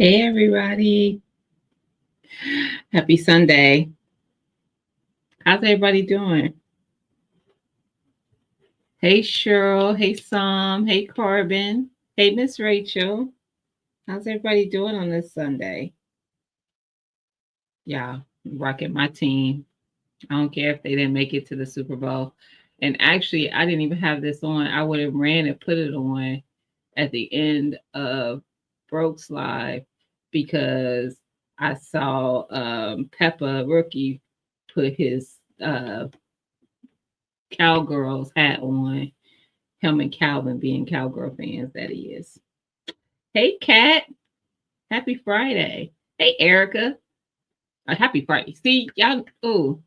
Hey everybody. Happy Sunday. How's everybody doing? Hey Cheryl. Hey Sam. Hey Corbin. Hey Miss Rachel. How's everybody doing on this Sunday? Yeah, rocking my team. I don't care if they didn't make it to the Super Bowl. And actually, I didn't even have this on. I would have ran and put it on at the end of Brooks Live because I saw Peppa Rookie put his uh, Cowgirls hat on. Him and Calvin being Cowgirl fans, that he is. Hey, Kat. Happy Friday. Hey, Erica. Happy Friday. See, y'all, ooh,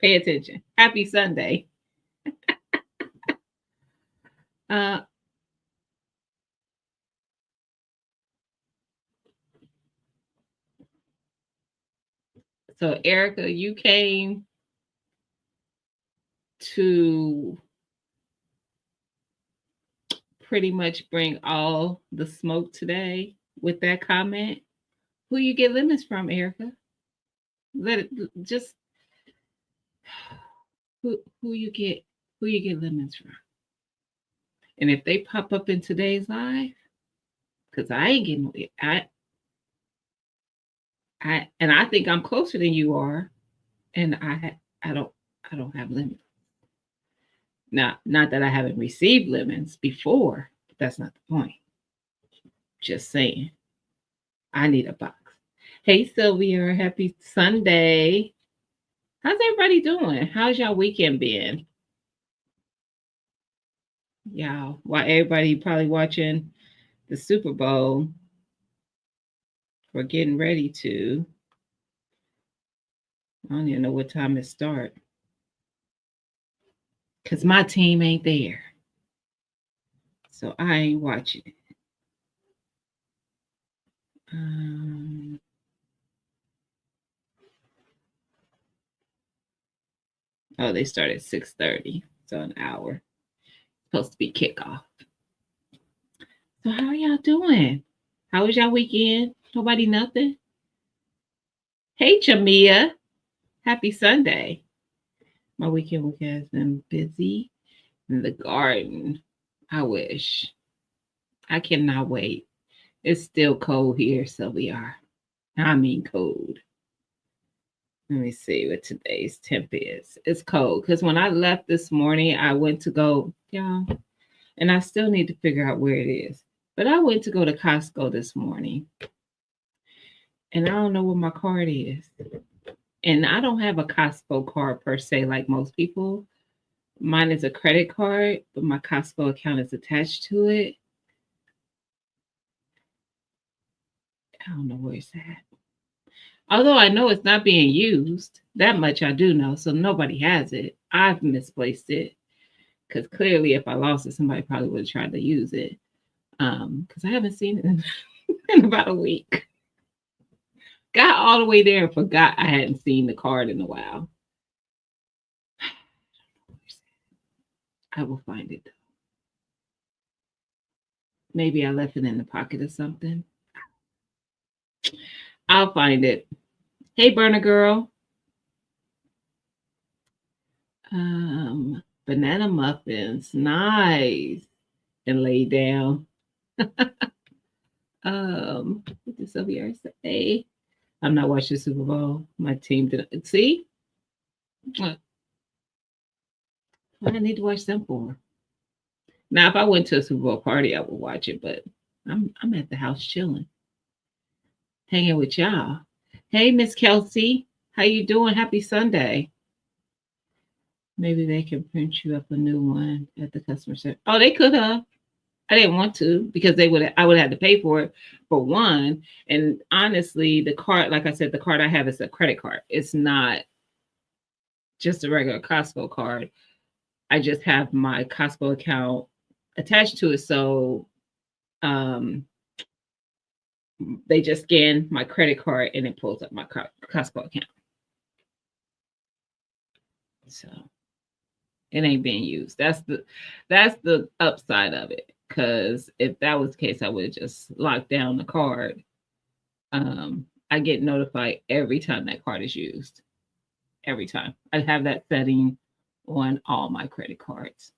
pay attention. Happy Sunday. Uh, so, Erica, you came to pretty much bring all the smoke today with that comment. Who you get lemons from, Erica? Let it just who you get lemons from. And if they pop up in today's live, because I ain't getting and I think I'm closer than you are, and I don't I don't have lemons. Now, not that I haven't received lemons before, but that's not the point. Just saying, I need a box. Hey Sylvia, happy Sunday. How's everybody doing? How's y'all weekend been? Y'all, while everybody probably watching the Super Bowl, we're getting ready to. I don't even know what time it start because my team ain't there, so I ain't watching it. Um, oh, they start at 6:30, so an hour. Supposed to be kickoff. So how y'all doing? How was y'all weekend? Nobody nothing? Hey Jamia. Happy Sunday. My weekend has been busy in the garden. I wish. I cannot wait. It's still cold here, so we are. I mean cold. Let me see what today's temp is. It's cold because when I left this morning, I went to go, y'all, and I still need to figure out where it is. But I went to go to Costco this morning, and I don't know where my card is. And I don't have a Costco card per se like most people. Mine is a credit card, but my Costco account is attached to it. I don't know where it's at. Although I know it's not being used, that much I do know. So nobody has it. I've misplaced it because clearly, if I lost it, somebody probably would have tried to use it. Because I haven't seen it in about a week. Got all the way there and forgot I hadn't seen the card in a while. I will find it. Maybe I left it in the pocket or something. I'll find it. Hey, burner girl. Banana muffins, nice, and lay down. What did Sylvia say? I'm not watching Super Bowl. My team didn't see. What I need to watch them for. Now, if I went to a Super Bowl party, I would watch it, but I'm at the house chilling, hanging with y'all. Hey, Miss Kelsey, how you doing? Happy Sunday. Maybe they can print you up a new one at the customer center. Oh, they could have. I didn't want to because I would have to pay for it for one. And honestly, the card, like I said, the card I have is a credit card. It's not just a regular Costco card. I just have my Costco account attached to it. So um, they just scan my credit card and it pulls up my Costco account. So it ain't being used. That's the upside of it. Because if that was the case, I would have just locked down the card I get notified every time that card is used. Every time. I have that setting on all my credit cards.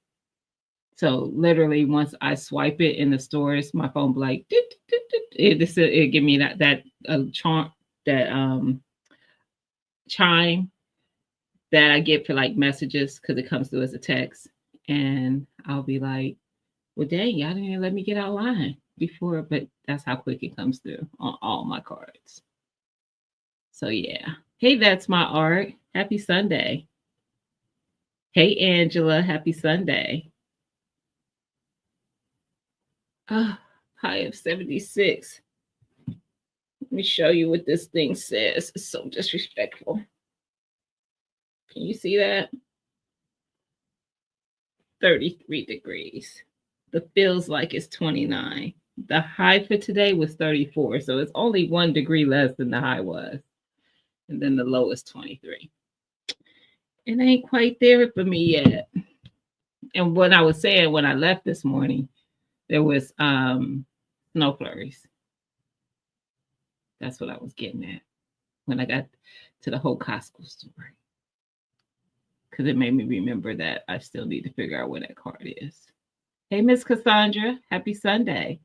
So literally, once I swipe it in the stores, my phone be like, it give me that charm, that chime that I get for like messages because it comes through as a text, and I'll be like, well, dang, y'all didn't even let me get out line before, but that's how quick it comes through on all my cards. So yeah. Hey, that's my art. Happy Sunday. Hey, Angela. Happy Sunday. High of 76. Let me show you what this thing says. It's so disrespectful. Can you see that? 33 degrees. The feels like it's 29. The high for today was 34. So it's only 1 degree less than the high was. And then the low is 23. It ain't quite there for me yet. And what I was saying when I left this morning, there was snow flurries. That's what I was getting at when I got to the whole Costco story. Because it made me remember that I still need to figure out where that card is. Hey, Miss Cassandra. Happy Sunday.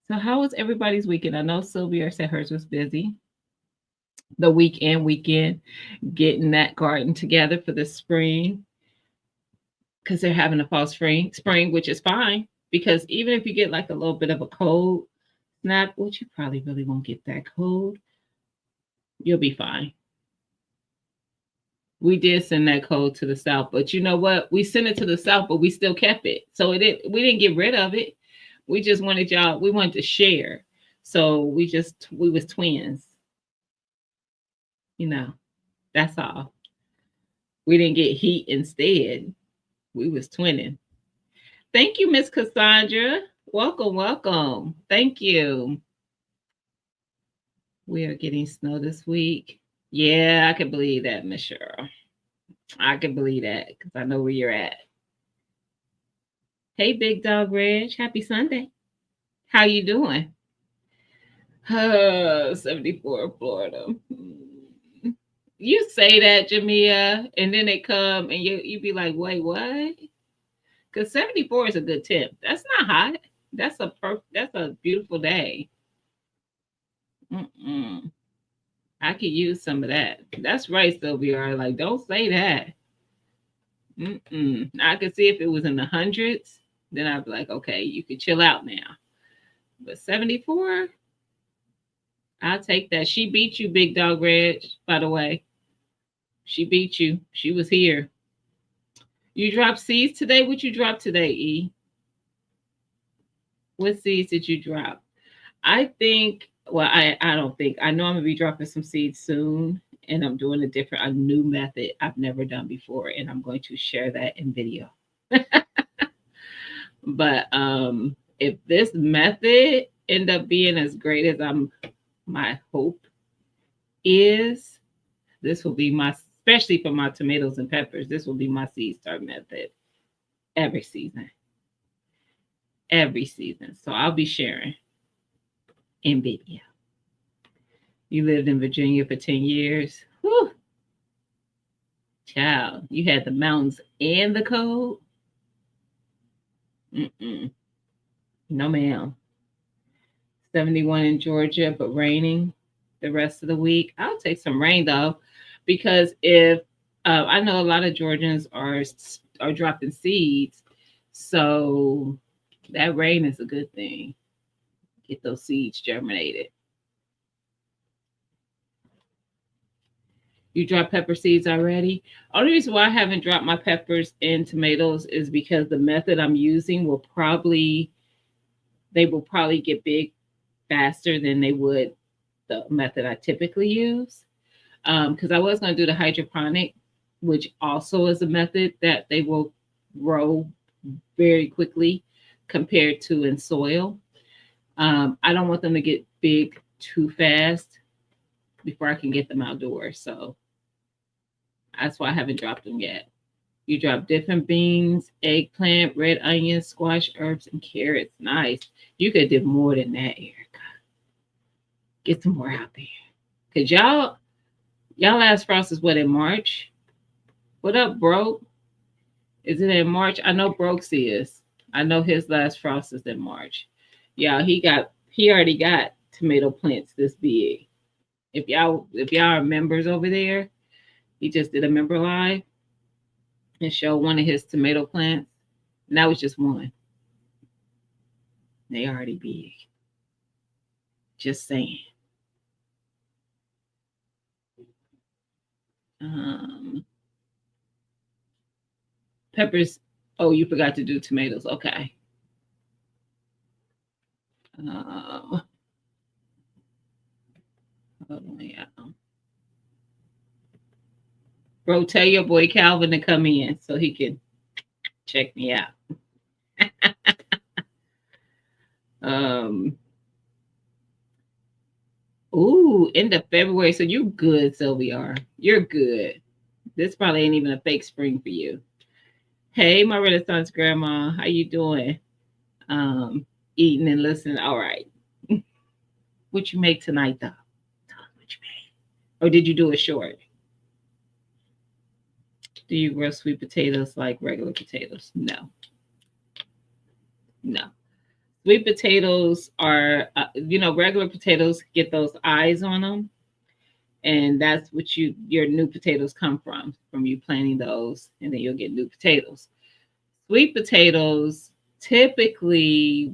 So how was everybody's weekend? I know Sylvia said hers was busy. The weekend, getting that garden together for the spring. Because they're having a fall spring, which is fine. Because even if you get like a little bit of a cold snap, which you probably really won't get that cold, you'll be fine. We did send that code to the South, but you know what? We sent it to the South, but we still kept it. So we didn't get rid of it. We just wanted we wanted to share. So we was twins. You know, that's all. We didn't get heat instead. We was twinning. Thank you, Miss Cassandra. Welcome. Thank you. We are getting snow this week. Yeah, I can believe that, Miss Cheryl. I can believe that because I know where you're at. Hey, Big Dog Reg. Happy Sunday. How you doing? 74 Florida. You say that, Jamia, and then they come and you be like, wait, what? Because 74 is a good temp. That's not hot. That's a beautiful day. I could use some of that. That's right, Sylvia. Like, don't say that. I could see if it was in the hundreds, then I'd be like, okay, you could chill out now. But 74, I'll take that. She beat you, Big Dog Reg, by the way. She beat you. She was here. You dropped seeds today? What you dropped today, E? What seeds did you drop? I think, well, I don't think. I know I'm going to be dropping some seeds soon. And I'm doing a new method I've never done before. And I'm going to share that in video. But if this method end up being as great as my hope is, this will be especially for my tomatoes and peppers, this will be my seed start method every season. So I'll be sharing in video. You lived in Virginia for 10 years. Whew. Child, you had the mountains and the cold. No, ma'am. 71 in Georgia, but raining the rest of the week. I'll take some rain though, because if I know a lot of Georgians are dropping seeds, so that rain is a good thing. Get those seeds germinated. You dropped pepper seeds already? Only reason why I haven't dropped my peppers and tomatoes is because the method I'm using will probably get big faster than they would the method I typically use. Because I was going to do the hydroponic, which also is a method that they will grow very quickly compared to in soil. I don't want them to get big too fast before I can get them outdoors. So that's why I haven't dropped them yet. You drop different beans, eggplant, red onions, squash, herbs, and carrots. Nice. You could do more than that, Erica. Get some more out there. Cause y'all last frost is what, in March? What up, bro? Is it in March? I know Brooks is. I know his last frost is in March. Yeah, he already got tomato plants this big. If y'all are members over there, he just did a member live and showed one of his tomato plants. And that was just one. They already big. Just saying. Um, peppers. Oh, you forgot to do tomatoes. Okay. Um, oh, yeah. Bro, tell your boy Calvin to come in so he can check me out. Um, ooh, end of February. So you good, Sylvia. You're good. This probably ain't even a fake spring for you. Hey, my Renaissance grandma, how you doing? Um, Eating and listening. All right. What you make tonight though? Tell us what you made. Or did you do it short? Do you grow sweet potatoes like regular potatoes? No. No. Sweet potatoes are, regular potatoes get those eyes on them, and that's what your new potatoes come from you planting those, and then you'll get new potatoes. Sweet potatoes, typically,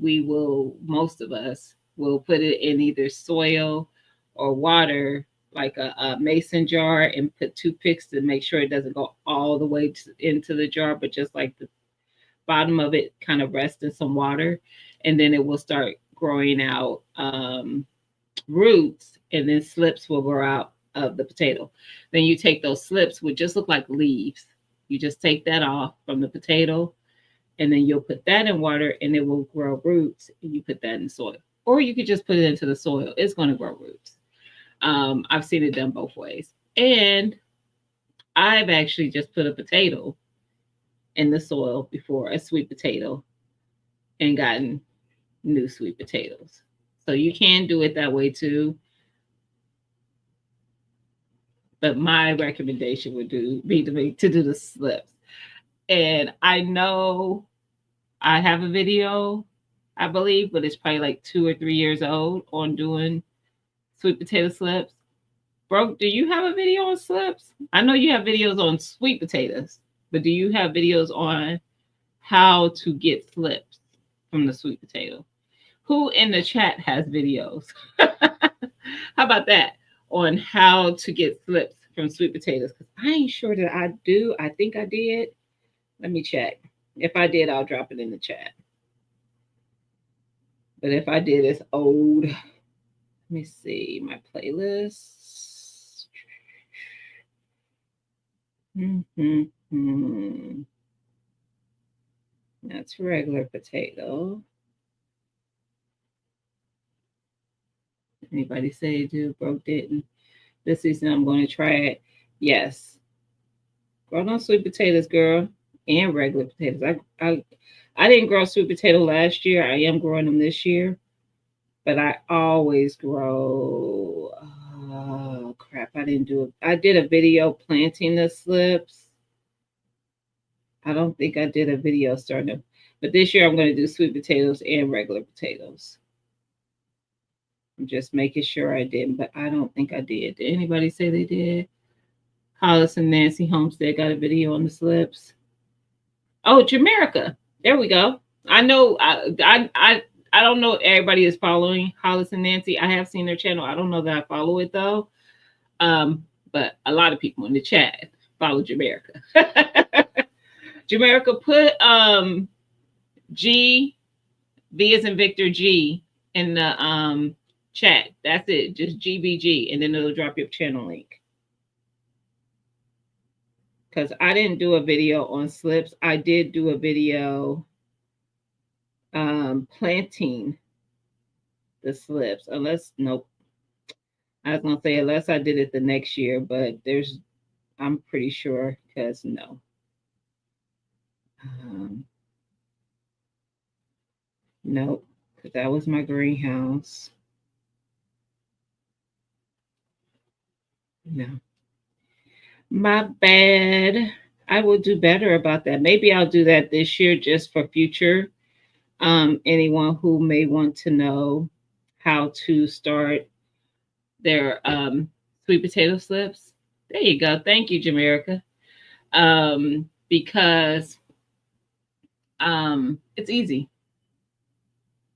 most of us will put it in either soil or water, like a mason jar, and put toothpicks to make sure it doesn't go all the way into the jar, but just like the bottom of it kind of rest in some water, and then it will start growing out roots, and then slips will grow out of the potato. Then you take those slips, which just look like leaves. You just take that off from the potato, and then you'll put that in water, and it will grow roots. And you put that in soil, or you could just put it into the soil. It's going to grow roots. I've seen it done both ways, and I've actually just put a potato in the soil before, a sweet potato, and gotten new sweet potatoes. So you can do it that way too. But my recommendation would be to do the slips. And I know I have a video, I believe, but it's probably like 2 or 3 years old on doing sweet potato slips. Bro, do you have a video on slips? I know you have videos on sweet potatoes, but do you have videos on how to get slips from the sweet potato? Who in the chat has videos? How about that? On how to get slips from sweet potatoes? Because I ain't sure that I do. I think I did. Let me check. If I did, I'll drop it in the chat. But if I did, it's old. Let me see my playlist. Mm-hmm. That's regular potato. Anybody say do? Broke didn't. This season I'm going to try it. Yes. Grow no sweet potatoes, girl, and regular potatoes. I didn't grow sweet potato last year. I am growing them this year, but I always grow. Oh crap! I didn't do it. I did a video planting the slips. I don't think I did a video starting them, but this year I'm going to do sweet potatoes and regular potatoes. I'm just making sure I didn't, but I don't think I did. Did anybody say they did? Hollis and Nancy Homestead got a video on the slips. Oh, Jamaica. There we go. I know. I don't know if everybody is following Hollis and Nancy. I have seen their channel. I don't know that I follow it though. But a lot of people in the chat follow Jamaica. Jamaica, put G V as in Victor G in the chat. That's it. Just GBG, and then it'll drop your channel link. Because I didn't do a video on slips. I did do a video planting the slips. Unless, nope. I was gonna say unless I did it the next year, but I'm pretty sure because no. Nope, because that was my greenhouse. No, my bad. I will do better about that. Maybe I'll do that this year just for future. Anyone who may want to know how to start their sweet potato slips. There you go. Thank you, Jamaica. Because it's easy.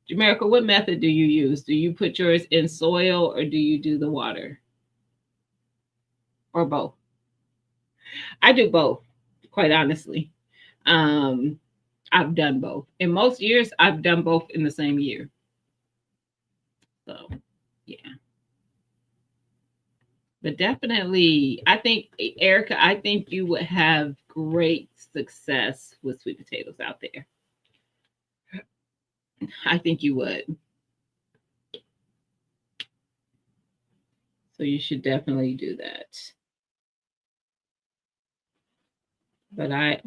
Jamaica, what method do you use? Do you put yours in soil or do you do the water? Or both? I do both, quite honestly. Um, I've done both. In most years, I've done both in the same year. So, yeah. But definitely, I think, Erica, I think you would have great success with sweet potatoes out there. I think you would. So you should definitely do that. But I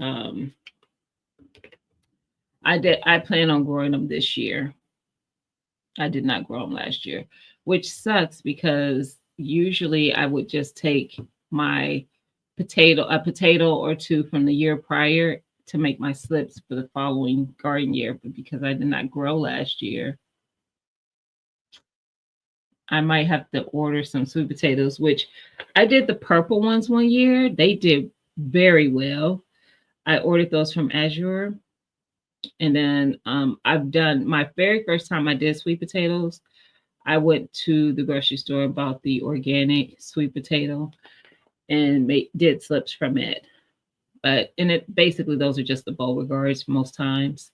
plan on growing them this year. I did not grow them last year, which sucks because usually I would just take my a potato or two from the year prior to make my slips for the following garden year. But because I did not grow last year, I might have to order some sweet potatoes, which I did the purple ones one year. They did very well. I ordered those from Azure. And then I've done my very first time I did sweet potatoes. I went to the grocery store and bought the organic sweet potato and did slips from it. But in it, basically, those are just the Beauregards most times.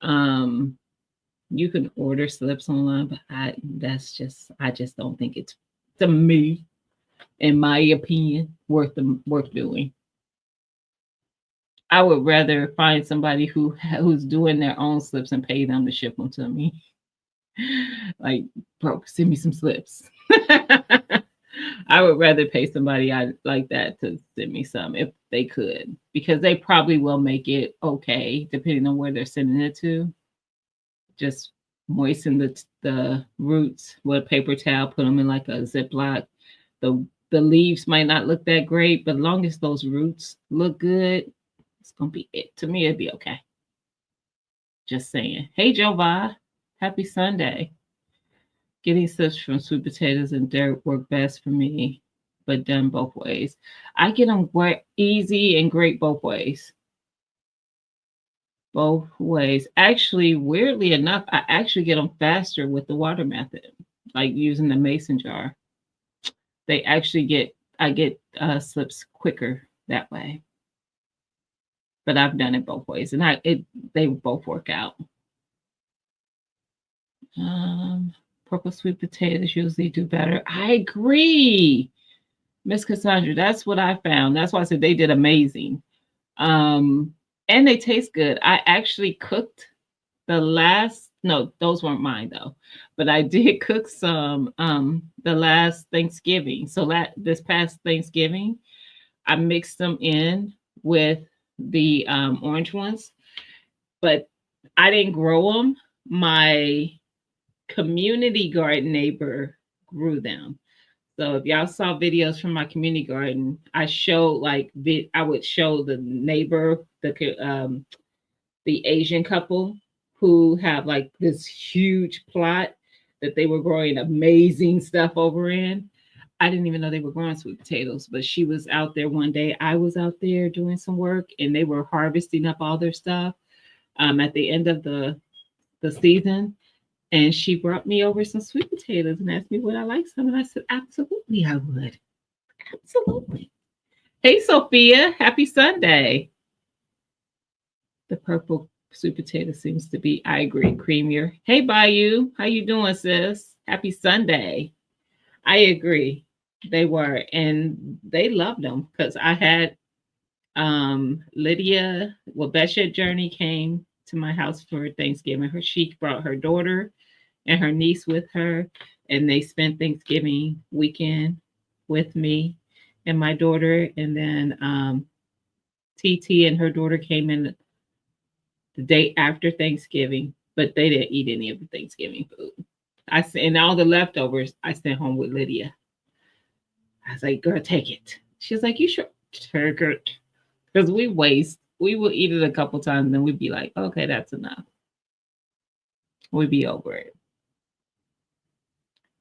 You can order slips online, but I just don't think it's, to me, in my opinion, worth doing. I would rather find somebody who's doing their own slips and pay them to ship them to me. Like, bro, send me some slips. I would rather pay somebody I like that to send me some if they could, because they probably will make it okay depending on where they're sending it to. Just moisten the roots with a paper towel, put them in like a Ziploc. The leaves might not look that great, but as long as those roots look good, it's gonna be it. To me, it'd be okay. Just saying. Hey, Jova, happy Sunday. Getting slips from sweet potatoes and dirt work best for me, but done both ways. I get them easy and great both ways. Both ways. Actually, weirdly enough, I actually get them faster with the water method, like using the mason jar. I get slips quicker that way. But I've done it both ways, and they both work out. Purple sweet potatoes usually do better. I agree, Miss Cassandra. That's what I found. That's why I said they did amazing. And they taste good. I actually cooked no, those weren't mine though, but I did cook some the last Thanksgiving. So this past Thanksgiving, I mixed them in with the orange ones, but I didn't grow them. My community garden neighbor grew them. So if y'all saw videos from my community garden, I showed I would show the neighbor, the Asian couple who have like this huge plot that they were growing amazing stuff over in. I didn't even know they were growing sweet potatoes, but she was out there one day. I was out there doing some work and they were harvesting up all their stuff at the end of the season. And she brought me over some sweet potatoes and asked me would I like some. And I said, absolutely, I would. Absolutely. Hey, Sophia, happy Sunday. The purple sweet potato seems to be, I agree, creamier. Hey, Bayou, how you doing, sis? Happy Sunday. I agree. They were, and they loved them because I had Lydia, Betcha Journey came to my house for Thanksgiving. She brought her daughter and her niece with her, and they spent Thanksgiving weekend with me and my daughter. And then TT and her daughter came in the day after Thanksgiving, but they didn't eat any of the Thanksgiving food. And all the leftovers I sent home with Lydia. I was like, girl, take it. She's like, you sure? Take it. Because we will eat it a couple times and then we'd be like, okay, that's enough. We'd be over it.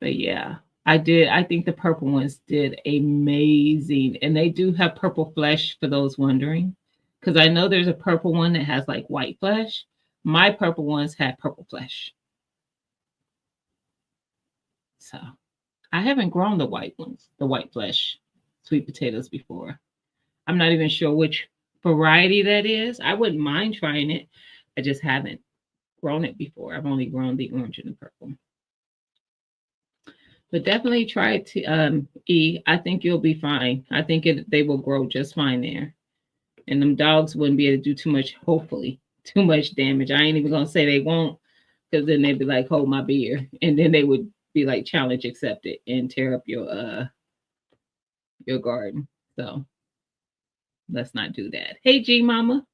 But yeah, I did. I think the purple ones did amazing. And they do have purple flesh for those wondering. Because I know there's a purple one that has like white flesh. My purple ones had purple flesh. So I haven't grown the white ones, the white flesh sweet potatoes before. I'm not even sure which variety that is. I wouldn't mind trying it. I just haven't grown it before. I've only grown the orange and the purple. But definitely try it to I think you'll be fine. I think they will grow just fine there. And them dogs wouldn't be able to do too much, hopefully, too much damage. I ain't even gonna say they won't, because then they'd be like, hold my beer. And then they would be like challenge accepted and tear up your garden. So let's not do that. Hey G Mama.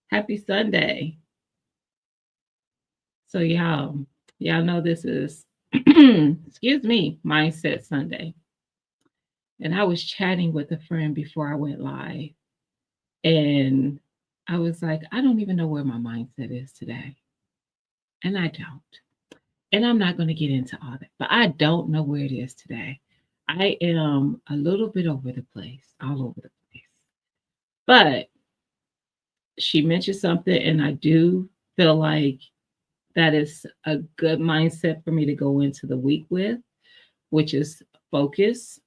Happy Sunday. So y'all know this is excuse me, Mindset Sunday. And I was chatting with a friend before I went live. And I was like, I don't even know where my mindset is today. And I don't. And I'm not going to get into all that, but I don't know where it is today. I am a little bit over the place, all over the place. But she mentioned something, and I do feel like that is a good mindset for me to go into the week with, which is focus.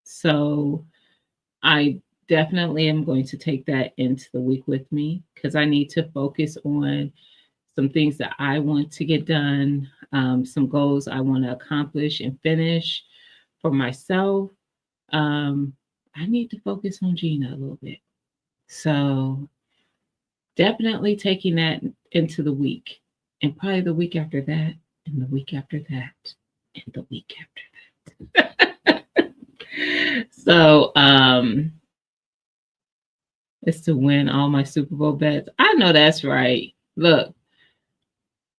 So I definitely am going to take that into the week with me because I need to focus on some things that I want to get done, some goals I want to accomplish and finish for myself. Um, I need to focus on Gina a little bit. So definitely taking that into the week and probably the week after that and the week after that and the week after that. So it's to win all my Super Bowl bets. I know that's right. Look,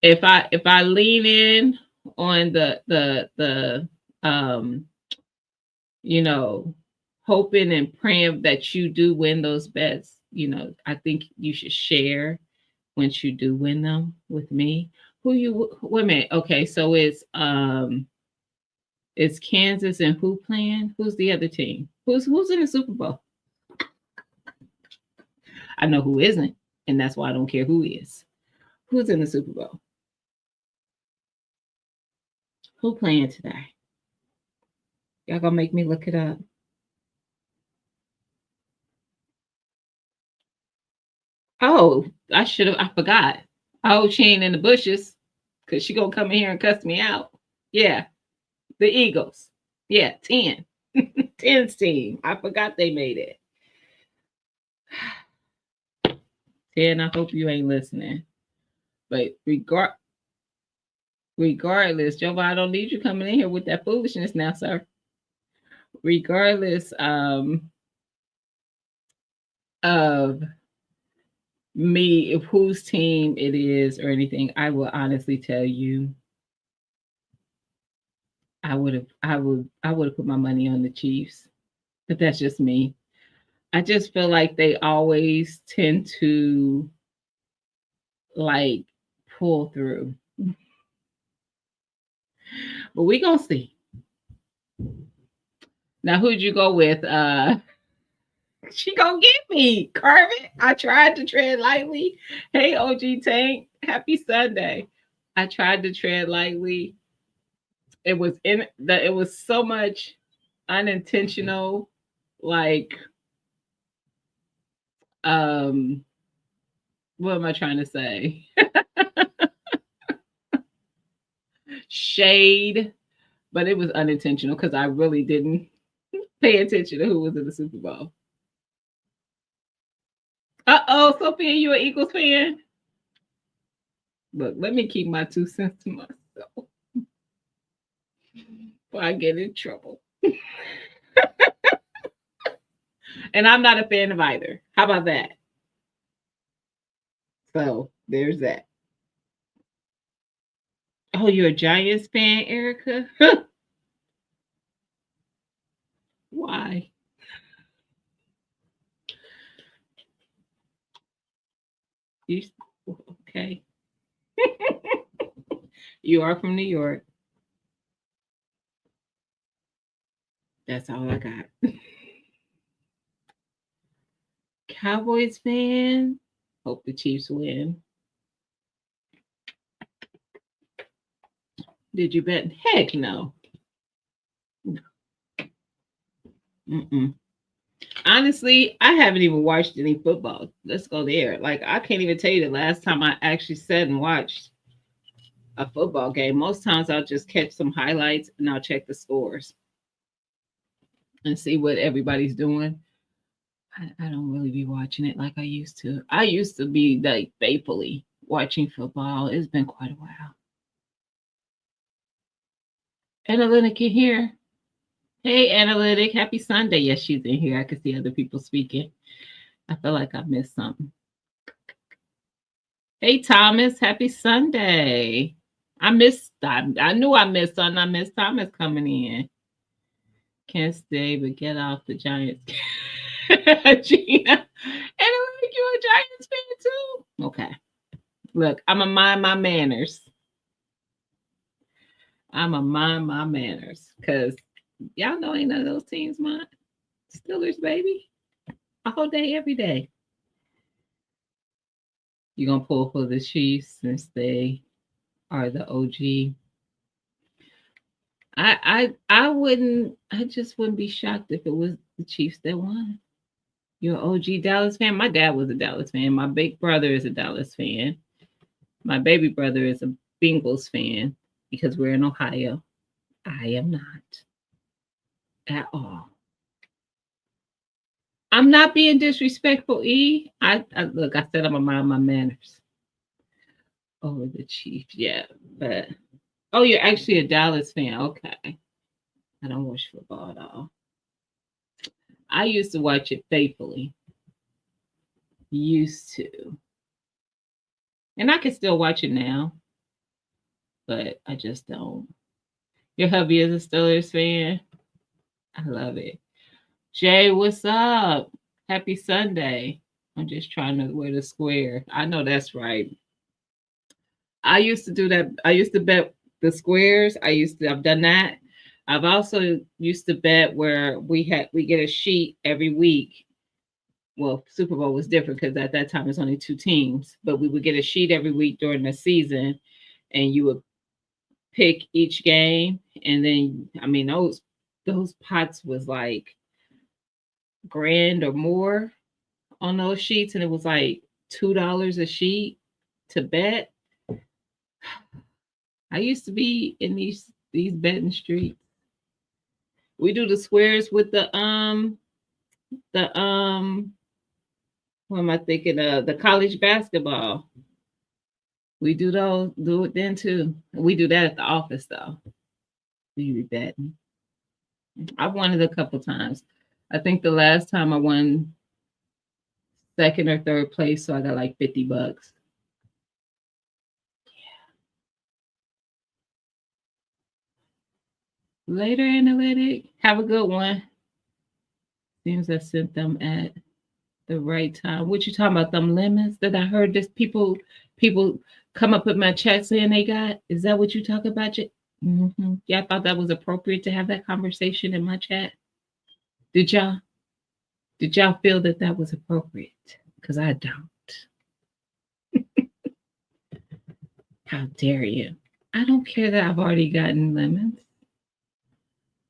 if I lean in on the um you know hoping and praying that you do win those bets, I think you should share once you do win them with me. Who you wait a minute. Okay, so it's Kansas and who playing? Who's the other team? Who's in the Super Bowl? I know who isn't, and that's why I don't care who is. Who's in the Super Bowl? Who playing today? Y'all gonna make me look it up. Oh, I forgot. Oh, she ain't in the bushes because she gonna come in here and cuss me out. Yeah, the Eagles. Yeah, 10. 10's team. I forgot they made it. 10, I hope you ain't listening. But regardless, Joe, I don't need you coming in here with that foolishness now, sir. Regardless of me, if whose team it is or anything, I will honestly tell you I would have put my money on the Chiefs. But that's just me. I just feel like they always tend to like pull through. But we gonna see. Now who'd you go with? She gonna get me, Carmen. I tried to tread lightly. Hey OG Tank, happy Sunday. I tried to tread lightly. It was so much unintentional, like um what am I trying to say? Shade, but it was unintentional because I really didn't pay attention to who was in the Super Bowl. Uh-oh, Sophia, you an Eagles fan? Look, let me keep my 2 cents to myself before I get in trouble. And I'm not a fan of either. How about that? So there's that. Oh, you're a Giants fan, Erica? Why? You okay? You are from New York. That's all I got. Cowboys fan. Hope the Chiefs win. Did you bet? Heck no. No. Mm-mm. Honestly, I haven't even watched any football. Let's go there. Like, I can't even tell you the last time I actually sat and watched a football game. Most times I'll just catch some highlights and I'll check the scores and see what everybody's doing. I don't really be watching it like I used to. I used to be like faithfully watching football. It's been quite a while. Analytic in here. Hey, Analytic. Happy Sunday. Yes, she's in here. I can see other people speaking. I feel like I missed something. Hey, Thomas. Happy Sunday. I knew I missed something. I missed Thomas coming in. Can't stay, but get off the Giants. Gina. And you a Giants fan too? Okay. Look, I'm a mind my manners. I'm a mind my manners. Cause y'all know ain't none of those teams mine. Steelers, baby. A whole day, every day. You gonna pull for the Chiefs since they are the OG. I just wouldn't be shocked if it was the Chiefs that won. You're an OG Dallas fan. My dad was a Dallas fan. My big brother is a Dallas fan. My baby brother is a Bengals fan because we're in Ohio. I am not at all. I'm not being disrespectful, E. I look, I said I'm a mind my manners. Oh, the Chiefs, yeah. But oh, you're actually a Dallas fan. Okay. I don't watch football at all. I used to watch it faithfully. Used to. And I can still watch it now, but I just don't. Your hubby is a Steelers fan. I love it. Jay, what's up? Happy Sunday. I'm just trying to wear the square. I know that's right. I used to do that. I used to bet the squares. I've done that. I've also used to bet where we get a sheet every week. Well, Super Bowl was different because at that time it's only two teams, but we would get a sheet every week during the season, and you would pick each game, and then I mean those pots was like grand or more on those sheets, and it was like $2 a sheet to bet. I used to be in these betting streets. We do the squares with the what am I thinking of? The college basketball. We do it then too. We do that at the office though. We be betting. I've won it a couple times. I think the last time I won second or third place, so I got like $50. Later, Analytic. Have a good one. Seems I sent them at the right time. What you talking about? Them lemons that I heard this people come up with my chat saying they got. Is that what you talk about? Mm-hmm. Yeah, I thought that was appropriate to have that conversation in my chat. Did y'all? Did y'all feel that that was appropriate? Because I don't. How dare you? I don't care that I've already gotten lemons.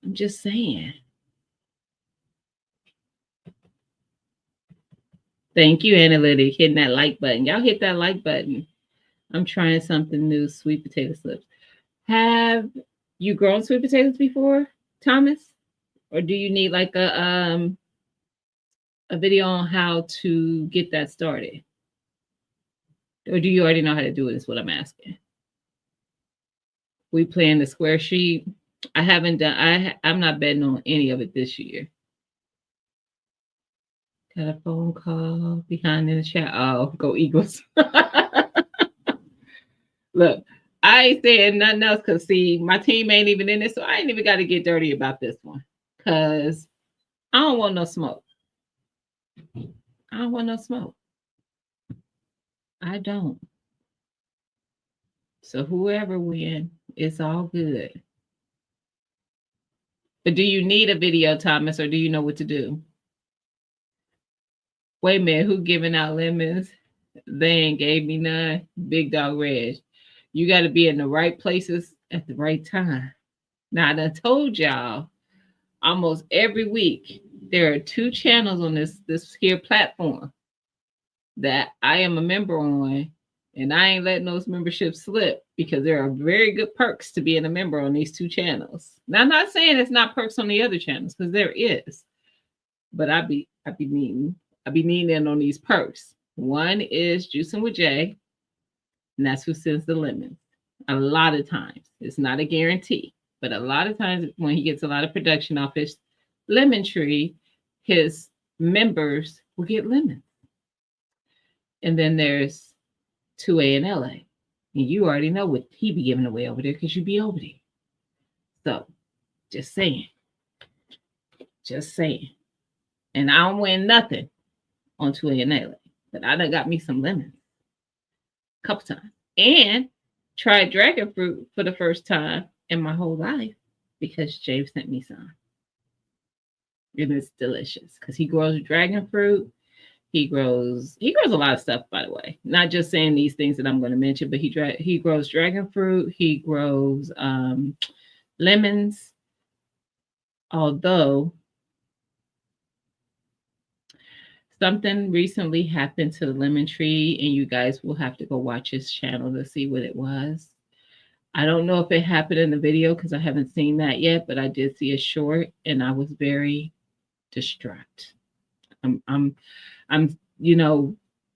I'm just saying. Thank you, Analytic, hitting that like button. Y'all hit that like button. I'm trying something new, sweet potato slips. Have you grown sweet potatoes before, Thomas? Or do you need like a video on how to get that started? Or do you already know how to do it? Is what I'm asking. We playing the square sheet. I haven't done. I'm not betting on any of it this year. Got a phone call behind in the chat. Oh, go Eagles. Look, I ain't saying nothing else because see, my team ain't even in it, so I ain't even got to get dirty about this one. Cause I don't want no smoke. I don't want no smoke. I don't. So whoever win, it's all good. But do you need a video, Thomas, or do you know what to do? Wait a minute, who giving out lemons? They ain't gave me none. Big Dog Reg. You got to be in the right places at the right time. Now, I done told y'all almost every week there are 2 channels on this here platform that I am a member on, and I ain't letting those memberships slip because there are very good perks to being a member on these 2 channels. Now, I'm not saying it's not perks on the other channels because there is, but I be needing in on these perks. One is Juicing with Jay, and that's who sends the lemons. A lot of times, it's not a guarantee, but a lot of times when he gets a lot of production off his lemon tree, his members will get lemons. And then there's 2A and LA. And you already know what he be giving away over there because you be over there. So, just saying. Just saying. And I don't win nothing on 2A and LA. But I done got me some lemons a couple times. And tried dragon fruit for the first time in my whole life because James sent me some. And it's delicious because he grows dragon fruit. He grows a lot of stuff, by the way. Not just saying these things that I'm going to mention, but he grows dragon fruit. He grows lemons. Although something recently happened to the lemon tree, and you guys will have to go watch his channel to see what it was. I don't know if it happened in the video because I haven't seen that yet, but I did see a short, and I was very distraught. I'm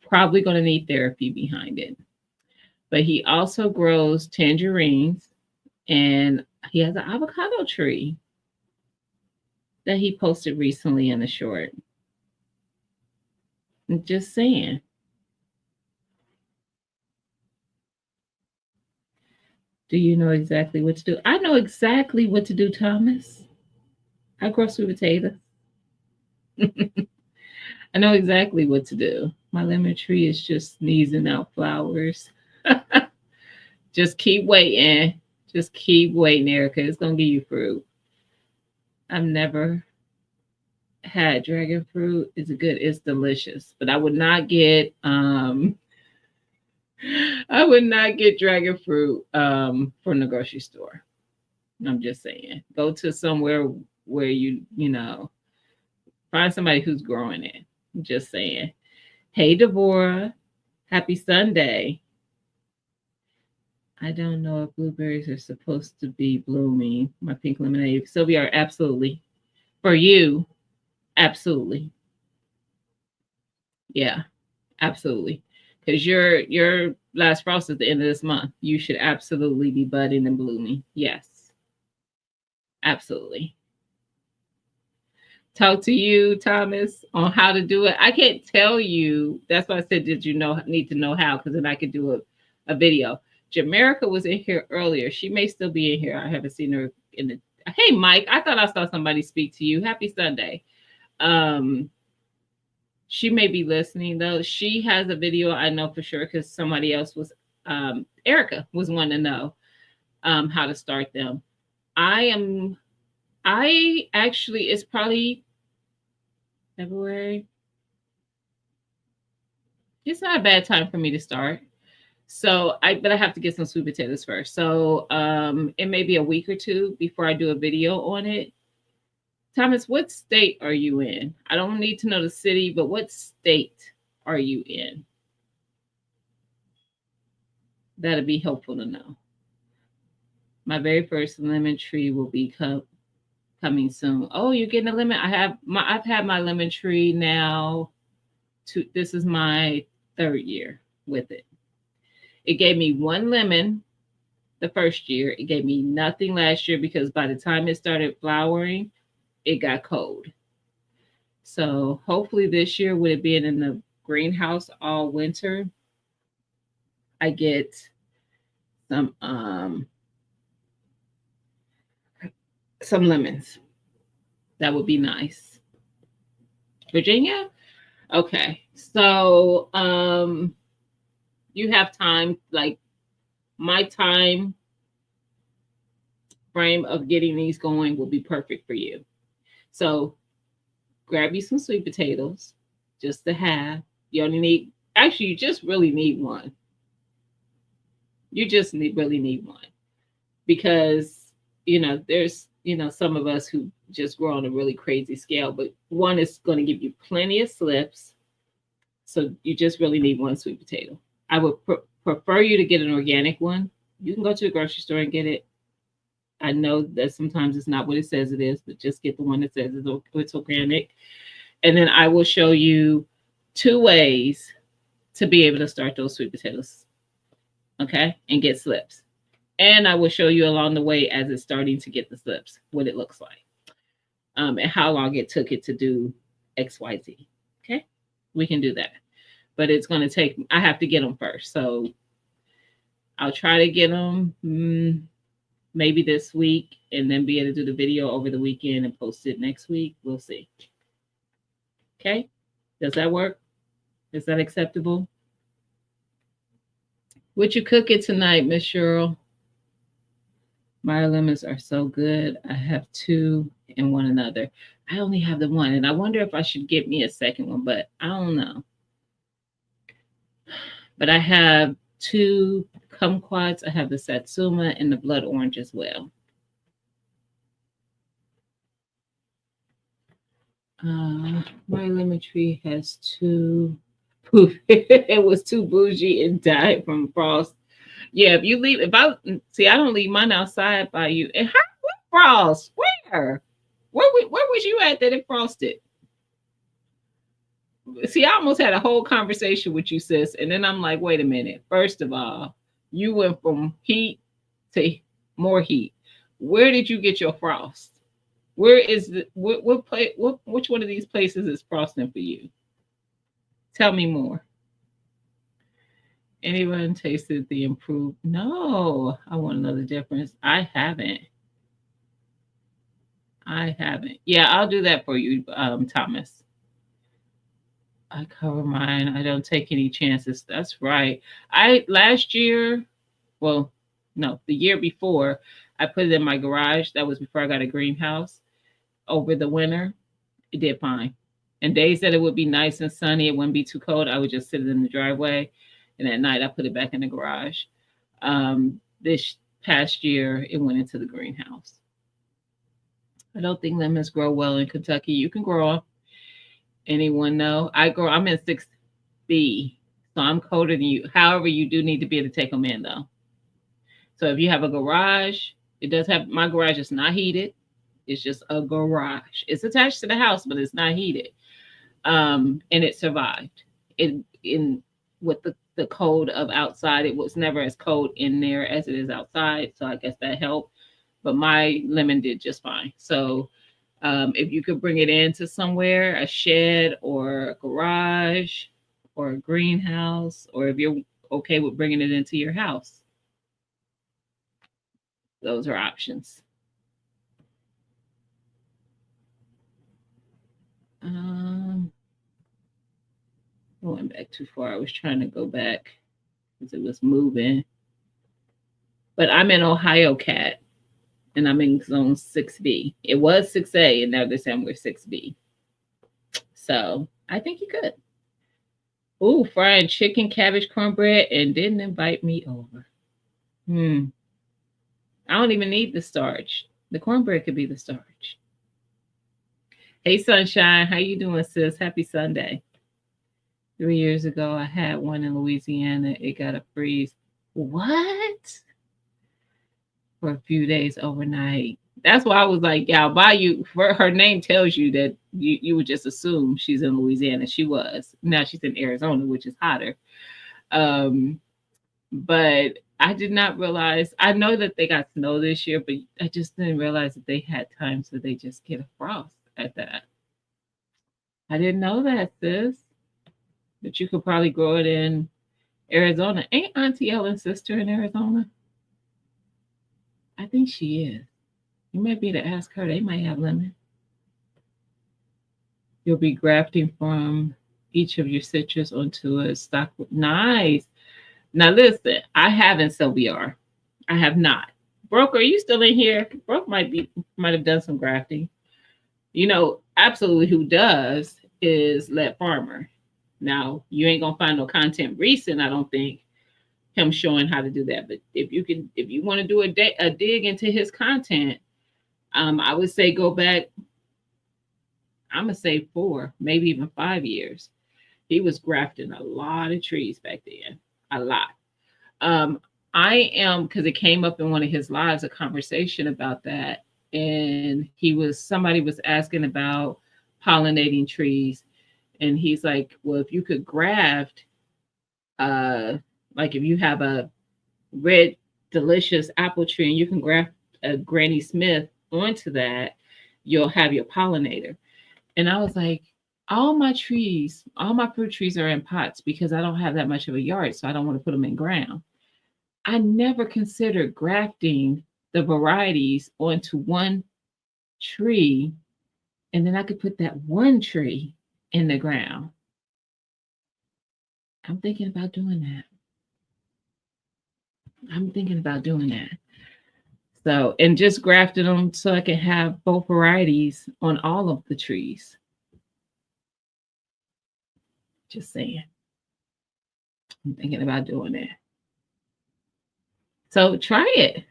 probably going to need therapy behind it. But he also grows tangerines, and he has an avocado tree that he posted recently in a short. I'm just saying. Do you know exactly what to do? I know exactly what to do, Thomas. I grow sweet potatoes. I know exactly what to do. My lemon tree is just sneezing out flowers. Just keep waiting. Just keep waiting, Erica. It's gonna give you fruit. I've never had dragon fruit. It's good. It's delicious. But I would not get dragon fruit from the grocery store. I'm just saying. Go to somewhere where you find somebody who's growing it. I'm just saying. Hey Deborah. Happy Sunday. I don't know if blueberries are supposed to be blooming. My pink lemonade. Sylvia, absolutely. For you, absolutely. Yeah, absolutely. Because your last frost is the end of this month. You should absolutely be budding and blooming. Yes. Absolutely. Talk to you, Thomas, on how to do it. I can't tell you. That's why I said, did you need to know how? Because then I could do a video. Jamaica was in here earlier. She may still be in here. I haven't seen her in the. Hey, Mike, I thought I saw somebody speak to you. Happy Sunday. She may be listening though. She has a video, I know for sure, because somebody else was Erica was wanting to know how to start them. I actually, it's probably February. It's not a bad time for me to start. So but I have to get some sweet potatoes first. So it may be a week or two before I do a video on it. Thomas, what state are you in? I don't need to know the city, but what state are you in? That'd be helpful to know. My very first lemon tree will be coming soon. Oh, you're getting a lemon? I've had my lemon tree now. This is my 3rd year with it. It gave me 1 lemon the first year. It gave me nothing last year because by the time it started flowering, it got cold. So hopefully this year, with it being in the greenhouse all winter, I get some lemons. That would be nice. Virginia? Okay. So you have time, like my time frame of getting these going will be perfect for you. So grab you some sweet potatoes just to have. You only need, actually, you just really need one. You just really need one because, there's, some of us who just grow on a really crazy scale, but one is going to give you plenty of slips. So you just really need one sweet potato. I would prefer you to get an organic one. You can go to the grocery store and get it. I know that sometimes it's not what it says it is, but just get the one that says it's organic. And then I will show you 2 ways to be able to start those sweet potatoes, okay, and get slips. And I will show you along the way as it's starting to get the slips what it looks like, and how long it took it to do XYZ. Okay, we can do that, but it's going to take. I have to get them first, so I'll try to get them maybe this week, and then be able to do the video over the weekend and post it next week. We'll see. Okay, does that work? Is that acceptable? What you cooking tonight, Miss Cheryl? My lemons are so good. I have 2 and one another. I only have the one, and I wonder if I should get me a second one, but I don't know. But I have 2 kumquats. I have the satsuma and the blood orange as well. My lemon tree has 2. It was too bougie and died from frost. Yeah, if you leave, if I see, I don't leave mine outside by you. And how? What frost? Where? Where was you at that it frosted? See, I almost had a whole conversation with you, sis, and then I'm like, wait a minute. First of all, you went from heat to more heat. Where did you get your frost? Where is the what place? Which one of these places is frosting for you? Tell me more. Anyone tasted the improved? No, I want to know the difference. I haven't. I haven't. Yeah, I'll do that for you, Thomas. I cover mine. I don't take any chances. That's right. I last year, well, no, the year before, I put it in my garage. That was before I got a greenhouse. Over the winter, it did fine. And days that it would be nice and sunny, it wouldn't be too cold, I would just sit it in the driveway. And at night, I put it back in the garage. This past year, it went into the greenhouse. I don't think lemons grow well in Kentucky. You can grow them. Anyone know? I'm in 6B, so I'm colder than you. However, you do need to be able to take them in though. So if you have a garage, it does have, my garage is not heated. It's just a garage. It's attached to the house, but it's not heated. And it survived. It in with the cold of outside. It was never as cold in there as it is outside. So I guess that helped. But my lemon did just fine. So if you could bring it into somewhere, a shed or a garage or a greenhouse, or if you're okay with bringing it into your house, those are options. I went back too far. I was trying to go back because it was moving. But I'm in Ohio, Cat, and I'm in zone 6B. It was 6A, and now they're saying we're 6B. So I think you could. Ooh, frying chicken, cabbage, cornbread, and didn't invite me over. I don't even need the starch. The cornbread could be the starch. Hey, Sunshine. How you doing, sis? Happy Sunday. 3 years ago, I had one in Louisiana. It got a freeze. What? For a few days overnight. That's why I was like, yeah, I'll buy you. Her name tells you that you would just assume she's in Louisiana. She was. Now she's in Arizona, which is hotter. But I did not realize. I know that they got snow this year, but I just didn't realize that they had times that they just get a frost at that. I didn't know that, sis. But you could probably grow it in Arizona. Ain't Auntie Ellen's sister in Arizona? I think she is. You might be to ask her. They might have lemon. You'll be grafting from each of your citrus onto a stock. Nice. Now listen, I haven't Sylviar. I have not. Broke, are you still in here? Broke might have done some grafting. Absolutely who does is Let Farmer. Now you ain't gonna find no content recent, I don't think, him showing how to do that. But if you want to do a dig into his content, I would say go back. I'm gonna say 4, maybe even 5 years. He was grafting a lot of trees back then, a lot. Um, I am because it came up in one of his lives, a conversation about that, and somebody was asking about pollinating trees, and he's like, "Well, if you could graft, uh, like if you have a red delicious apple tree and you can graft a Granny Smith onto that, you'll have your pollinator." And I was like, all my fruit trees are in pots because I don't have that much of a yard, so I don't want to put them in ground. I never considered grafting the varieties onto one tree, and then I could put that one tree in the ground. I'm thinking about doing that. I'm thinking about doing that. So, and just grafted them so I can have both varieties on all of the trees. Just saying. I'm thinking about doing that. So try it.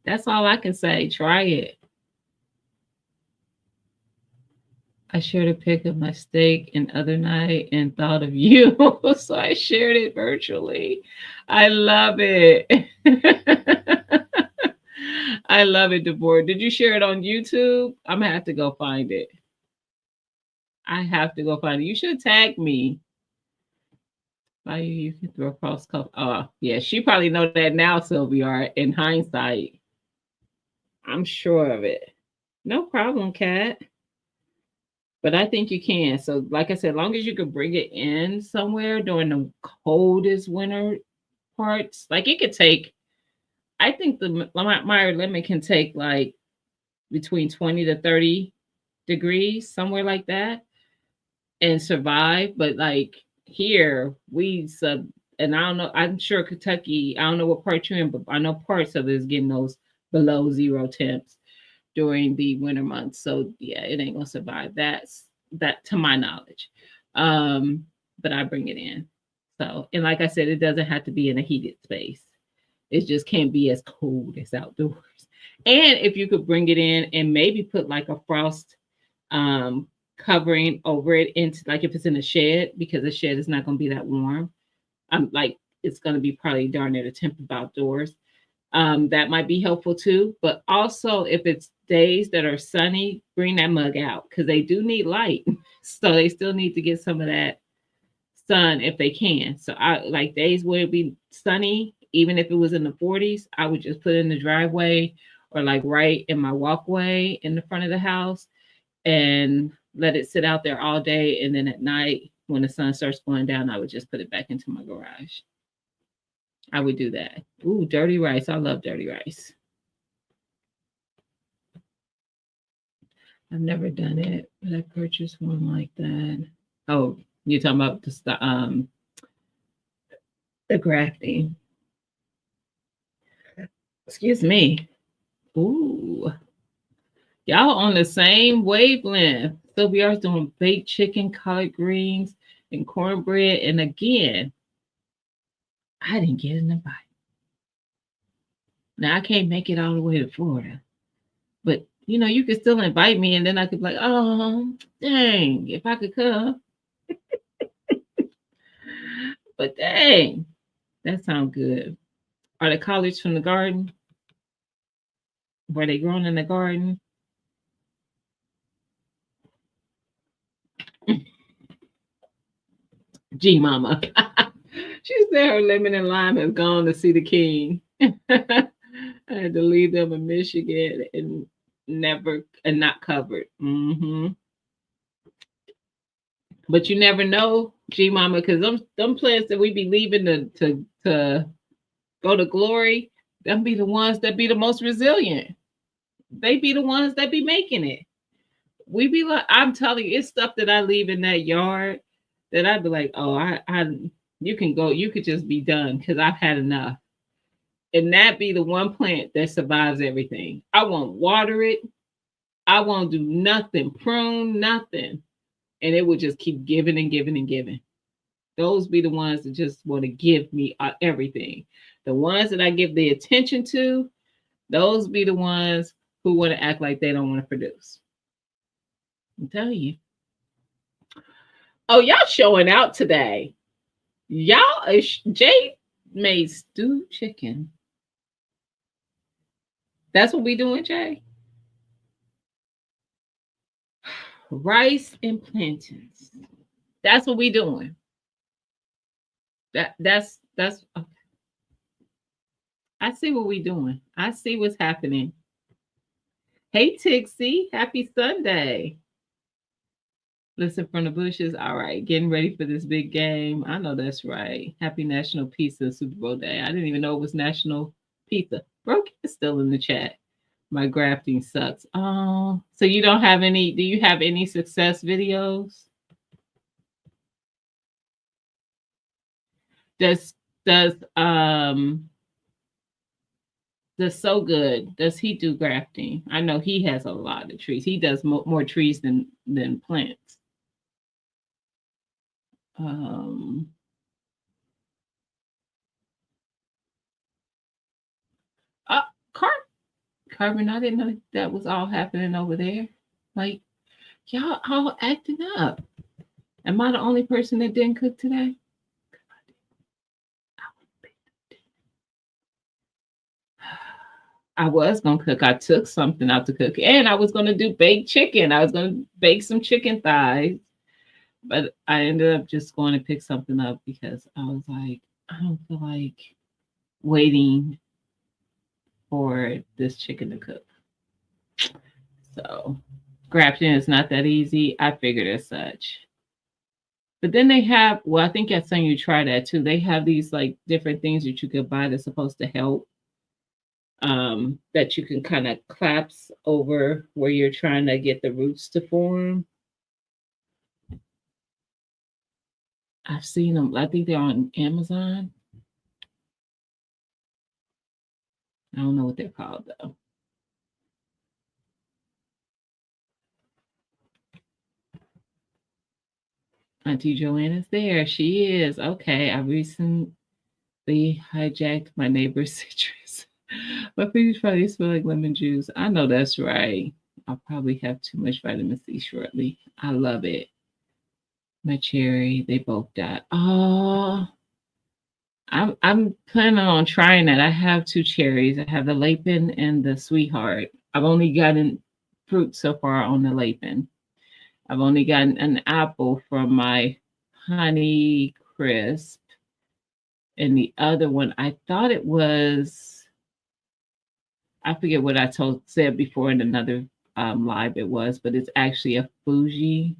That's all I can say. Try it. I shared a pic of my steak and other night and thought of you. So I shared it virtually. I love it. I love it, Deborah. Did you share it on YouTube? I'm gonna have to go find it. I have to go find it. You should tag me. Why you can throw cross cuff. Oh, yeah, she probably know that now, Sylvia, in hindsight. I'm sure of it. No problem, Kat. But I think you can. So, like I said, as long as you could bring it in somewhere during the coldest winter parts, like it could take, I think the Meyer lemon can take like between 20 to 30 degrees, somewhere like that, and survive. But like here, and I don't know, I'm sure Kentucky, I don't know what part you're in, but I know parts of it is getting those below zero temps during the winter months. So yeah, it ain't gonna survive. That to my knowledge. Um, but I bring it in. So, and like I said, it doesn't have to be in a heated space. It just can't be as cold as outdoors. And if you could bring it in and maybe put like a frost um, covering over it into like if it's in a shed, because the shed is not going to be that warm. Like it's going to be probably darn near the temp of outdoors. That might be helpful too. But also, if it's days that are sunny, bring that mug out because they do need light. So they still need to get some of that sun if they can. So I like days where it be sunny, even if it was in the 40s, I would just put it in the driveway or like right in my walkway in the front of the house and let it sit out there all day. And then at night, when the sun starts going down, I would just put it back into my garage. I would do that. Ooh, dirty rice. I love dirty rice. I've never done it, but I purchased one like that. Oh, you're talking about the grafting. Excuse me. Ooh, y'all on the same wavelength. So we are doing baked chicken, collard greens, and cornbread. And again, I didn't get an invite. Now I can't make it all the way to Florida, but you could still invite me, and then I could be like, oh, dang, if I could come. But dang, that sounds good. Are the collards from the garden? Were they grown in the garden? G Mama. She said her lemon and lime has gone to see the king. I had to leave them in Michigan and not covered. But you never know, G Mama, because them plants that we be leaving to go to glory, them be the ones that be the most resilient. They be the ones that be making it. We be like, I'm telling you, it's stuff that I leave in that yard that I'd be like, oh, you can go, you could just be done because I've had enough. And that be the one plant that survives everything. I won't water it. I won't do nothing, prune nothing, and it would just keep giving and giving and giving. Those be the ones that just want to give me everything. The ones that I give the attention to, those be the ones who want to act like they don't want to produce. I'm telling you. Oh, y'all showing out today. Y'all, Jay made stewed chicken. That's what we doing, Jay. Rice and plantains. That's what we doing. That's okay. I see what we doing. I see what's happening. Hey Tixie, happy Sunday. Listen from the bushes. All right, getting ready for this big game. I know that's right. Happy National Pizza Super Bowl Day. I didn't even know it was National Pizza. Broke is still in the chat. My grafting sucks. Oh, so you don't have any? Do you have any success videos? Does does So Good? Does he do grafting? I know he has a lot of trees. He does more trees than plants. Um, uh, Car- Carbon, I didn't know that was all happening over there. Like, y'all all acting up. Am I the only person that didn't cook today? I was gonna cook. I took something out to cook, and I was gonna do baked chicken. I was gonna bake some chicken thighs, but I ended up just going to pick something up because I was like, I don't feel like waiting for this chicken to cook. So grafting is not that easy. I figured as such. But then they have, well, I think that's something you try that too. They have these like different things that you could buy that's supposed to help. That you can kind of collapse over where you're trying to get the roots to form. I've seen them. I think they're on Amazon. I don't know what they're called though. Auntie Joanna's there. She is. Okay. I recently hijacked my neighbor's citrus. My fingers probably smell like lemon juice. I know that's right. I'll probably have too much vitamin C shortly. I love it. My cherry, they both died. Oh, I'm planning on trying that. I have two cherries. I have the Lapin and the Sweetheart. I've only gotten fruit so far on the Lapin. I've only gotten an apple from my Honey Crisp. And the other one, I thought it was, I forget what I said before in another live it was, but it's actually a Fuji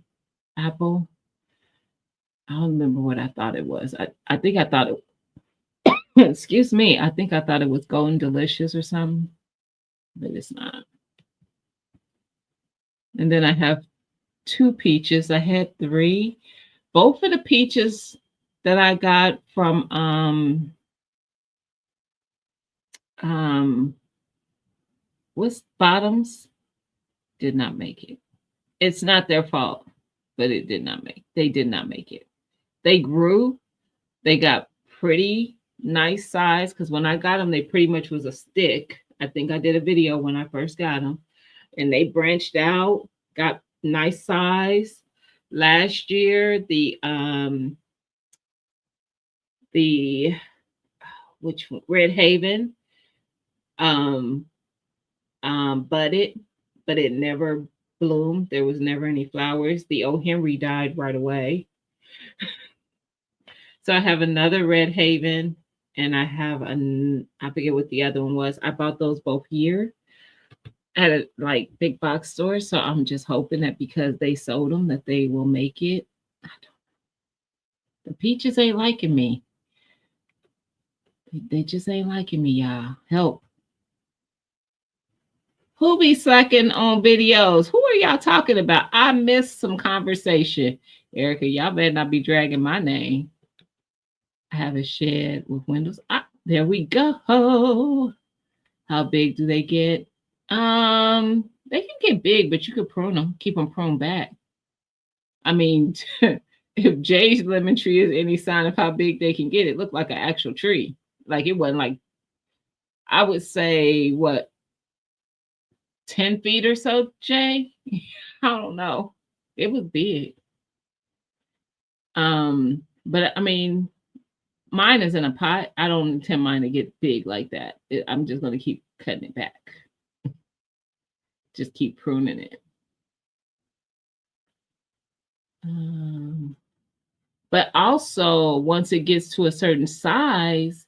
apple. I don't remember what I thought it was. I think I thought it, excuse me, I think I thought it was Golden Delicious or something, but it's not. And then I have two peaches. I had three. Both of the peaches that I got from um what's Bottoms did not make it. It's not their fault, but they did not make it. They grew, they got pretty nice size because when I got them, they pretty much was a stick. I think I did a video when I first got them, and they branched out, got nice size. Last year, the which one? Red Haven um budded, but it never bloomed. There was never any flowers. The O. Henry died right away. So I have another Red Haven, and I have I forget what the other one was. I bought those both here at a like big box store. So I'm just hoping that because they sold them, that they will make it. The peaches ain't liking me. They just ain't liking me, y'all. Help. Who be slacking on videos? Who are y'all talking about? I missed some conversation. Erica, y'all better not be dragging my name. I have a shed with windows. Ah, there we go. How big do they get? They can get big, but you could prune them, keep them pruned back. I mean, if Jay's lemon tree is any sign of how big they can get, it looked like an actual tree. Like it wasn't like, I would say, what, 10 feet or so, Jay? I don't know. It was big. But I mean, mine is in a pot. I don't intend mine to get big like that. I'm just going to keep cutting it back. Just keep pruning it. But also, once it gets to a certain size,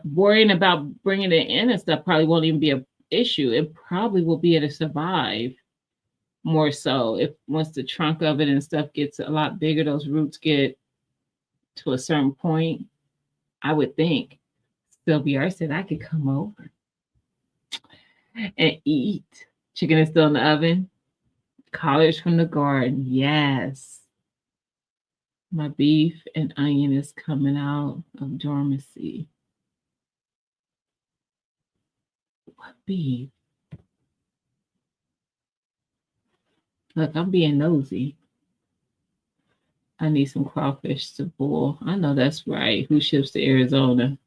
worrying about bringing it in and stuff probably won't even be an issue. It probably will be able to survive more so if once the trunk of it and stuff gets a lot bigger, those roots get to a certain point. I would think Sylvia said I could come over and eat. Chicken is still in the oven. Collard from the garden. Yes. My beef and onion is coming out of dormancy. What beef? Look, I'm being nosy. I need some crawfish to boil. I know that's right. Who ships to Arizona?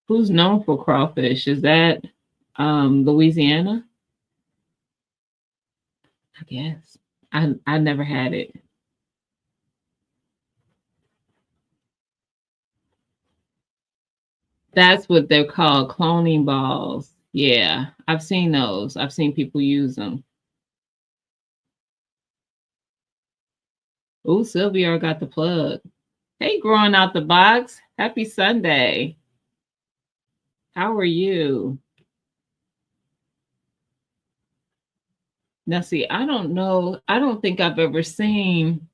Who's known for crawfish? Is that Louisiana? I guess. I never had it. That's what they're called, cloning balls. Yeah, I've seen those. I've seen people use them. Oh, Sylvia got the plug. Hey, growing out the box. Happy Sunday. How are you? Now, see, I don't know. I don't think I've ever seen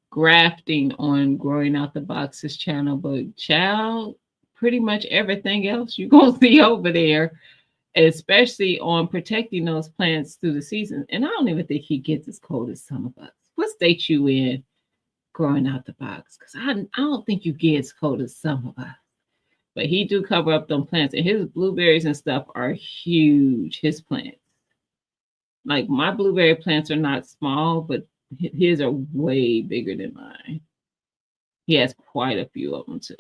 grafting on Growing Out the Boxes channel, but child, pretty much everything else you're going to see over there, especially on protecting those plants through the season. And I don't even think he gets as cold as some of us. What state you in Growing Out the Box? Because I don't think you get as cold as some of us. But he do cover up them plants, and his blueberries and stuff are huge. His plants, like my blueberry plants, are not small, but his are way bigger than mine. He has quite a few of them too,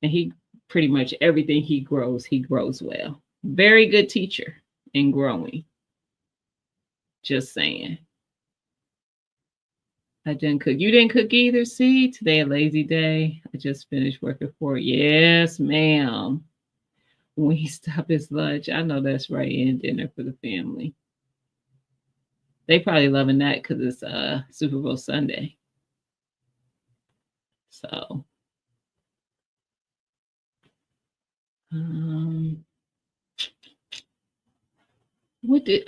and he pretty much everything he grows well. Very good teacher in growing. Just saying. I didn't cook. You didn't cook either. See, today a lazy day. I just finished working for it. Yes, ma'am. When he stop his lunch, I know that's right. And dinner for the family. They probably loving that because it's Super Bowl Sunday. So, what did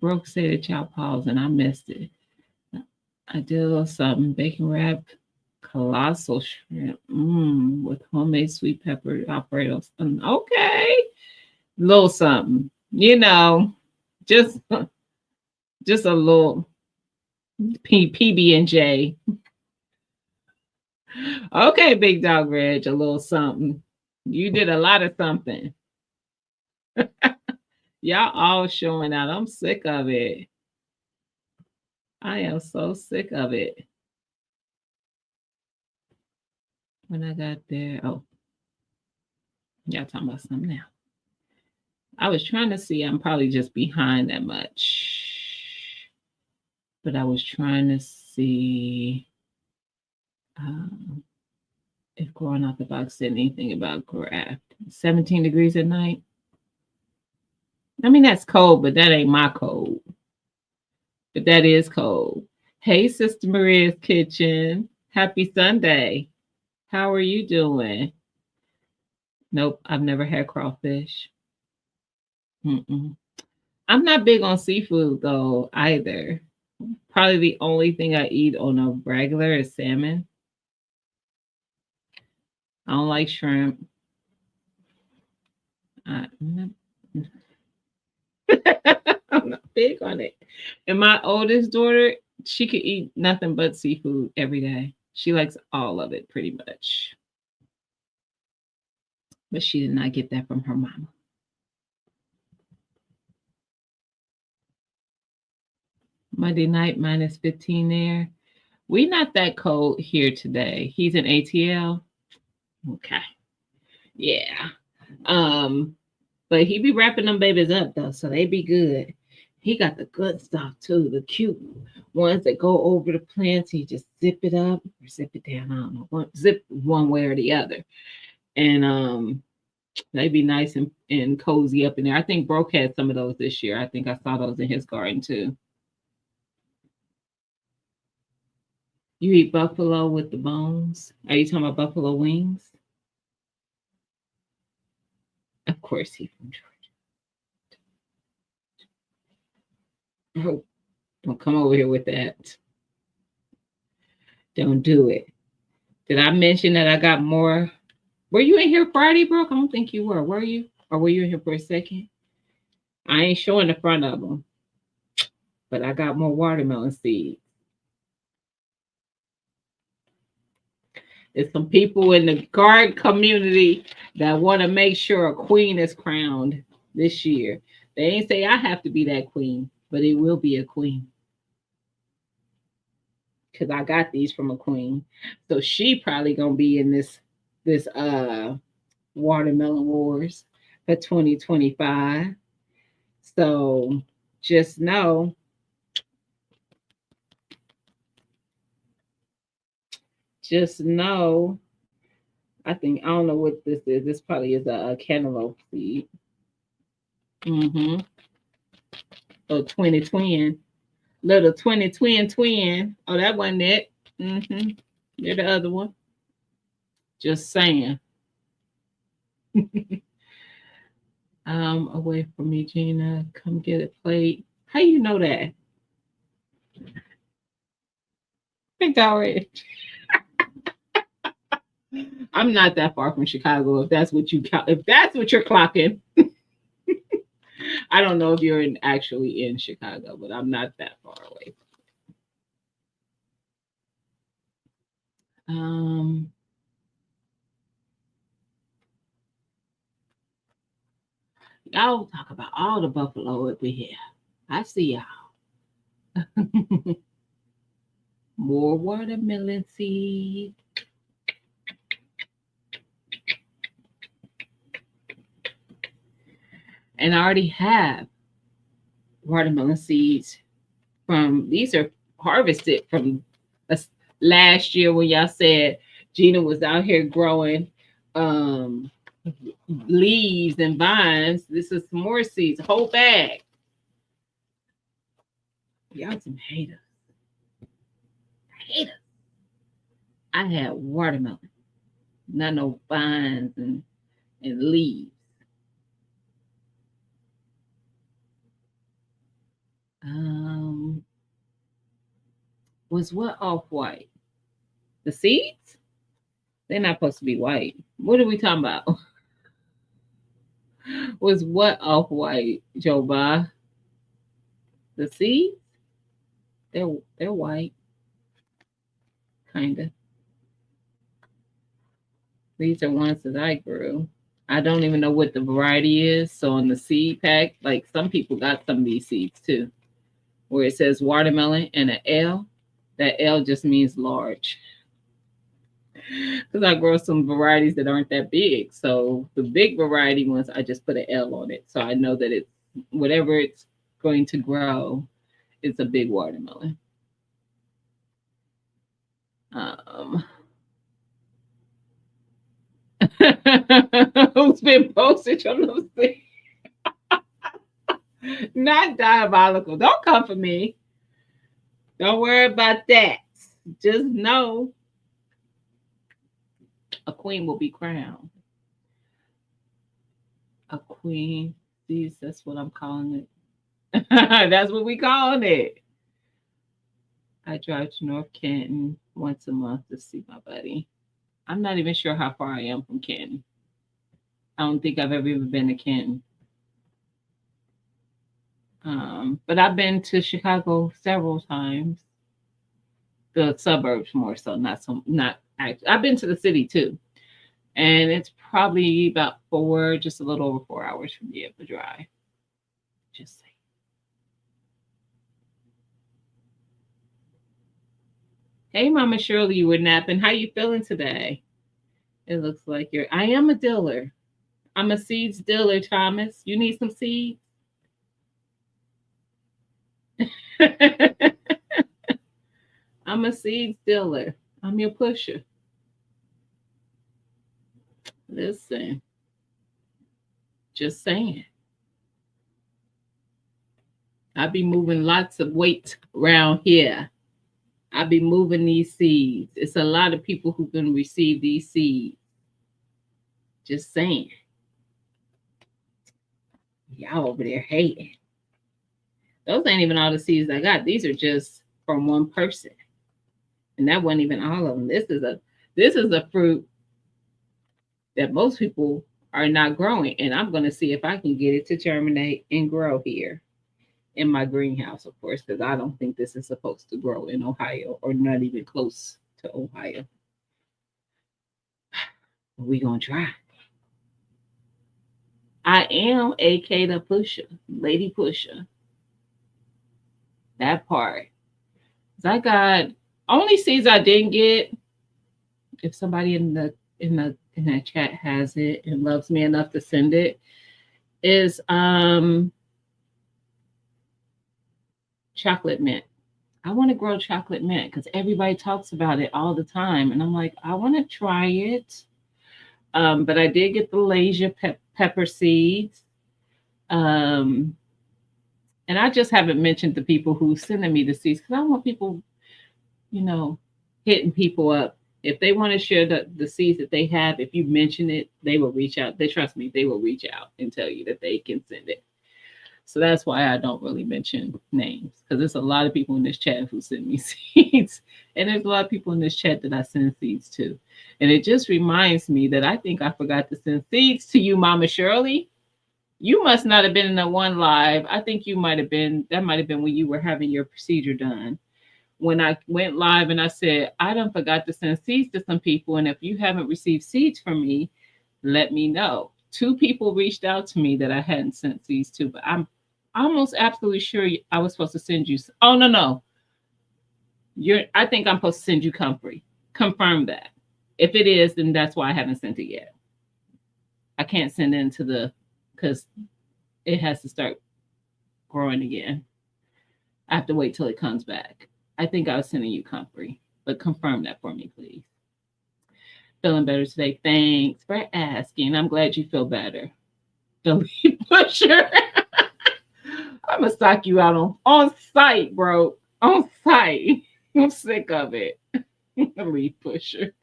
Brooke say to Chow Paws and I missed it? I did a little something bacon wrap, colossal shrimp, with homemade sweet pepper Alfredo. Okay, little something, just just a little PB and J. Okay, Big Dog Reg, a little something. You did a lot of something. Y'all all showing out. I'm sick of it. I am so sick of it. When I got there, oh, y'all talking about something now. I was trying to see, I'm probably just behind that much. But I was trying to see if Growing Out the Box said anything about graft. 17 degrees at night. I mean, that's cold, but that ain't my cold. But that is cold. Hey, Sister Maria's Kitchen. Happy Sunday. How are you doing? Nope, I've never had crawfish. Mm-mm. I'm not big on seafood though either. Probably the only thing I eat on a regular is salmon. I don't like shrimp. I'm I'm not big on it. And my oldest daughter, she could eat nothing but seafood every day. She likes all of it pretty much. But she did not get that from her mama. Monday night minus 15 there. We not that cold here today. He's in ATL. Okay. Yeah. Um, but he be wrapping them babies up though, so they be good. He got the good stuff too, the cute ones that go over the plants. He just zip it up or zip it down. I don't know. Zip one way or the other. And they be nice and cozy up in there. I think Broke had some of those this year. I think I saw those in his garden too. You eat buffalo with the bones? Are you talking about buffalo wings? Of course, he from Georgia. Oh, don't come over here with that. Don't do it. Did I mention that I got more? Were you in here Friday, Brooke? I don't think you were. Were you? Or were you in here for a second? I ain't showing the front of them, but I got more watermelon seeds. There's some people in the garden community that want to make sure a queen is crowned this year. They ain't say I have to be that queen, but it will be a queen. Because I got these from a queen. So she probably gonna be in this watermelon wars for 2025. So just know, just know, I don't know what this is. This probably is a cantaloupe seed. Mm-hmm. So 20 twin. Little 20 twin. Oh, that wasn't it. Mm-hmm. You're the other one. Just saying. Away from me, Gina. Come get a plate. How you know that? Victoria. I'm not that far from Chicago. If that's what you're clocking. I don't know if you're actually in Chicago, but I'm not that far away. Um, y'all talk about all the buffalo up here. I see y'all. More watermelon seeds. And I already have watermelon seeds from these are harvested from last year when y'all said Gina was out here growing um leaves and vines. This is some more seeds, a whole bag. Y'all some haters. Haters. I had watermelon, not no vines and leaves. Um, was what off white? The seeds? They're not supposed to be white. What are we talking about? Was what off white, Joe Ba? The seeds? They're white, kinda. These are ones that I grew. I don't even know what the variety is. So on the seed pack, like some people got some of these seeds too, where it says watermelon and an L. That L just means large. Because I grow some varieties that aren't that big. So the big variety ones, I just put an L on it. So I know that it's whatever it's going to grow, it's a big watermelon. Um, who's been postage on those things? Not diabolical. Don't come for me. Don't worry about that. Just know a queen will be crowned. A queen. These, that's what I'm calling it. That's what we calling it. I drive to North Canton once a month to see my buddy. I'm not even sure how far I am from Canton. I don't think I've ever even been to Canton. But I've been to Chicago several times. The suburbs more so, not actually. I've been to the city too, and it's probably about just a little over 4 hours from me up the drive. Just saying. Hey, Mama Shirley, you were napping. How you feeling today? It looks like you're. I am a diller. I'm a seeds diller, Thomas. You need some seeds? I'm a seeds diller. I'm your pusher. Listen, just saying. I be moving lots of weight around here. I be moving these seeds. It's a lot of people who can receive these seeds. Just saying. Y'all over there hating. Those ain't even all the seeds I got. These are just from one person. And that wasn't even all of them. This is a fruit that most people are not growing. And I'm gonna see if I can get it to germinate and grow here in my greenhouse, of course, because I don't think this is supposed to grow in Ohio or not even close to Ohio. But we gonna try. I am AK the pusher, lady pusher. That part. 'Cause I got only seeds I didn't get. If somebody in that chat has it and loves me enough to send it, is chocolate mint. I want to grow chocolate mint because everybody talks about it all the time, and I'm like, I want to try it. But I did get the Lasia pepper seeds. Um, and I just haven't mentioned the people who sending me the seeds because I want people, you know, hitting people up. If they want to share the seeds that they have, if you mention it, they will reach out. They trust me, they will reach out and tell you that they can send it. So that's why I don't really mention names because there's a lot of people in this chat who send me seeds. And there's a lot of people in this chat that I send seeds to. And it just reminds me that I think I forgot to send seeds to you, Mama Shirley. You must not have been in the one live. I think you might have been, that might have been when you were having your procedure done. When I went live and I said, I done forgot to send seeds to some people. And if you haven't received seeds from me, let me know. 2 people reached out to me that I hadn't sent seeds to, but I'm almost absolutely sure I was supposed to send you. Oh, no. I think I'm supposed to send you comfrey. Confirm that. If it is, then that's why I haven't sent it yet. I can't send it into because it has to start growing again. I have to wait till it comes back. I think I was sending you comfrey, but confirm that for me, please. Feeling better today. Thanks for asking. I'm glad you feel better. The lead pusher. I'm gonna sock you out on site, bro. On site. I'm sick of it. The lead pusher.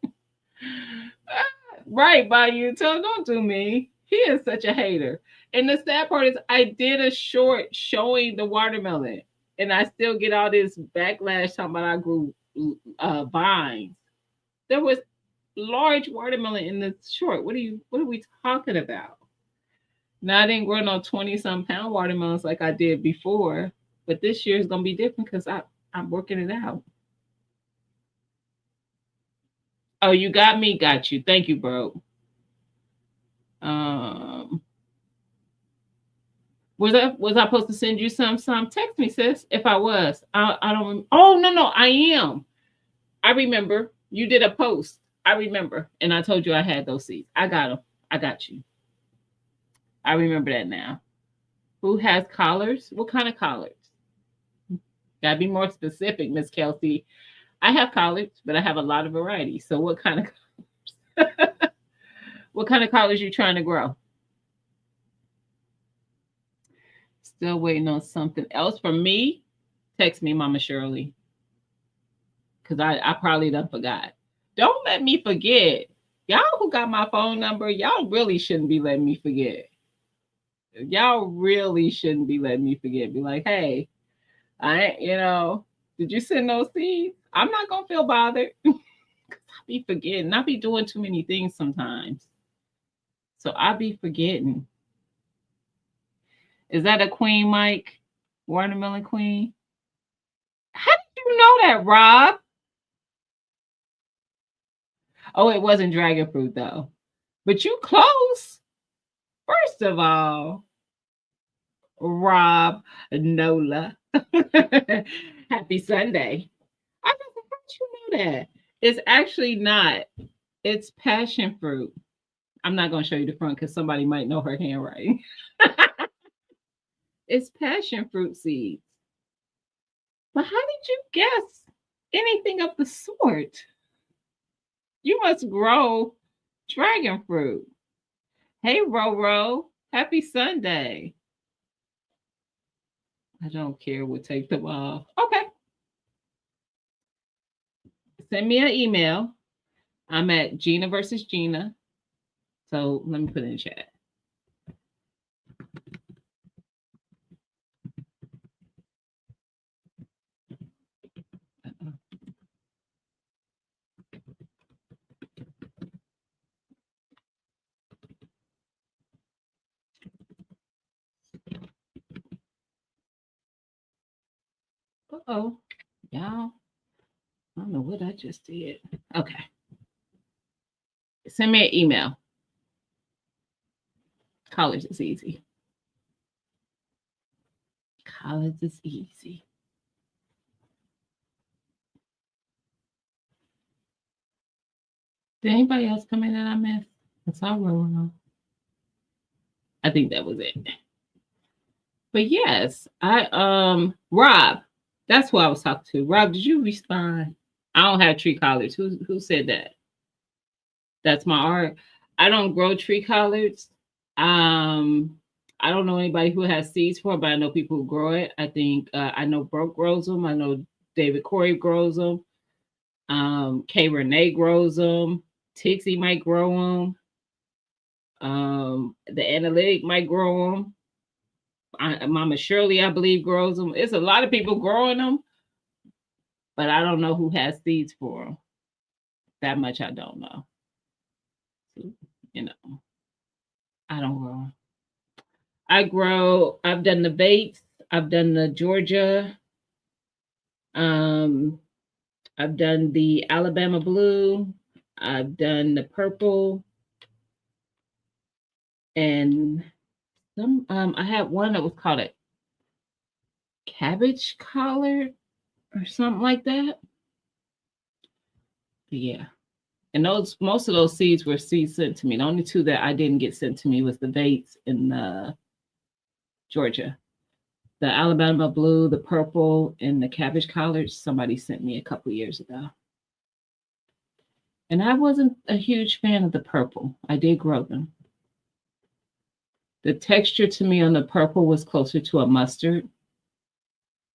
Right by you. Don't do me. He is such a hater. And the sad part is I did a short showing the watermelon. And I still get all this backlash talking about I grew vines. There was large watermelon in the short. What are we talking about? Now I didn't grow no 20-some pound watermelons like I did before, but this year is gonna be different because I'm working it out. Oh, you got me, got you. Thank you, bro. Was I supposed to send you some? Text me, sis. If I was, I don't. Oh no, I am. I remember you did a post. I remember, and I told you I had those seeds. I got them. I got you. I remember that now. Who has collars? What kind of collars? Gotta be more specific, Miss Kelsey. I have collars, but I have a lot of variety. So what kind of collars? What kind of collars you trying to grow? Still waiting on something else from me? Text me, Mama Shirley. Because I probably done forgot. Don't let me forget. Y'all who got my phone number, y'all really shouldn't be letting me forget. Y'all really shouldn't be letting me forget. Be like, hey, did you send those seeds? I'm not going to feel bothered. Because I be forgetting. I be doing too many things sometimes. So I be forgetting. Is that a queen, Mike? Watermelon queen? How did you know that, Rob? Oh, it wasn't dragon fruit though. But you close. First of all, Rob Nola. Happy Sunday. I don't know how you know that. It's actually not. It's passion fruit. I'm not going to show you the front because somebody might know her handwriting. It's passion fruit seeds. But how did you guess anything of the sort? You must grow dragon fruit. Hey, Roro. Happy Sunday. I don't care. We'll take them off. Okay. Send me an email. I'm at Gina versus Gina. So let me put it in chat. Uh-oh. Y'all. I don't know what I just did. Okay. Send me an email. College is easy. College is easy. Did anybody else come in that I missed? I saw Roro. I think that was it. But yes, Rob, that's who I was talking to. Rob, did you respond? I don't have tree collards. Who said that? That's my art. I don't grow tree collards. I don't know anybody who has seeds for it, but I know people who grow it. I think I know Brooke grows them. I know David Corey grows them. Kay Renee grows them. Tixie might grow them. The Analytic might grow them. Mama Shirley, I believe, grows them. It's a lot of people growing them, but I don't know who has seeds for them. That much I don't know. You know, I don't grow. I've done the Bates, I've done the Georgia, I've done the Alabama blue, I've done the purple, and I had one that was called a cabbage collard or something like that. But yeah. And most of those seeds were seeds sent to me. The only two that I didn't get sent to me was the Bates and the Georgia. The Alabama blue, the purple, and the cabbage collards, somebody sent me a couple years ago. And I wasn't a huge fan of the purple. I did grow them. The texture to me on the purple was closer to a mustard.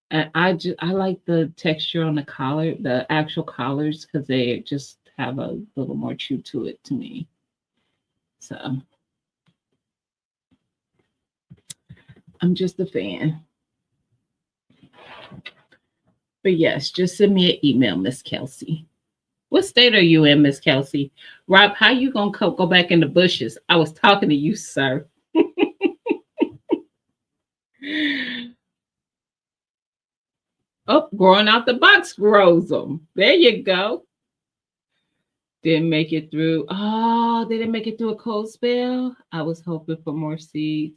And I like the texture on the collard, the actual collards, because they just have a little more chew to it to me. So I'm just a fan. But yes, just send me an email, Miss Kelsey. What state are you in, Miss Kelsey? Rob, how you gonna go back in the bushes? I was talking to you, sir. Oh, growing out the box grows them. There you go. Didn't make it through. Oh, they didn't make it through a cold spell. I was hoping for more seeds.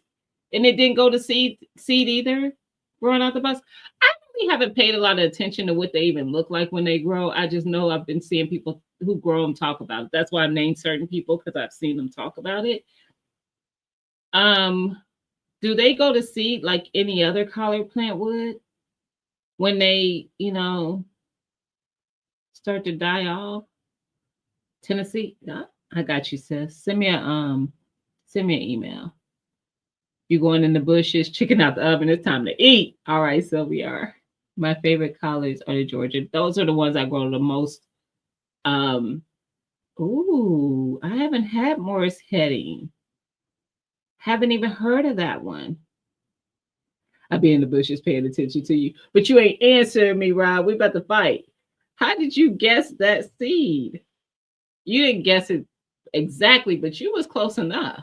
And it didn't go to seed either, growing out the box. I really haven't paid a lot of attention to what they even look like when they grow. I just know I've been seeing people who grow them talk about it. That's why I named certain people, because I've seen them talk about it. Do they go to seed like any other collard plant would? When they, start to die off? Tennessee? No, I got you, sis. Send me an email. You going in the bushes, chicken out the oven. It's time to eat. All right, Sylvia. My favorite collards are the Georgia. Those are the ones I grow the most. Ooh, I haven't had Morris Heading. Haven't even heard of that one. I'll be in the bushes paying attention to you. But you ain't answering me, Rob. We about to fight. How did you guess that seed? You didn't guess it exactly, but you was close enough.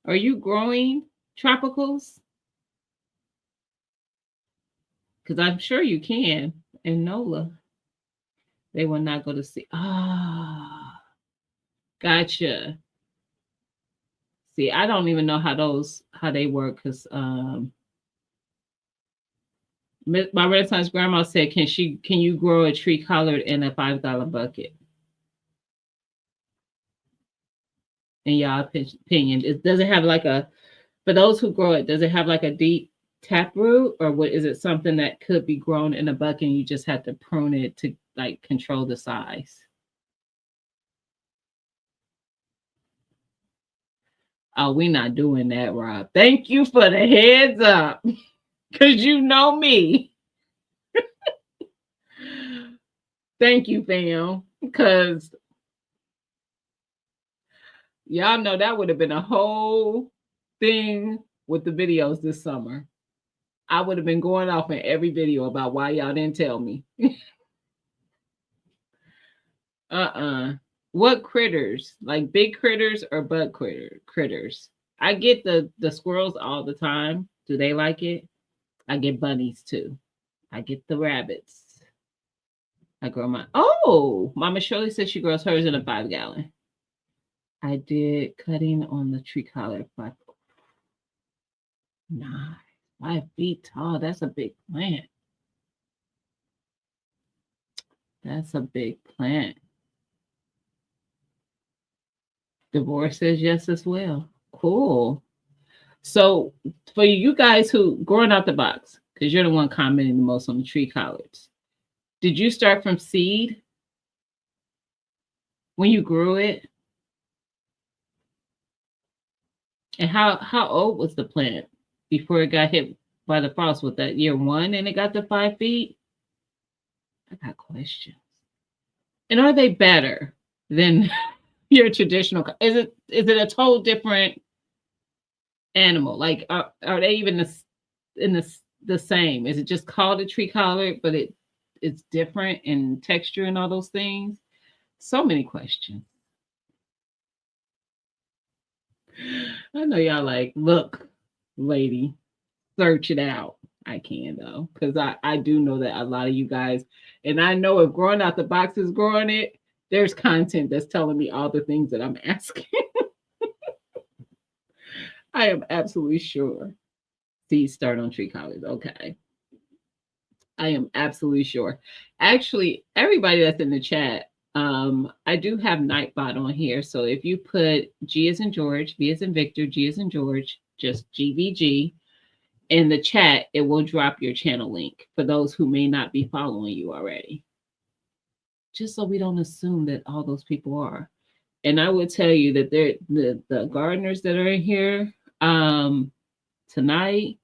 Are you growing tropicals? Because I'm sure you can. And NOLA, they will not go to see. Ah, gotcha. See, I don't even know how they work because my Renaissance grandma said, can you grow a tree collard in a $5 bucket? In y'all opinion, does it have like a, for those who grow it, does it have like a deep taproot, or what is it, something that could be grown in a bucket and you just have to prune it to like control the size? Oh, we not doing that, Rob. Thank you for the heads up. Cause you know me. Thank you, fam. Cause y'all know that would have been a whole thing with the videos this summer. I would have been going off in every video about why y'all didn't tell me. What critters? Like big critters or bug critters? I get the squirrels all the time. Do they like it? I get bunnies too. I get the rabbits. I grow my Mama Shirley said she grows hers in a 5-gallon. I did cutting on the tree collar. 5 feet tall. That's a big plant. That's a big plant. Divorce says yes as well. Cool. So for you guys who growing out the box, because you're the one commenting the most on the tree collards, did you start from seed when you grew it? And how old was the plant before it got hit by the frost? Was that year 1 and it got to 5 feet? I got questions. And are they better than your traditional? Is it a total different animal? Like are they even the same? Is it just called a tree collard, but it's different in texture and all those things? So many questions. I know y'all like, look, lady, search it out. I can though, because I do know that a lot of you guys, and I know if growing out the box is growing it, there's content that's telling me all the things that I'm asking. I am absolutely sure. Seeds start on tree collards. Okay. I am absolutely sure. Actually, everybody that's in the chat, I do have Nightbot on here. So if you put G as in George, V as in Victor, G as in George, just GVG in the chat, it will drop your channel link for those who may not be following you already. Just so we don't assume that all those people are. And I would tell you that the gardeners that are in here tonight,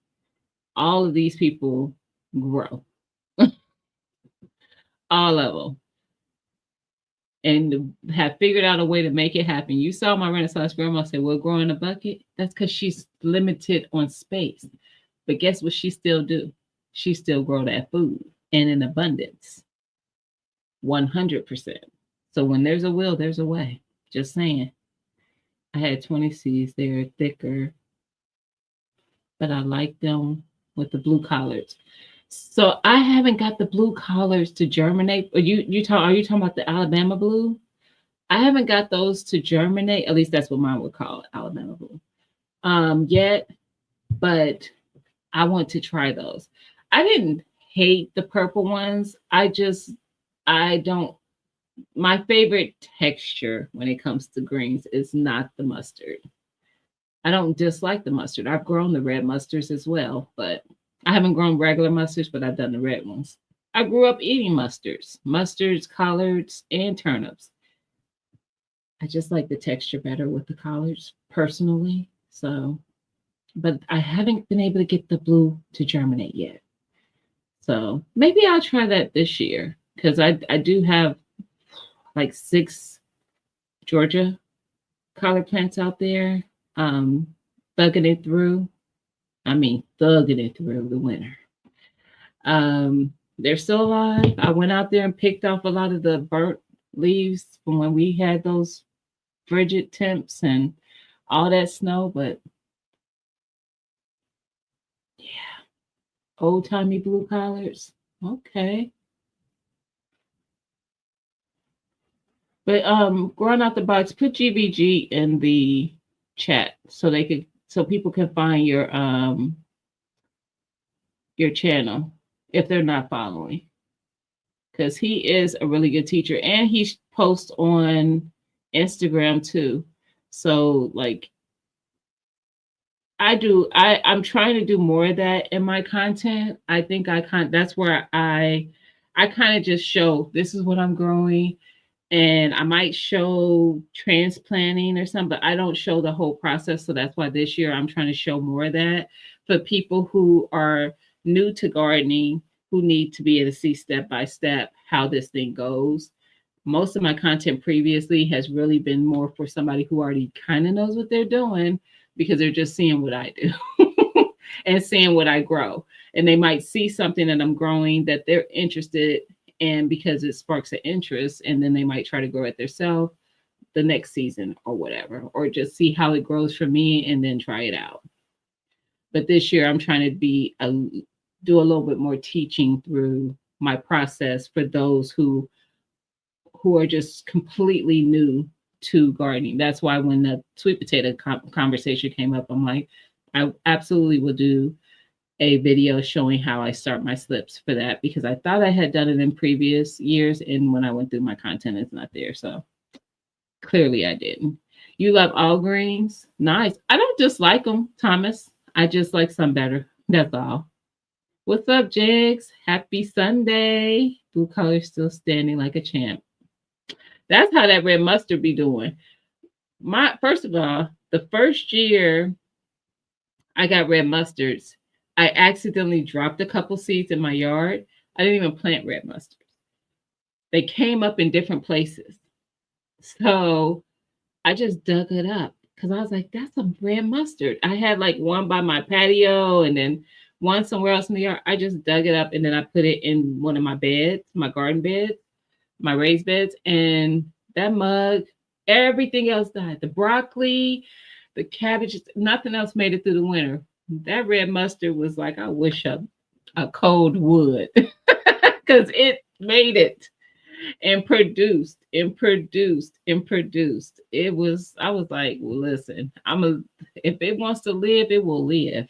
all of these people grow. All of them. And have figured out a way to make it happen. You saw my Renaissance grandma say, "We'll grow in a bucket." That's because she's limited on space. But guess what she still do? She still grow that food and in abundance. 100%. So when there's a will, there's a way. Just saying. I had 20 seeds. They're thicker, but I like them with the blue collards. So I haven't got the blue collards to germinate. Are you talking about the Alabama blue? I haven't got those to germinate. At least that's what mine would call Alabama blue. Yet, but I want to try those. I didn't hate the purple ones. I don't. My favorite texture when it comes to greens is not the mustard. I don't dislike the mustard. I've grown the red mustards as well, but I haven't grown regular mustards, but I've done the red ones. I grew up eating mustards, collards, and turnips. I just like the texture better with the collards personally. So, but I haven't been able to get the blue to germinate yet. So maybe I'll try that this year because I do have like 6 Georgia collard plants out there, thugging it through. I mean, thugging it through the winter. They're still alive. I went out there and picked off a lot of the burnt leaves from when we had those frigid temps, and all that snow, but yeah, old timey blue collards. Okay. But growing out the box, put GBG in the chat so people can find your channel if they're not following. Because he is a really good teacher and he posts on Instagram too. So like I'm trying to do more of that in my content. I think that's where I kind of just show this is what I'm growing, and I might show transplanting or something, but I don't show the whole process. So that's why this year I'm trying to show more of that for people who are new to gardening, who need to be able to see step by step how this thing goes. Most of my content previously has really been more for somebody who already kind of knows what they're doing because they're just seeing what I do and seeing what I grow. And they might see something that I'm growing that they're interested in because it sparks an interest, and then they might try to grow it themselves the next season or whatever, or just see how it grows for me and then try it out. But this year I'm trying to do a little bit more teaching through my process for those who are just completely new to gardening. That's why when the sweet potato conversation came up, I'm like, I absolutely will do a video showing how I start my slips for that, because I thought I had done it in previous years, and when I went through my content, it's not there. So clearly I didn't. You love all greens? Nice. I don't dislike them, Thomas. I just like some better. That's all. What's up, Jigs? Happy Sunday. Blue color still standing like a champ. That's how that red mustard be doing. First of all, the first year I got red mustards, I accidentally dropped a couple seeds in my yard. I didn't even plant red mustards. They came up in different places. So I just dug it up because I was like, that's some red mustard. I had like one by my patio and then one somewhere else in the yard. I just dug it up and then I put it in one of my beds, my garden beds, my raised beds, and that mug, everything else died. The broccoli, the cabbage, nothing else made it through the winter. That red mustard was like, I wish a cold would, because it made it and produced and produced and produced. I was like, well, listen, if it wants to live, it will live.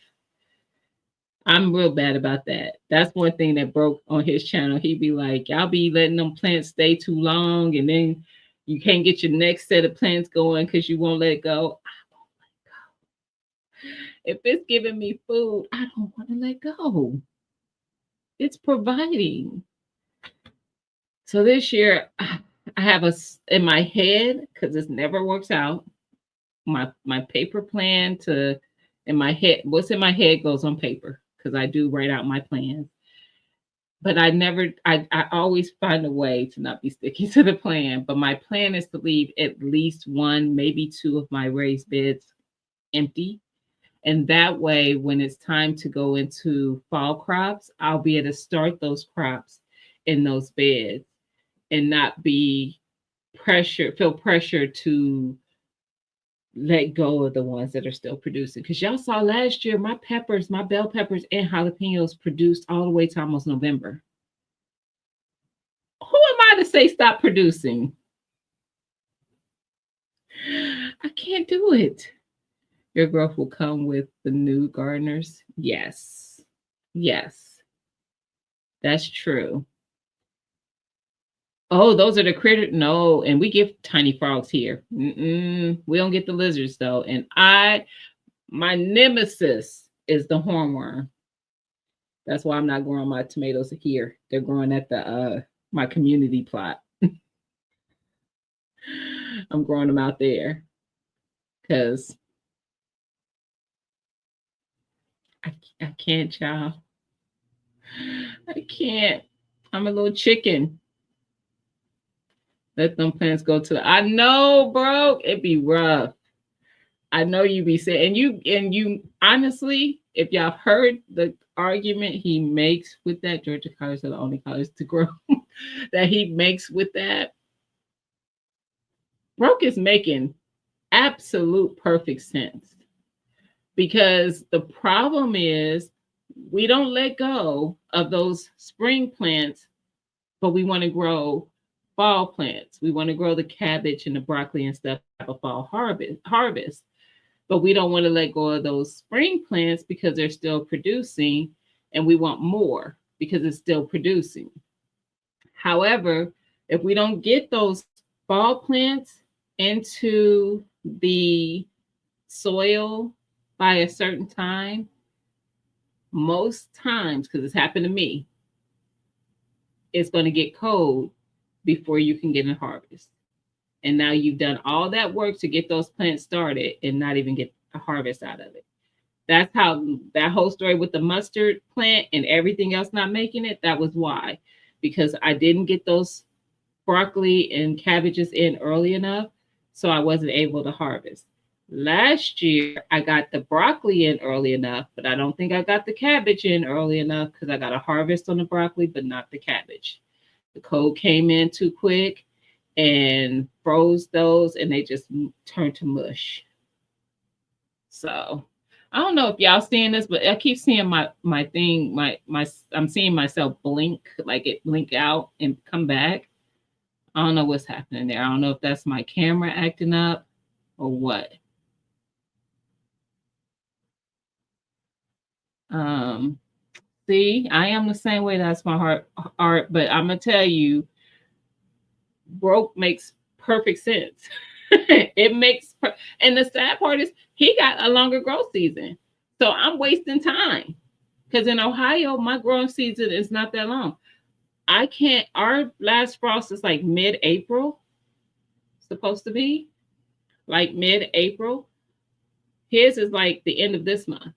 I'm real bad about that. That's one thing that broke on his channel. He'd be like, y'all be letting them plants stay too long, and then you can't get your next set of plants going because you won't let go. I won't let go. If it's giving me food, I don't want to let go. It's providing. So this year, I have in my head, because this never works out, my paper plan in my head, what's in my head goes on paper, because I do write out my plans. But I always find a way to not be sticking to the plan. But my plan is to leave at least one, maybe two of my raised beds empty. And that way, when it's time to go into fall crops, I'll be able to start those crops in those beds and not feel pressure to let go of the ones that are still producing. Because y'all saw last year, my bell peppers and jalapenos produced all the way to almost November. Who am I to say stop producing? I can't do it. Your growth will come with the new gardeners. Yes. Yes. That's true. Oh, those are the critters. No, and we get tiny frogs here. We don't get the lizards though. And my nemesis is the hornworm. That's why I'm not growing my tomatoes here. They're growing at my community plot. I'm growing them out there because I can't, child. I can't. I'm a little chicken. Let them plants go to I know, bro. It'd be rough. I know you be saying, and you honestly, if y'all heard the argument he makes with that, Georgia collards are the only colors to grow that he makes with that. Broke is making absolute perfect sense. Because the problem is we don't let go of those spring plants, but we want to grow fall plants. We want to grow the cabbage and the broccoli and stuff, have a fall harvest. But we don't want to let go of those spring plants because they're still producing, and we want more because it's still producing. However, if we don't get those fall plants into the soil by a certain time, most times, because it's happened to me, it's going to get cold before you can get a harvest. And now you've done all that work to get those plants started and not even get a harvest out of it. That's how that whole story with the mustard plant and everything else not making it, that was why. Because I didn't get those broccoli and cabbages in early enough, so I wasn't able to harvest. Last year, I got the broccoli in early enough, but I don't think I got the cabbage in early enough because I got a harvest on the broccoli, but not the cabbage. The cold came in too quick and froze those, and they just turned to mush. So I don't know if y'all seeing this, but I keep seeing my thing, my I'm seeing myself blink, like it blink out and come back. I don't know what's happening there. I don't know if that's my camera acting up or what. Um, See, I am the same way. That's my art, but I'm gonna tell you, broke makes perfect sense. It makes, and the sad part is he got a longer growth season, so I'm wasting time because in Ohio, my growing season is not that long. I can't. Our last frost is like mid-April, supposed to be like mid-April. His is like the end of this month.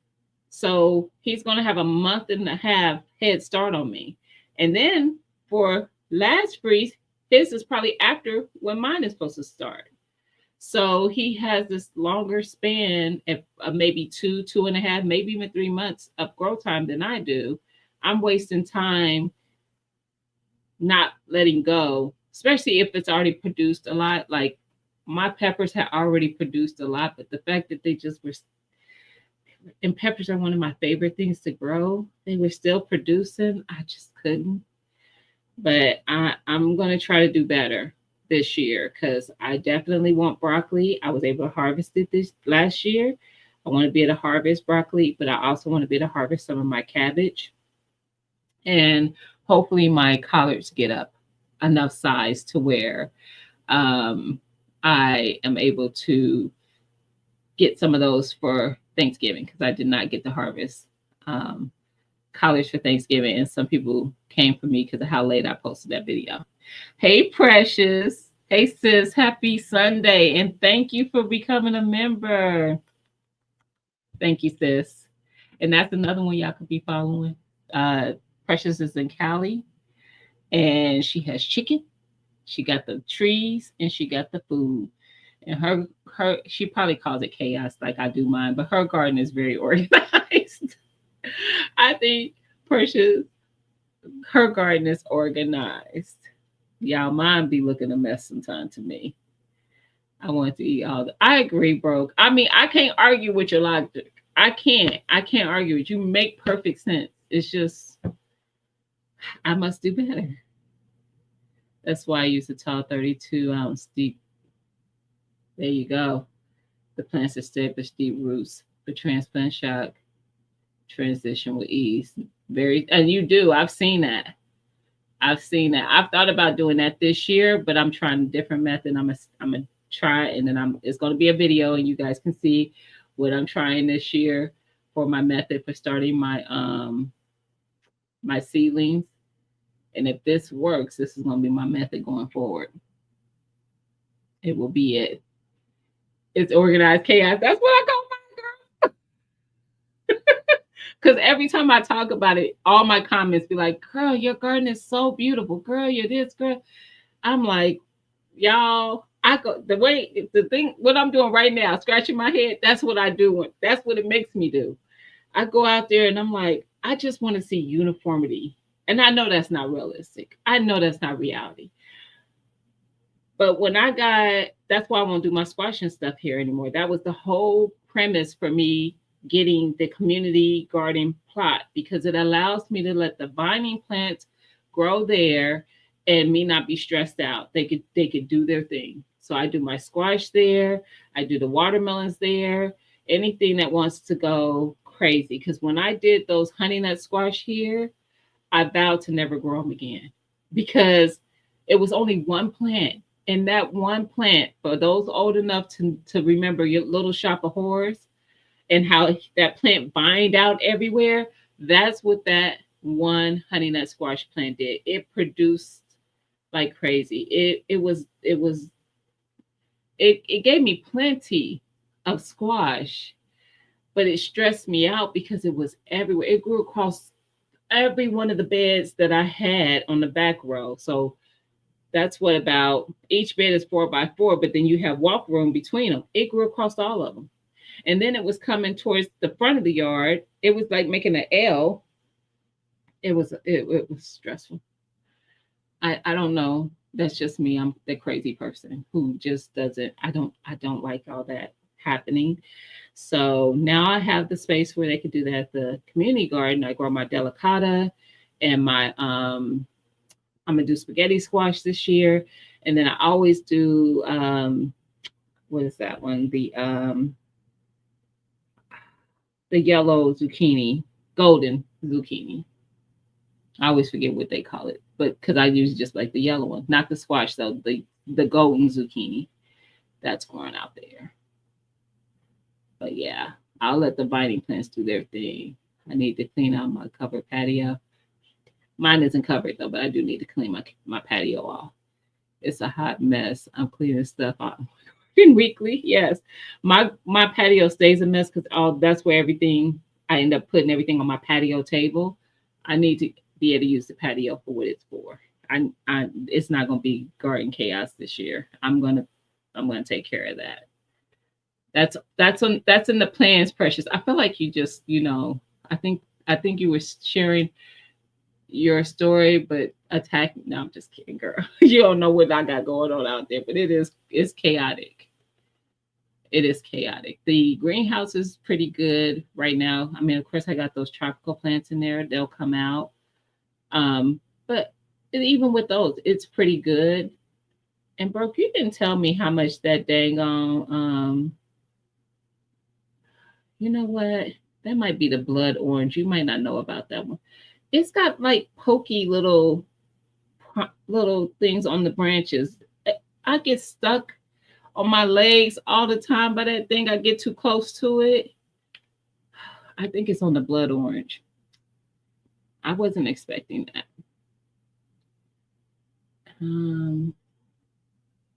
So he's going to have a month and a half head start on me. And then for last freeze, his is probably after when mine is supposed to start. So he has this longer span of maybe 2.5, maybe even 3 months of growth time than I do. I'm wasting time not letting go, especially if it's already produced a lot. Like my peppers had already produced a lot, but the fact that they just were, and peppers are one of my favorite things to grow, they were still producing. I just couldn't. But I'm going to try to do better this year because I definitely want broccoli. I was able to harvest it this last year. I want to be able to harvest broccoli, but I also want to be able to harvest some of my cabbage. And hopefully my collards get up enough size to where um, I am able to get some of those for Thanksgiving because I did not get to harvest collards for Thanksgiving, and some people came for me because of how late I posted that video. Hey, Precious. Hey, sis. Happy Sunday, and thank you for becoming a member. Thank you, sis. And that's another one y'all could be following. Precious is in Cali, and she has chicken. She got the trees, and she got the food. And her she probably calls it chaos like I do mine, but her garden is very organized. I think Precious, her garden is organized. Y'all, mine be looking a mess sometimes to me. I want to eat all the. I agree, bro. I mean, I can't argue with your logic. I can't. I can't argue with you. Make perfect sense. It's just I must do better. That's why I use a tall 32-ounce deep. There you go. The plants establish deep roots for transplant shock transition with ease. Very, and you do. I've seen that. I've seen that. I've thought about doing that this year, but I'm trying a different method. I'm gonna try it, and then it's gonna be a video, and you guys can see what I'm trying this year for my method for starting my seedlings. And if this works, this is gonna be my method going forward. It will be it. It's organized chaos. That's what I call mine, girl. Because every time I talk about it, all my comments be like, girl, your garden is so beautiful. Girl, you're this, girl. I'm like, y'all, I go the thing, what I'm doing right now, scratching my head, that's what I do. That's what it makes me do. I go out there and I'm like, I just want to see uniformity. And I know that's not realistic. I know that's not reality. But when I got, that's why I won't do my squash and stuff here anymore. That was the whole premise for me getting the community garden plot, because it allows me to let the vining plants grow there and me not be stressed out. They could do their thing. So I do my squash there, I do the watermelons there, anything that wants to go crazy. Because when I did those honey nut squash here, I vowed to never grow them again, because it was only one plant. And that one plant, for those old enough to remember your Little Shop of Horrors and how that plant vined out everywhere, that's what that one honey nut squash plant did. It produced like crazy. It gave me plenty of squash, but it stressed me out because it was everywhere. It grew across every one of the beds that I had on the back row. So that's what, about each bed is 4 by 4, but then you have walk room between them. It grew across all of them. And then it was coming towards the front of the yard. It was like making an L. It was stressful. I don't know. That's just me. I'm the crazy person who just doesn't, I don't like all that happening. So now I have the space where they could do that at the community garden. I grow my delicata and my I'm gonna do spaghetti squash this year. And then I always do what is that one? The yellow zucchini, golden zucchini. I always forget what they call it, but because I use just like the yellow one, not the squash though, the golden zucchini that's growing out there. But yeah, I'll let the vining plants do their thing. I need to clean out my covered patio. Mine isn't covered though, but I do need to clean my patio off. It's a hot mess. I'm cleaning stuff out weekly. Yes, my patio stays a mess because all that's where everything, I end up putting everything on my patio table. I need to be able to use the patio for what it's for. I it's not gonna be garden chaos this year. I'm gonna take care of that. That's in the plans, Precious. I feel like you just, I think you were sharing your story, but attack. No, I'm just kidding, girl. You don't know what I got going on out there, but it's chaotic. It is chaotic. The greenhouse is pretty good right now. I mean, of course, I got those tropical plants in there. They'll come out. But even with those, it's pretty good. And Brooke, you didn't tell me how much that dang on you know what? That might be the blood orange. You might not know about that one. It's got like pokey little things on the branches. I get stuck on my legs all the time by that thing. I get too close to it. I think it's on the blood orange. I wasn't expecting that. Um,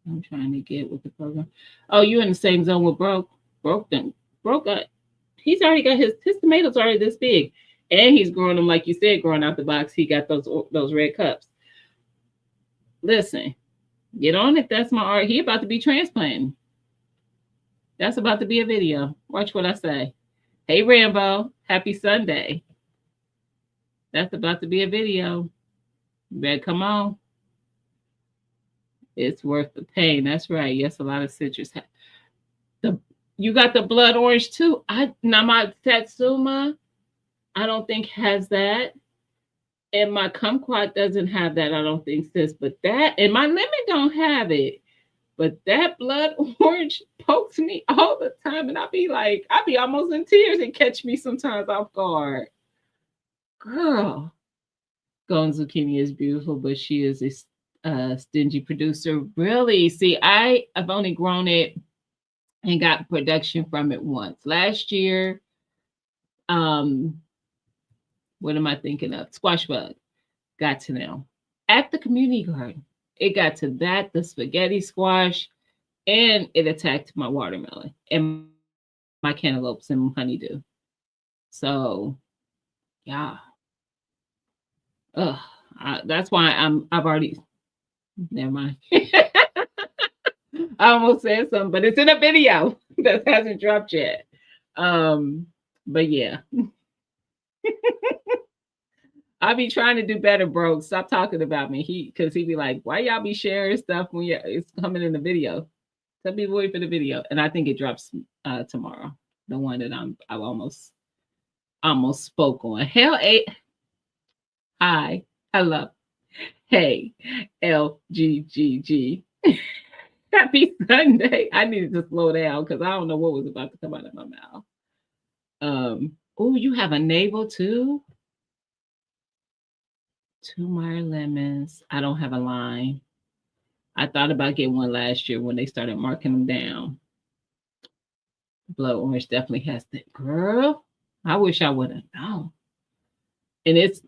I'm trying to get with the program. Oh, you're in the same zone with Broke. Broke got. He's already got his tomatoes already this big, and he's growing them like you said, growing out the box. He got those red cups. Listen, get on it. That's my art. He about to be transplanting. That's about to be a video. Watch what I say. Hey Rambo, happy Sunday. That's about to be a video. You better come on. It's worth the pain. That's right. Yes, a lot of citrus. The You got the blood orange too. My Satsuma, I don't think has that. And my kumquat doesn't have that, I don't think, sis. But that, and my lemon don't have it. But that blood orange pokes me all the time. And I be almost in tears and catch me sometimes off guard. Girl, Golden Zucchini is beautiful, but she is a stingy producer. Really? See, I've only grown it and got production from it once. Last year, um, what am I thinking of? Squash bug got to them at the community garden. It got to that, the spaghetti squash, and it attacked my watermelon and my cantaloupes and honeydew. So, yeah. Ugh, that's why I've already, never mind. I almost said something, but it's in a video that hasn't dropped yet. But yeah. I be trying to do better, bro. Stop talking about me. Because he be like, why y'all be sharing stuff when it's coming in the video? Some people wait for the video, and I think it drops tomorrow. The one that I almost spoke on. Hell, hi, hello, hey, LGGG. Happy Sunday. I needed to slow down because I don't know what was about to come out of my mouth. Oh, you have a navel too? 2 Meyer lemons. I don't have a line. I thought about getting one last year when they started marking them down. Blood orange definitely has that. Girl, I wish I would have known. And it's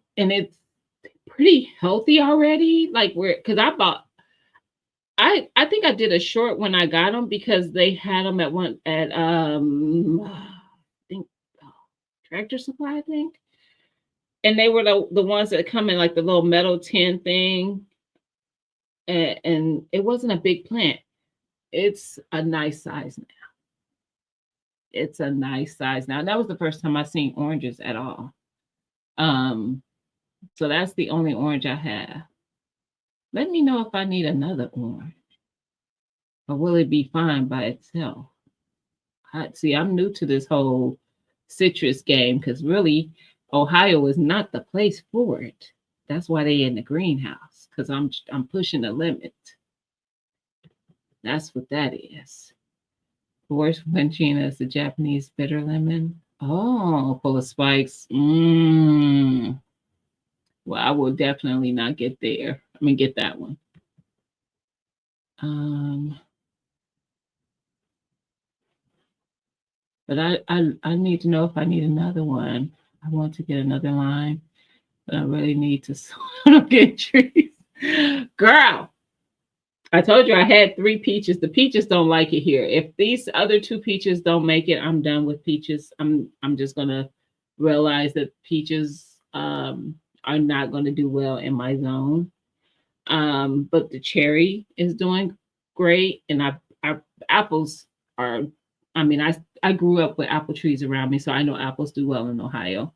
pretty healthy already. Like because I think I did a short when I got them because they had them at I think Tractor Supply, I think. And they were the ones that come in like the little metal tin thing. And it wasn't a big plant. It's a nice size now. It's a nice size now. And that was the first time I seen oranges at all. So that's the only orange I have. Let me know if I need another orange. Or will it be fine by itself? See, I'm new to this whole citrus game because really Ohio is not the place for it. That's why they in the greenhouse because I'm pushing the limit. That's what that is. Forest Winchina is the Japanese bitter lemon. Oh, full of spikes. Well, I will definitely not get there. I mean, get that one. But I need to know if I need another one. I want to get another line, but I really need to get trees. Girl, I told you I had 3 peaches. The peaches don't like it here. If these other 2 peaches don't make it, I'm done with peaches. I'm just gonna realize that peaches are not gonna do well in my zone. But the cherry is doing great, and apples are. I mean, I grew up with apple trees around me, so I know apples do well in Ohio.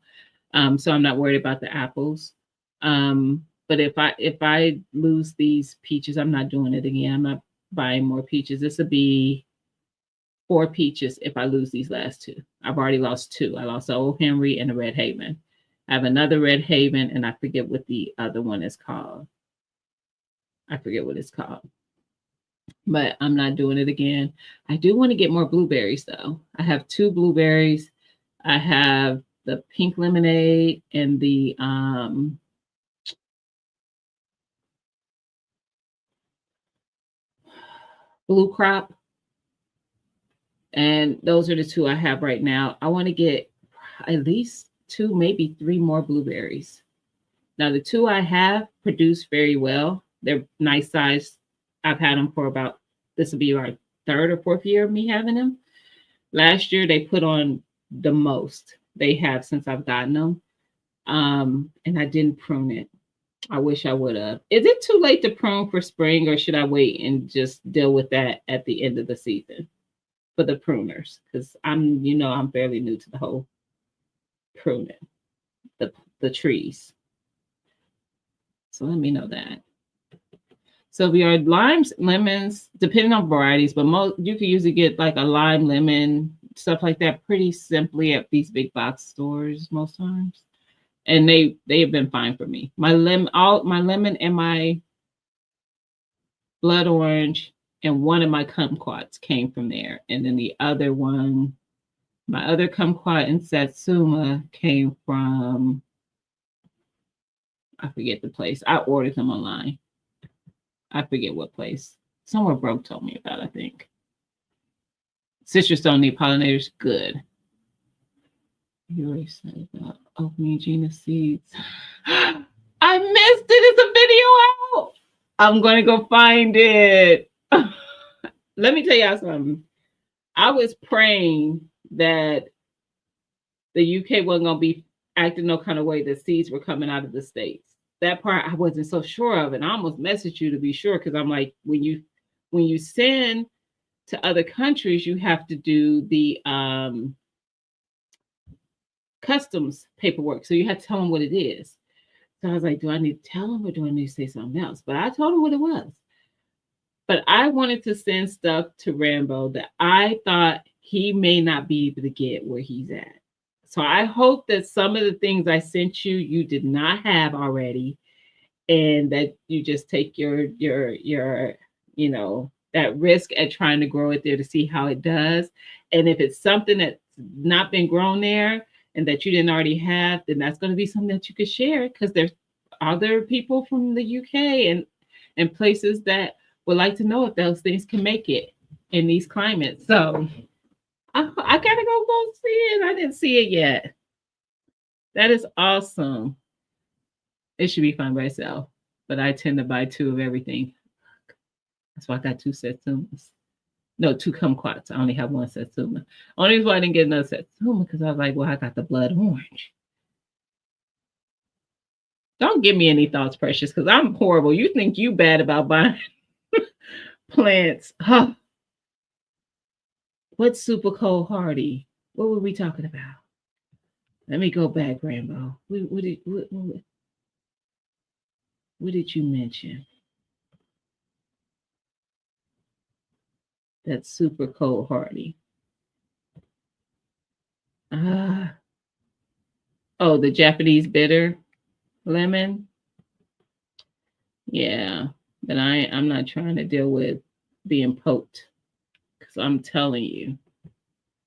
So I'm not worried about the apples. But if I lose these peaches, I'm not doing it again. I'm not buying more peaches. This will be 4 peaches if I lose these last 2. I've already lost 2. I lost the Old Henry and the Red Haven. I have another Red Haven, and I forget what the other one is called. I forget what it's called. But I'm not doing it again. I do want to get more blueberries though. I have 2 blueberries. I have the pink lemonade and the blue crop. And those are the 2 I have right now. I want to get at least 2, maybe 3 more blueberries. Now, the 2 I have produce very well. They're nice size. I've had them for about, this will be our 3rd or 4th year of me having them. Last year, they put on the most they have since I've gotten them. And I didn't prune it. I wish I would have. Is it too late to prune for spring, or should I wait and just deal with that at the end of the season for the pruners? Because I'm fairly new to the whole pruning the trees. So let me know that. So we are limes, lemons, depending on varieties, but you can usually get like a lime, lemon, stuff like that pretty simply at these big box stores most times. And they have been fine for me. My lemon and my blood orange and one of my kumquats came from there. And then the other one, my other kumquat in Satsuma came from, I forget the place. I ordered them online. I forget what place. Somewhere Broke told me about, I think. Citrus don't need pollinators. Good. You already said about opening Gina seeds. I missed it. It's a video out. I'm going to go find it. Let me tell y'all something. I was praying that the UK wasn't going to be acting no kind of way that seeds were coming out of the States. That part I wasn't so sure of. And I almost messaged you to be sure because I'm like, when you send to other countries, you have to do the customs paperwork. So you have to tell them what it is. So I was like, do I need to tell him or do I need to say something else? But I told him what it was. But I wanted to send stuff to Rambo that I thought he may not be able to get where he's at. So I hope that some of the things I sent you, you did not have already, and that you just take your that risk at trying to grow it there to see how it does. And if it's something that's not been grown there and that you didn't already have, then that's going to be something that you could share, because there's other people from the UK and places that would like to know if those things can make it in these climates. So I gotta go see it. I didn't see it yet. That is awesome. It should be fun by itself, but I tend to buy two of everything. That's why I got two Satsumas. No, two kumquats. I only have one Satsuma. Only reason why I didn't get another Satsuma because I was like, well, I got the blood orange. Don't give me any thoughts, Precious, because I'm horrible. You think you bad about buying plants. Huh. What's super cold hardy? What were we talking about? Let me go back, Rambo. What did you mention? That's super cold hardy. Oh, the Japanese bitter lemon. Yeah, but I'm not trying to deal with being poked, because I'm telling you,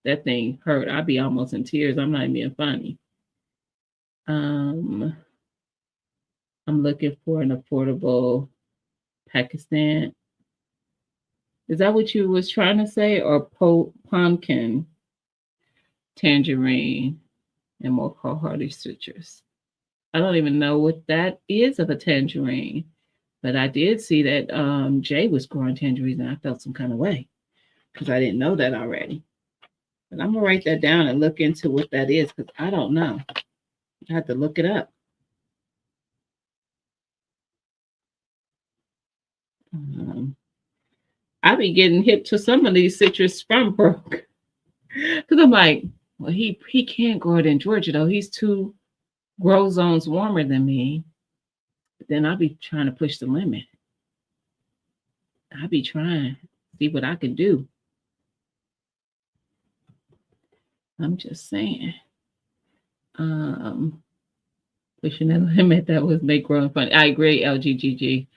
that thing hurt. I'd be almost in tears. I'm not even being funny. I'm looking for an affordable Pakistan. Is that what you was trying to say? Or pumpkin, tangerine, and more cold hardy citrus? I don't even know what that is of a tangerine, but I did see that Jay was growing tangerines, and I felt some kind of way because I didn't know that already. But I'm gonna write that down and look into what that is, because I don't know. I have to look it up. I be getting hip to some of these citrus from Brooke, because I'm like, well, he can't grow it in Georgia though. He's 2 grow zones warmer than me. But then I'll be trying to push the limit. I'll be trying to see what I can do. I'm just saying. Pushing the limit, that was make growing fun. I agree, LGGG.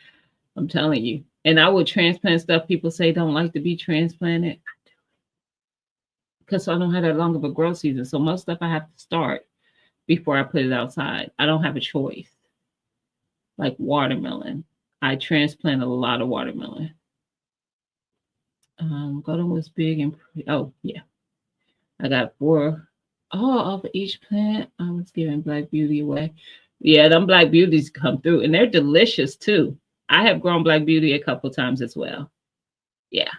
I'm telling you. And I would transplant stuff people say don't like to be transplanted, because I don't have that long of a grow season. So most stuff I have to start before I put it outside. I don't have a choice. Like watermelon. I transplant a lot of watermelon. Golden was big and oh yeah. I got 4 of each plant. I was giving Black Beauty away. Yeah, them Black Beauties come through, and they're delicious too. I have grown Black Beauty a couple times as well. Yeah.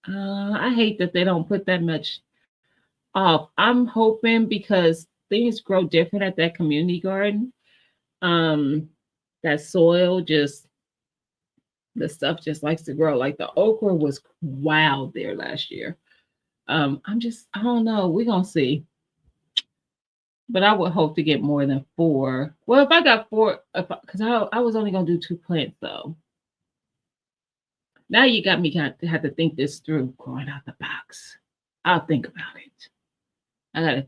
I hate that they don't put that much off. I'm hoping, because things grow different at that community garden. That soil just, the stuff just likes to grow. Like the okra was wild there last year. I don't know. We're gonna see. But I would hope to get more than 4. Well, if I got 4, because I was only gonna do 2 plants though. Now you got me have to think this through, growing out the box. I'll think about it. I gotta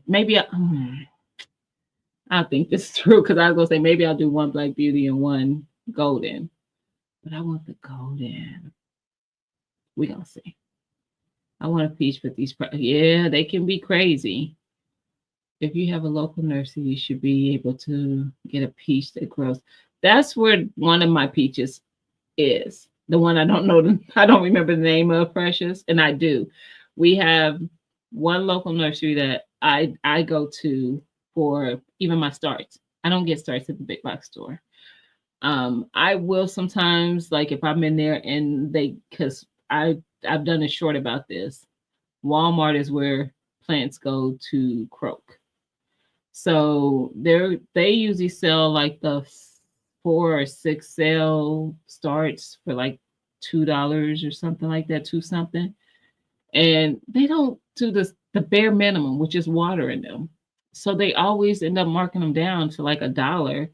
I'll think this through, because I was gonna say maybe I'll do 1 Black Beauty and 1 golden, but I want the golden. We gonna see. I want a peach, but these yeah, they can be crazy. If you have a local nursery, you should be able to get a peach that grows. That's where one of my peaches is. The one I don't know, I don't remember the name of, Precious, and I do. We have one local nursery that I go to for even my starts. I don't get starts at the big box store. I will sometimes, like if I'm in there and because I've done a short about this. Walmart is where plants go to croak. So they usually sell like the 4 or 6 sale starts for like $2 or something like that, 2 something. And they don't do the bare minimum, which is water in them. So they always end up marking them down to like $1.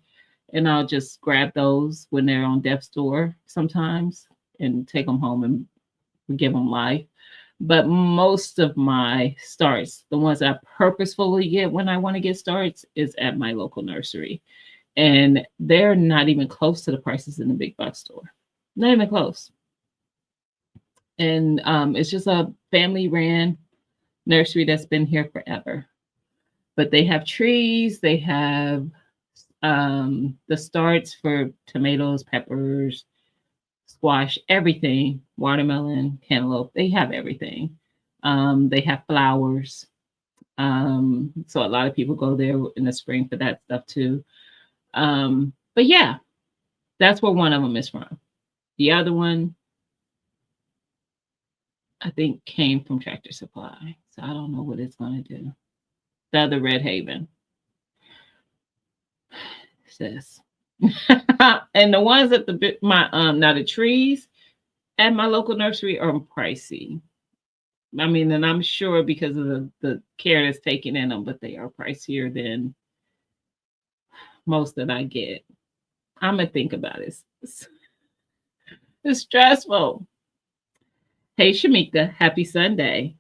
and I'll just grab those when they're on death store sometimes and take them home and give them life. But most of my starts, the ones I purposefully get when I want to get starts, is at my local nursery. And they're not even close to the prices in the big box store. Not even close. And it's just a family ran nursery that's been here forever. But they have trees, they have the starts for tomatoes, peppers, squash, everything, watermelon, cantaloupe. They have everything. They have flowers. So a lot of people go there in the spring for that stuff too. But yeah, that's where one of them is from. The other one, I think, came from Tractor Supply. So I don't know what it's going to do. The other Red Haven. Sis. And the ones at my now the trees at my local nursery are pricey. I mean, and I'm sure because of the care that's taken in them, but they are pricier than most that I get. I'm gonna think about it. It's stressful. Hey, Shamika, happy Sunday.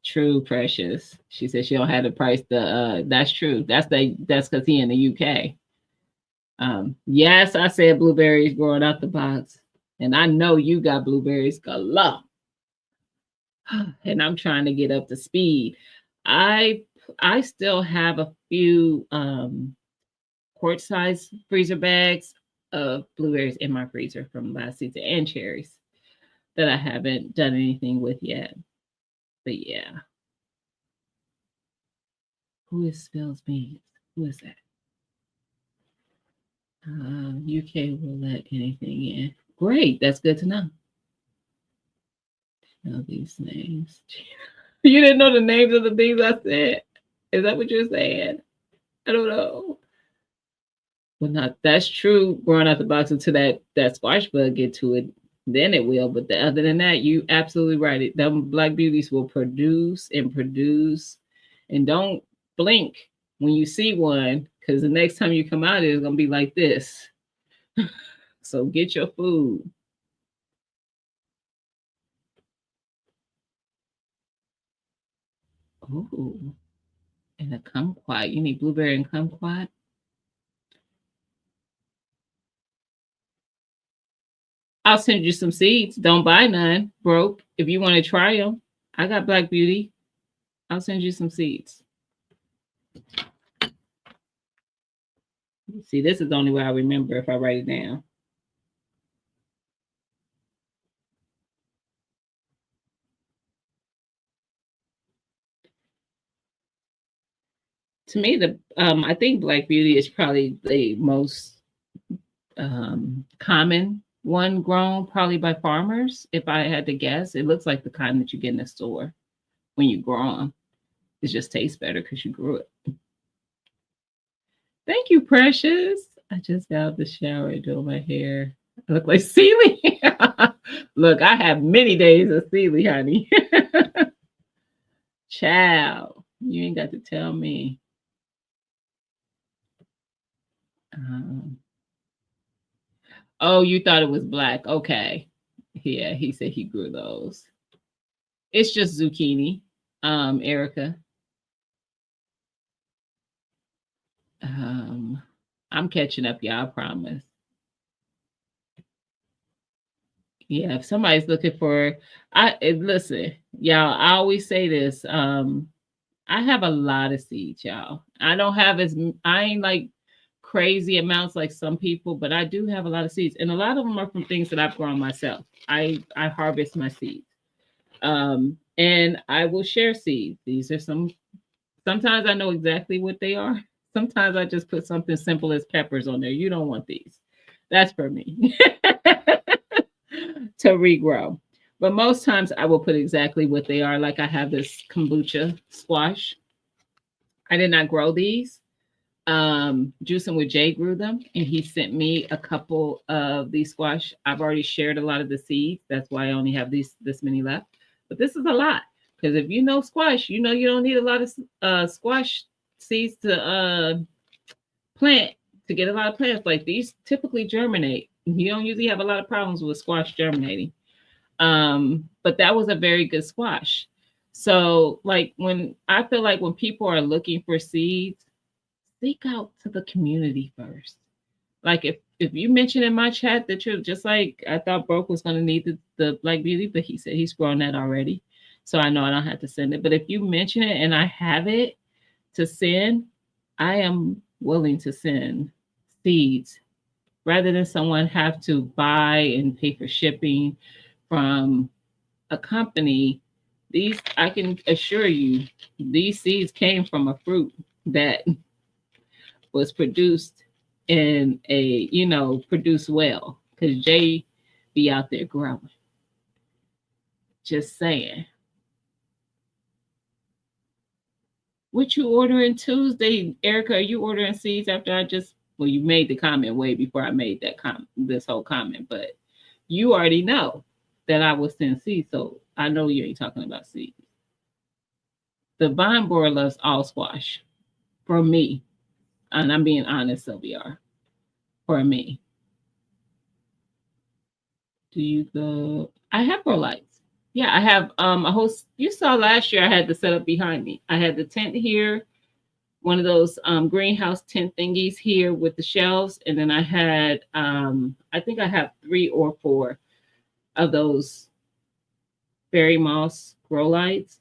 True, Precious. She said she don't have the price. That's true. That's because he in the UK. Yes, I said blueberries growing out the box, and I know you got blueberries galore. And I'm trying to get up to speed. I still have a few quart size freezer bags of blueberries in my freezer from last season and cherries that I haven't done anything with yet. But yeah. Who is spills beans? Who is that? UK will let anything in. Great, that's good to know. Know these names. You didn't know the names of the things I said. Is that what you're saying? I don't know. Well, not that's true. Growing out the box until that squash bug get to it, then it will. But other than that, you absolutely right. Them black beauties will produce and produce, and don't blink when you see one, because the next time you come out, it's gonna be like this. So get your food. Ooh, and a kumquat. You need blueberry and kumquat. I'll send you some seeds. Don't buy none, broke. If you want to try them, I got Black Beauty. I'll send you some seeds. See, this is the only way I remember if I write it down. To me, I think Black Beauty is probably the most common one grown probably by farmers. If I had to guess, it looks like the kind that you get in the store when you grow them. It just tastes better because you grew it. Thank you, Precious. I just got out the shower doing my hair. I look like Celie. Look, I have many days of Celie, honey. Child, you ain't got to tell me. Oh, you thought it was black. Okay. Yeah, he said he grew those. It's just zucchini, Erica. I'm catching up, y'all, I promise. Yeah, if somebody's looking for listen, y'all, I always say this. I have a lot of seeds, y'all. I ain't like crazy amounts like some people, but I do have a lot of seeds, and a lot of them are from things that I've grown myself. I harvest my seeds, and I will share seeds. These are sometimes I know exactly what they are. Sometimes I just put something simple as peppers on there. You don't want these. That's for me to regrow. But most times I will put exactly what they are. Like I have this kombucha squash. I did not grow these. Juicing with Jay grew them, and he sent me a couple of these squash. I've already shared a lot of the seeds. That's why I only have this many left. But this is a lot, because if you know squash, you know you don't need a lot of squash seeds to plant to get a lot of plants. Like these typically germinate. You don't usually have a lot of problems with squash germinating. But that was a very good squash. So like when I feel like when people are looking for seeds, seek out to the community first. Like if you mention in my chat that you're just like, I thought Broke was gonna need the Black Beauty, but he said he's grown that already. So I know I don't have to send it. But if you mention it and I have it to send, I am willing to send seeds rather than someone have to buy and pay for shipping from a company. These, I can assure you, these seeds came from a fruit that was produced in a, produced well, because Jay be out there growing. Just saying. What you ordering Tuesday, Erica? Are you ordering seeds after I just, well, you made the comment way before I made that this whole comment, but you already know that I will send seeds, so I know you ain't talking about seeds. The vine borer loves all squash, for me, and I'm being honest, Sylvia, for me. Do you go? I have grow lights. Yeah, I have a whole. You saw last year I had the setup behind me. I had the tent here, one of those greenhouse tent thingies here with the shelves, and then I had I think I have 3 or 4 of those fairy moss grow lights,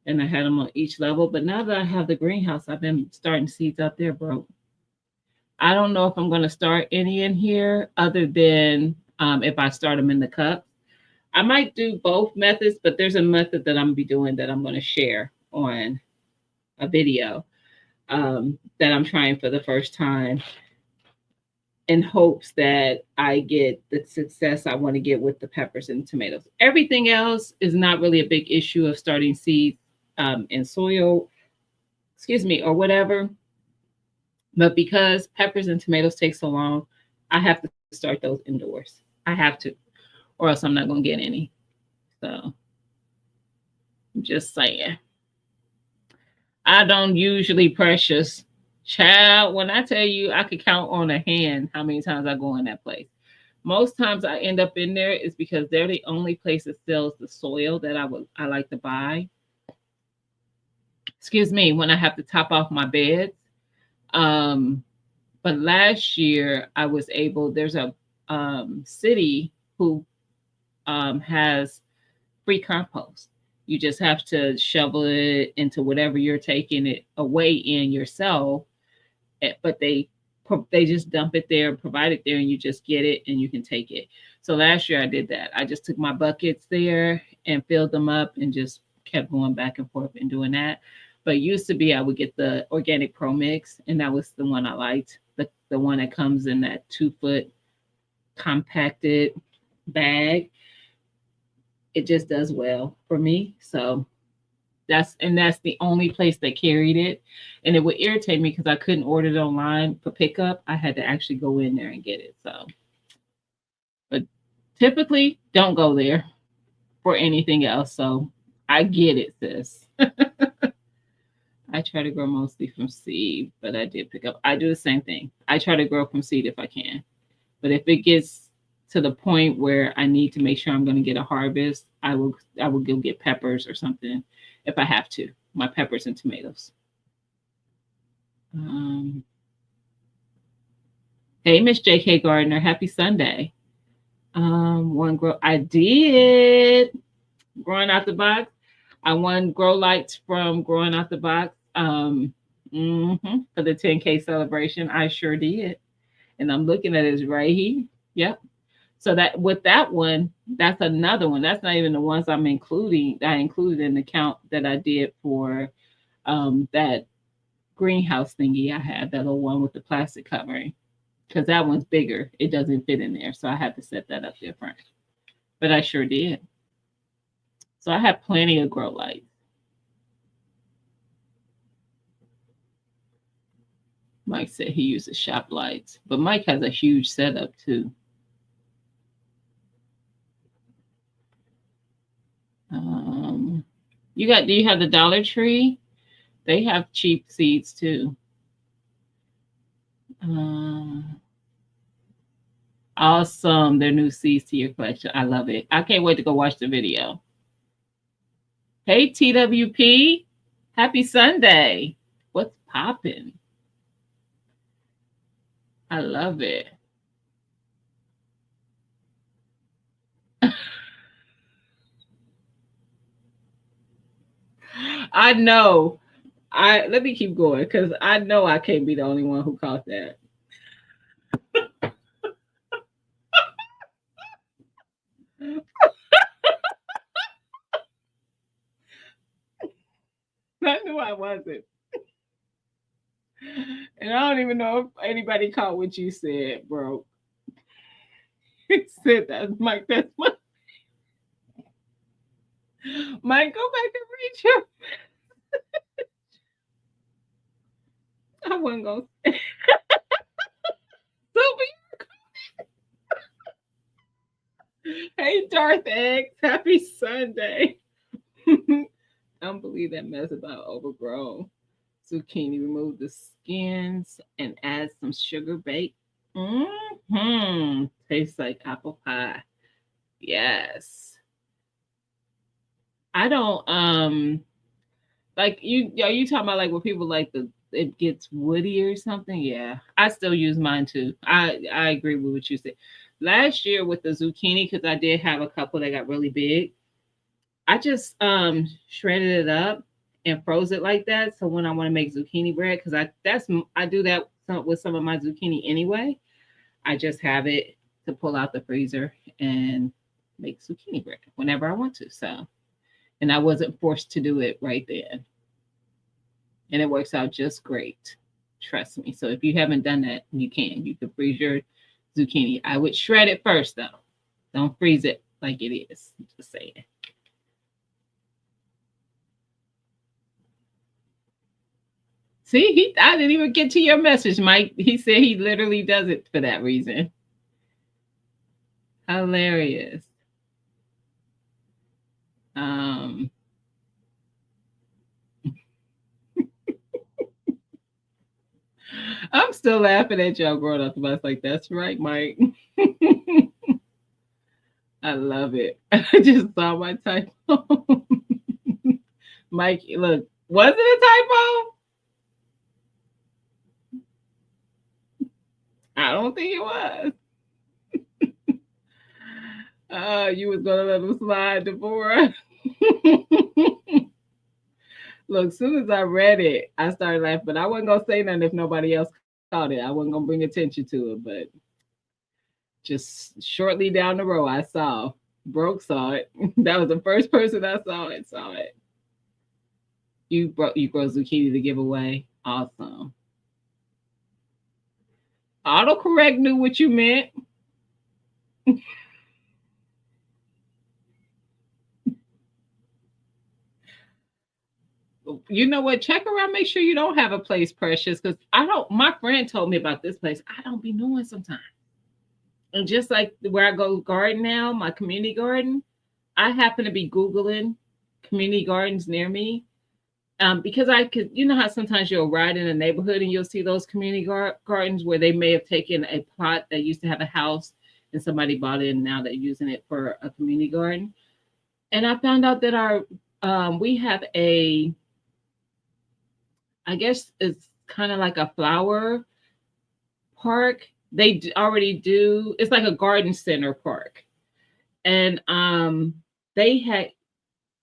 and I had them on each level. But now that I have the greenhouse, I've been starting seeds out there, bro. I don't know if I'm going to start any in here other than if I start them in the cup. I might do both methods, but there's a method that I'm going to be doing that I'm going to share on a video that I'm trying for the first time in hopes that I get the success I want to get with the peppers and tomatoes. Everything else is not really a big issue of starting seeds in soil, or whatever. But because peppers and tomatoes take so long, I have to start those indoors. I have to, or else I'm not going to get any. So I'm just saying. I don't usually precious. Child, when I tell you I could count on a hand how many times I go in that place. Most times I end up in there is because they're the only place that sells the soil that I like to buy. Excuse me, when I have to top off my beds. But last year I was able, there's a city who has free compost. You just have to shovel it into whatever you're taking it away in yourself. But they just dump it there, provide it there, and you just get it and you can take it. So last year I did that. I just took my buckets there and filled them up and just kept going back and forth and doing that. But used to be I would get the organic pro mix, and that was the one I liked. The one that comes in that 2-foot compacted bag. It just does well for me. So that's the only place that carried it. And it would irritate me because I couldn't order it online for pickup. I had to actually go in there and get it. So, but typically don't go there for anything else. So I get it, sis. I try to grow mostly from seed, but I did pick up. I do the same thing. I try to grow from seed if I can. But if it gets to the point where I need to make sure I'm going to get a harvest, I will go get peppers or something if I have to. My peppers and tomatoes. Hey, Miss J.K. Gardner, happy Sunday. I did growing out the box. I won grow lights from growing out the box for the 10K celebration. I sure did. And I'm looking at it right here. Yep. So that with that one, that's another one. That's not even the ones I'm including. I included in the count that I did for that greenhouse thingy I had, that little one with the plastic covering. Because that one's bigger. It doesn't fit in there. So I had to set that up different. But I sure did. So I have plenty of grow lights. Mike said he uses shop lights, but Mike has a huge setup too. Um, do you have the Dollar Tree? They have cheap seeds too. Um, awesome. Their new seeds to your collection. I love it. I can't wait to go watch the video. Hey, TWP. Happy Sunday. What's popping? I love it. I know. I let me keep going because I know I can't be the only one who caught that. I knew I wasn't. And I don't even know if anybody caught what you said, bro. He said that's Mike, that's Mike, go back and read your I wasn't gonna Hey Darth X, happy Sunday. I don't believe that mess about overgrown. Zucchini, remove the skins and add some sugar bake. Tastes like apple pie. Yes. I don't like you are you talking about like when people like the it gets woody or something? Yeah. I still use mine too. I agree with what you said. Last year with the zucchini, because I did have a couple that got really big, I just shredded it up and froze it like that. So when I want to make zucchini bread, because I do that with some of my zucchini anyway. I just have it to pull out the freezer and make zucchini bread whenever I want to. So, and I wasn't forced to do it right then, and it works out just great. Trust me. So if you haven't done that, you can. You can freeze your zucchini. I would shred it first though. Don't freeze it like it is. Just saying. See, I didn't even get to your message, Mike. He said he literally does it for that reason. Hilarious. Um, I'm still laughing at y'all growing up. I was like, that's right, Mike. I love it. I just saw my typo. Mike, look, was it a typo? I don't think it was. You was gonna let him slide, Deborah. Look, as soon as I read it, I started laughing, but I wasn't gonna say nothing if nobody else caught it. I wasn't gonna bring attention to it, but just shortly down the road, I saw Broke saw it. That was the first person I saw it. Saw it. You grow zucchini to give away. Awesome. Autocorrect knew what you meant. You know what? Check around. Make sure you don't have a place, Precious, because I don't. My friend told me about this place. I don't be knowing sometimes. And just like where I go garden now, my community garden, I happen to be Googling community gardens near me. Because I could, you know how sometimes you'll ride in a neighborhood and you'll see those community gardens where they may have taken a plot that used to have a house and somebody bought it and now they're using it for a community garden. And I found out that we have I guess it's kind of like a flower park. They already do. It's like a garden center park, and they had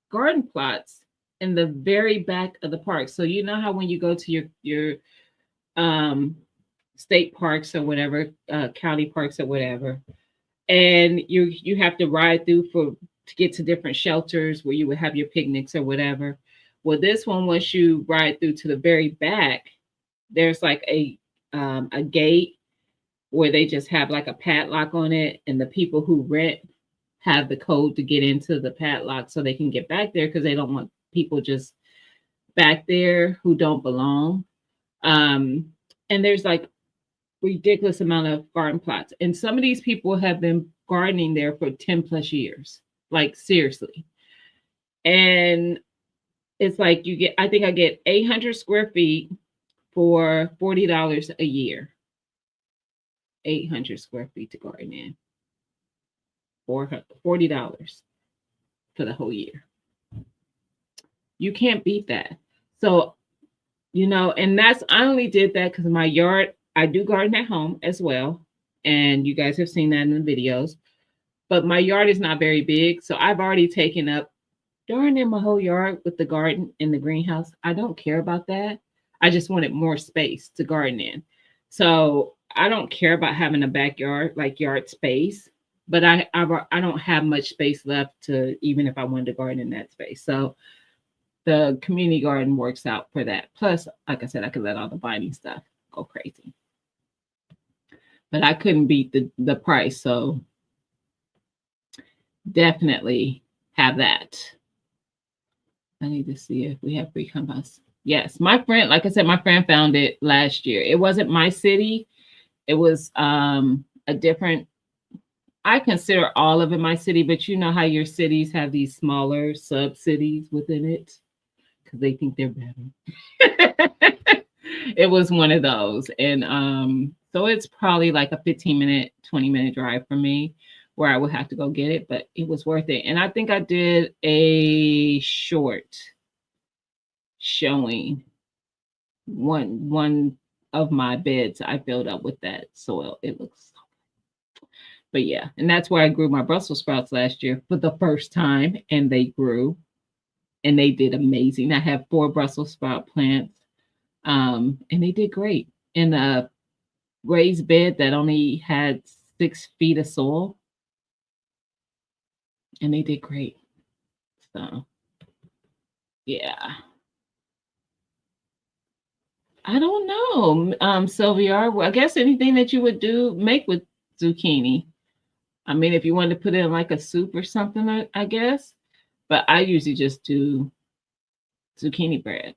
garden plots in the very back of the park. So you know how when you go to your um, state parks or whatever, county parks or whatever, and you have to ride through to get to different shelters where you would have your picnics or whatever. Well, this one, once you ride through to the very back, there's like a gate where they just have like a padlock on it, and the people who rent have the code to get into the padlock so they can get back there because they don't want people just back there who don't belong. Um, And there's like ridiculous amount of garden plots. And some of these people have been gardening there for 10 plus years. Like seriously. And it's like you get, I think I get 800 square feet for $40 a year. 800 square feet to garden in for $40 for the whole year. You can't beat that. So, you know, and that's, I only did that because my yard, I do garden at home as well. And you guys have seen that in the videos. But my yard is not very big. So I've already taken up darn near my whole yard with the garden in the greenhouse. I don't care about that. I just wanted more space to garden in. So I don't care about having a backyard, like yard space, but I don't have much space left to, even if I wanted to garden in that space. So the community garden works out for that. Plus, like I said, I could let all the binding stuff go crazy. But I couldn't beat the price. So definitely have that. I need to see if we have free compost. Yes, my friend, like I said, my friend found it last year. It wasn't my city. It was a different, I consider all of it my city, but you know how your cities have these smaller sub-cities within it because they think they're better. It was one of those. And so it's probably like a 15-minute, 20-minute drive for me where I would have to go get it, but it was worth it. And I think I did a short showing one of my beds I filled up with that soil. It looks so good. But yeah, and that's where I grew my Brussels sprouts last year for the first time, and they grew and they did amazing. I have 4 Brussels sprout plants, and they did great in a raised bed that only had 6 feet of soil, and they did great. So yeah. I don't know, Sylvia. I guess anything that you would make with zucchini. I mean, if you wanted to put it in like a soup or something, I guess. But I usually just do zucchini bread.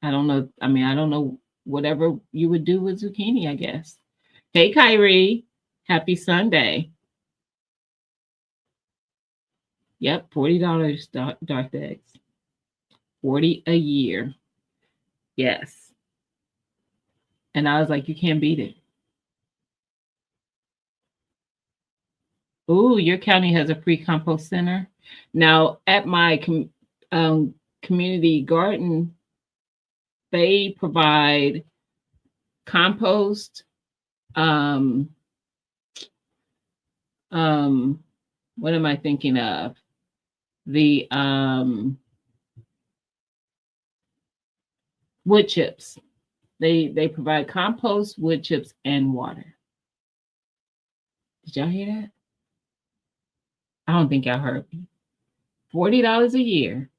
I don't know. I mean, I don't know whatever you would do with zucchini, I guess. Hey, Kyrie. Happy Sunday. Yep, $40 dark eggs. 40 a year. Yes. And I was like, you can't beat it. Ooh, your county has a free compost center. Now, at my community garden, they provide compost. What am I thinking of? The wood chips. They provide compost, wood chips, and water. Did y'all hear that? I don't think y'all heard me. $40 a year.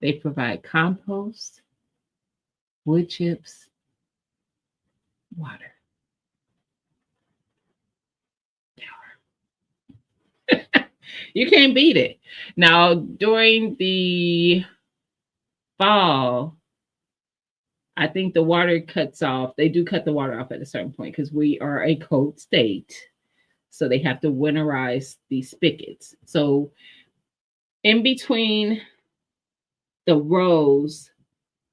They provide compost, wood chips, water. You can't beat it. Now, during the fall, I think the water cuts off. They do cut the water off at a certain point because we are a cold state. So they have to winterize these spigots. So in between the rows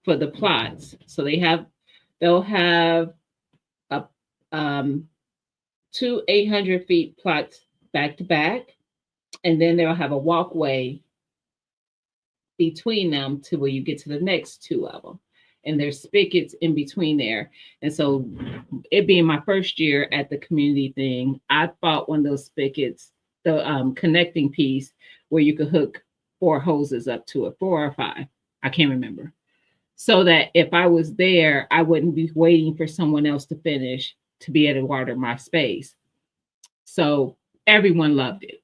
for the plots, so they'll have a 2 800 feet plots back to back, and then they'll have a walkway between them to where you get to the next 2 of them. And there's spigots in between there. And so it being my first year at the community thing, I bought one of those spigots, the connecting piece where you could hook 4 hoses up to it, 4 or 5. I can't remember. So that if I was there, I wouldn't be waiting for someone else to finish to be able to water my space. So everyone loved it.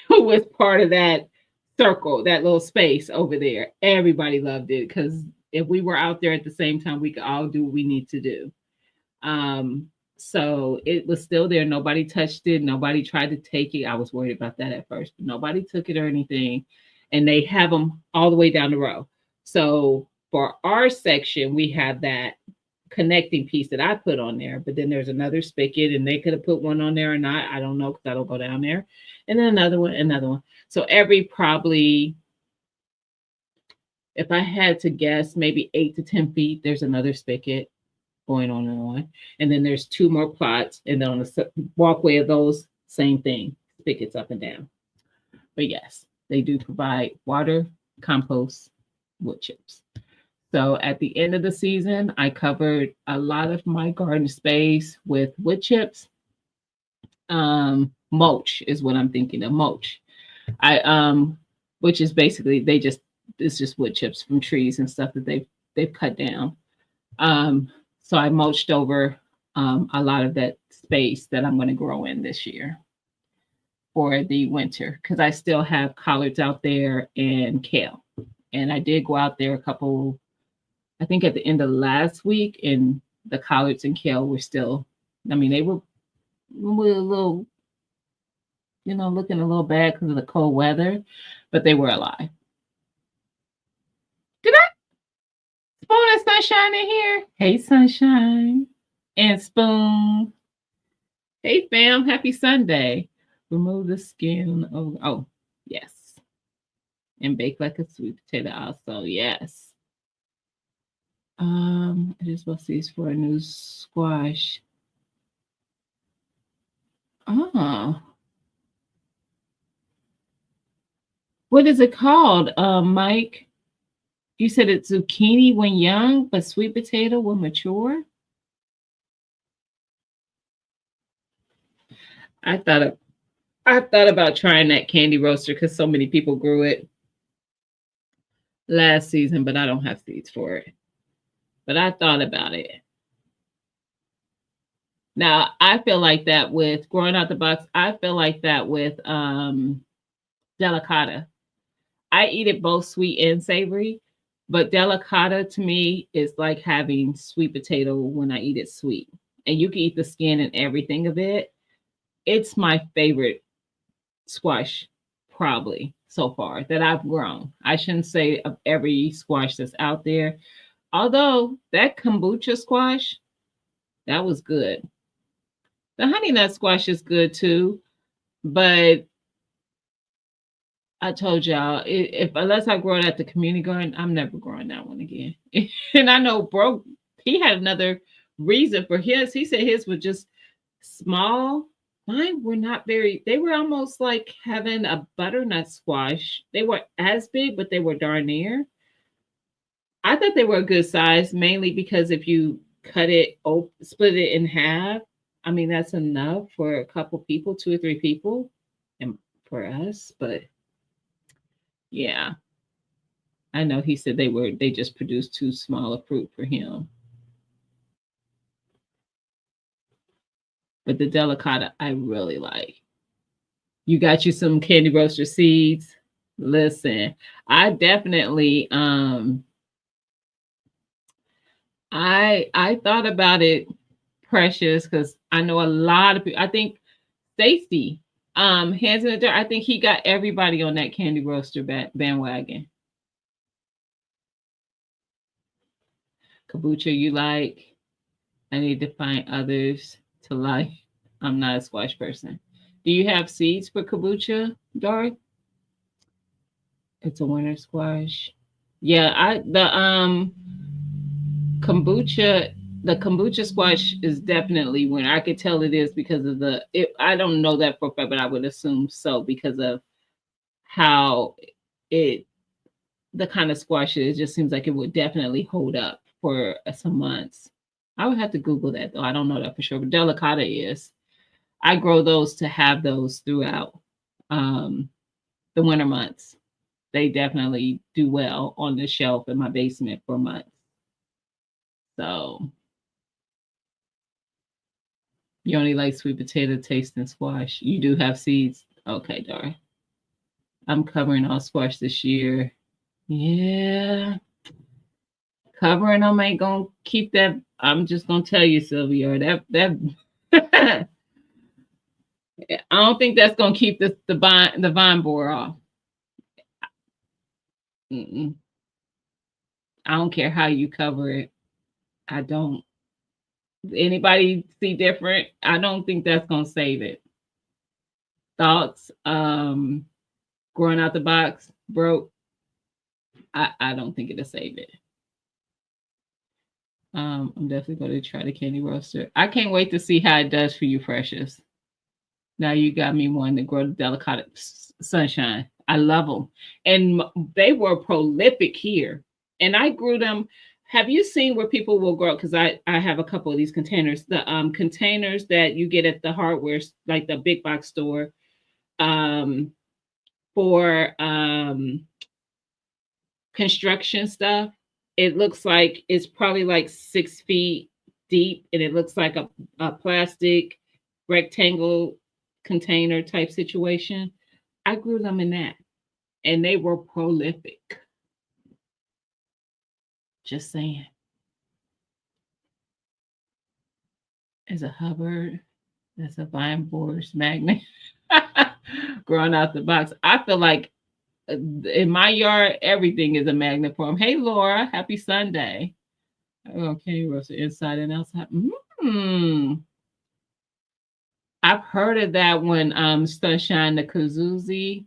Who was part of that circle, that little space over there? Everybody loved it because if we were out there at the same time, we could all do what we need to do. So it was still there. Nobody touched it. Nobody tried to take it. I was worried about that at first, but nobody took it or anything. And they have them all the way down the row. So for our section, we have that connecting piece that I put on there. But then there's another spigot, and they could have put one on there or not. I don't know because I don't go down there. And then another one, another one. So every probably, if I had to guess, maybe 8 to 10 feet, there's another spigot going on and on. And then there's two more plots, and then on the walkway of those, same thing, spigots up and down. But yes, they do provide water, compost, wood chips. So at the end of the season, I covered a lot of my garden space with wood chips. Mulch is what I'm thinking of. Mulch. I which is basically it's just wood chips from trees and stuff that they've cut down. So I mulched over a lot of that space that I'm going to grow in this year for the winter because I still have collards out there and kale. And I did go out there a couple, I think at the end of last week, and the collards and kale were still, I mean, they were a little, looking a little bad because of the cold weather, but they were alive. Did I Spoon and Sunshine in here? Hey, Sunshine and Spoon. Hey, fam. Happy Sunday. Remove the skin. Oh, yes. And bake like a sweet potato also. Yes. I just bought these for a new squash. Oh. What is it called, Mike? You said it's zucchini when young, but sweet potato when mature? I thought about trying that candy roaster because so many people grew it last season, but I don't have seeds for it. But I thought about it. Now I feel like that with growing out the box. I feel like that with delicata. I eat it both sweet and savory, but delicata to me is like having sweet potato when I eat it sweet. And you can eat the skin and everything of it. It's my favorite squash probably so far that I've grown. I shouldn't say of every squash that's out there. Although that kombucha squash, that was good. The honey nut squash is good too, but I told y'all, if unless I grow it at the community garden, I'm never growing that one again. And I know, bro, he had another reason for his. He said his was just small. Mine were not very. They were almost like having a butternut squash. They were as big, but they were darn near. I thought they were a good size, mainly because if you cut it, split it in half, I mean that's enough for a couple people, 2 or 3 people, and for us. But yeah, I know he said they just produced too small a fruit for him. But the delicata I really like. You got you some candy roaster seeds. Listen, I definitely I thought about it, Precious, because I know a lot of people. I think Stacy, hands in the dirt. I think he got everybody on that candy roaster bandwagon. Kombucha, you like? I need to find others to like. I'm not a squash person. Do you have seeds for kombucha, Darth? It's a winter squash. Yeah, kombucha the kombucha squash is definitely winter. I could tell it is because of I don't know that for a fact, but I would assume so because of how it the kind of squash it just seems like it would definitely hold up for some months. I would have to Google that though. I don't know that for sure, but delicata is. I grow those to have those throughout the winter months. They definitely do well on the shelf in my basement for months. So you only like sweet potato taste and squash. You do have seeds. Okay, Dara. I'm covering all squash this year. Yeah. Covering them ain't gonna keep that. I'm just gonna tell you, Sylvia, that I don't think that's gonna keep the vine borer off. Mm-mm. I don't care how you cover it. I don't. Anybody see different? I don't think that's gonna save it. Thoughts? Growing out the box broke. I don't think it'll save it. I'm definitely going to try the candy roaster. I can't wait to see how it does for you, Precious. Now you got me wanting to grow the delicate sunshine. I love them, and they were prolific here. And I grew them. Have you seen where people will grow? Because I have a couple of these containers. The containers that you get at the hardware, like the big box store, um, for construction stuff. It looks like it's probably like 6 feet deep, and it looks like a plastic rectangle container type situation. I grew them in that, and they were prolific. Just saying. As a Hubbard, that's a Vine Boris magnet. Growing out the box. I feel like in my yard, everything is a magnet for them. Hey, Laura, happy Sunday. Okay, roasted inside and outside. I've heard of that one, Sunshine, the Kazuzi,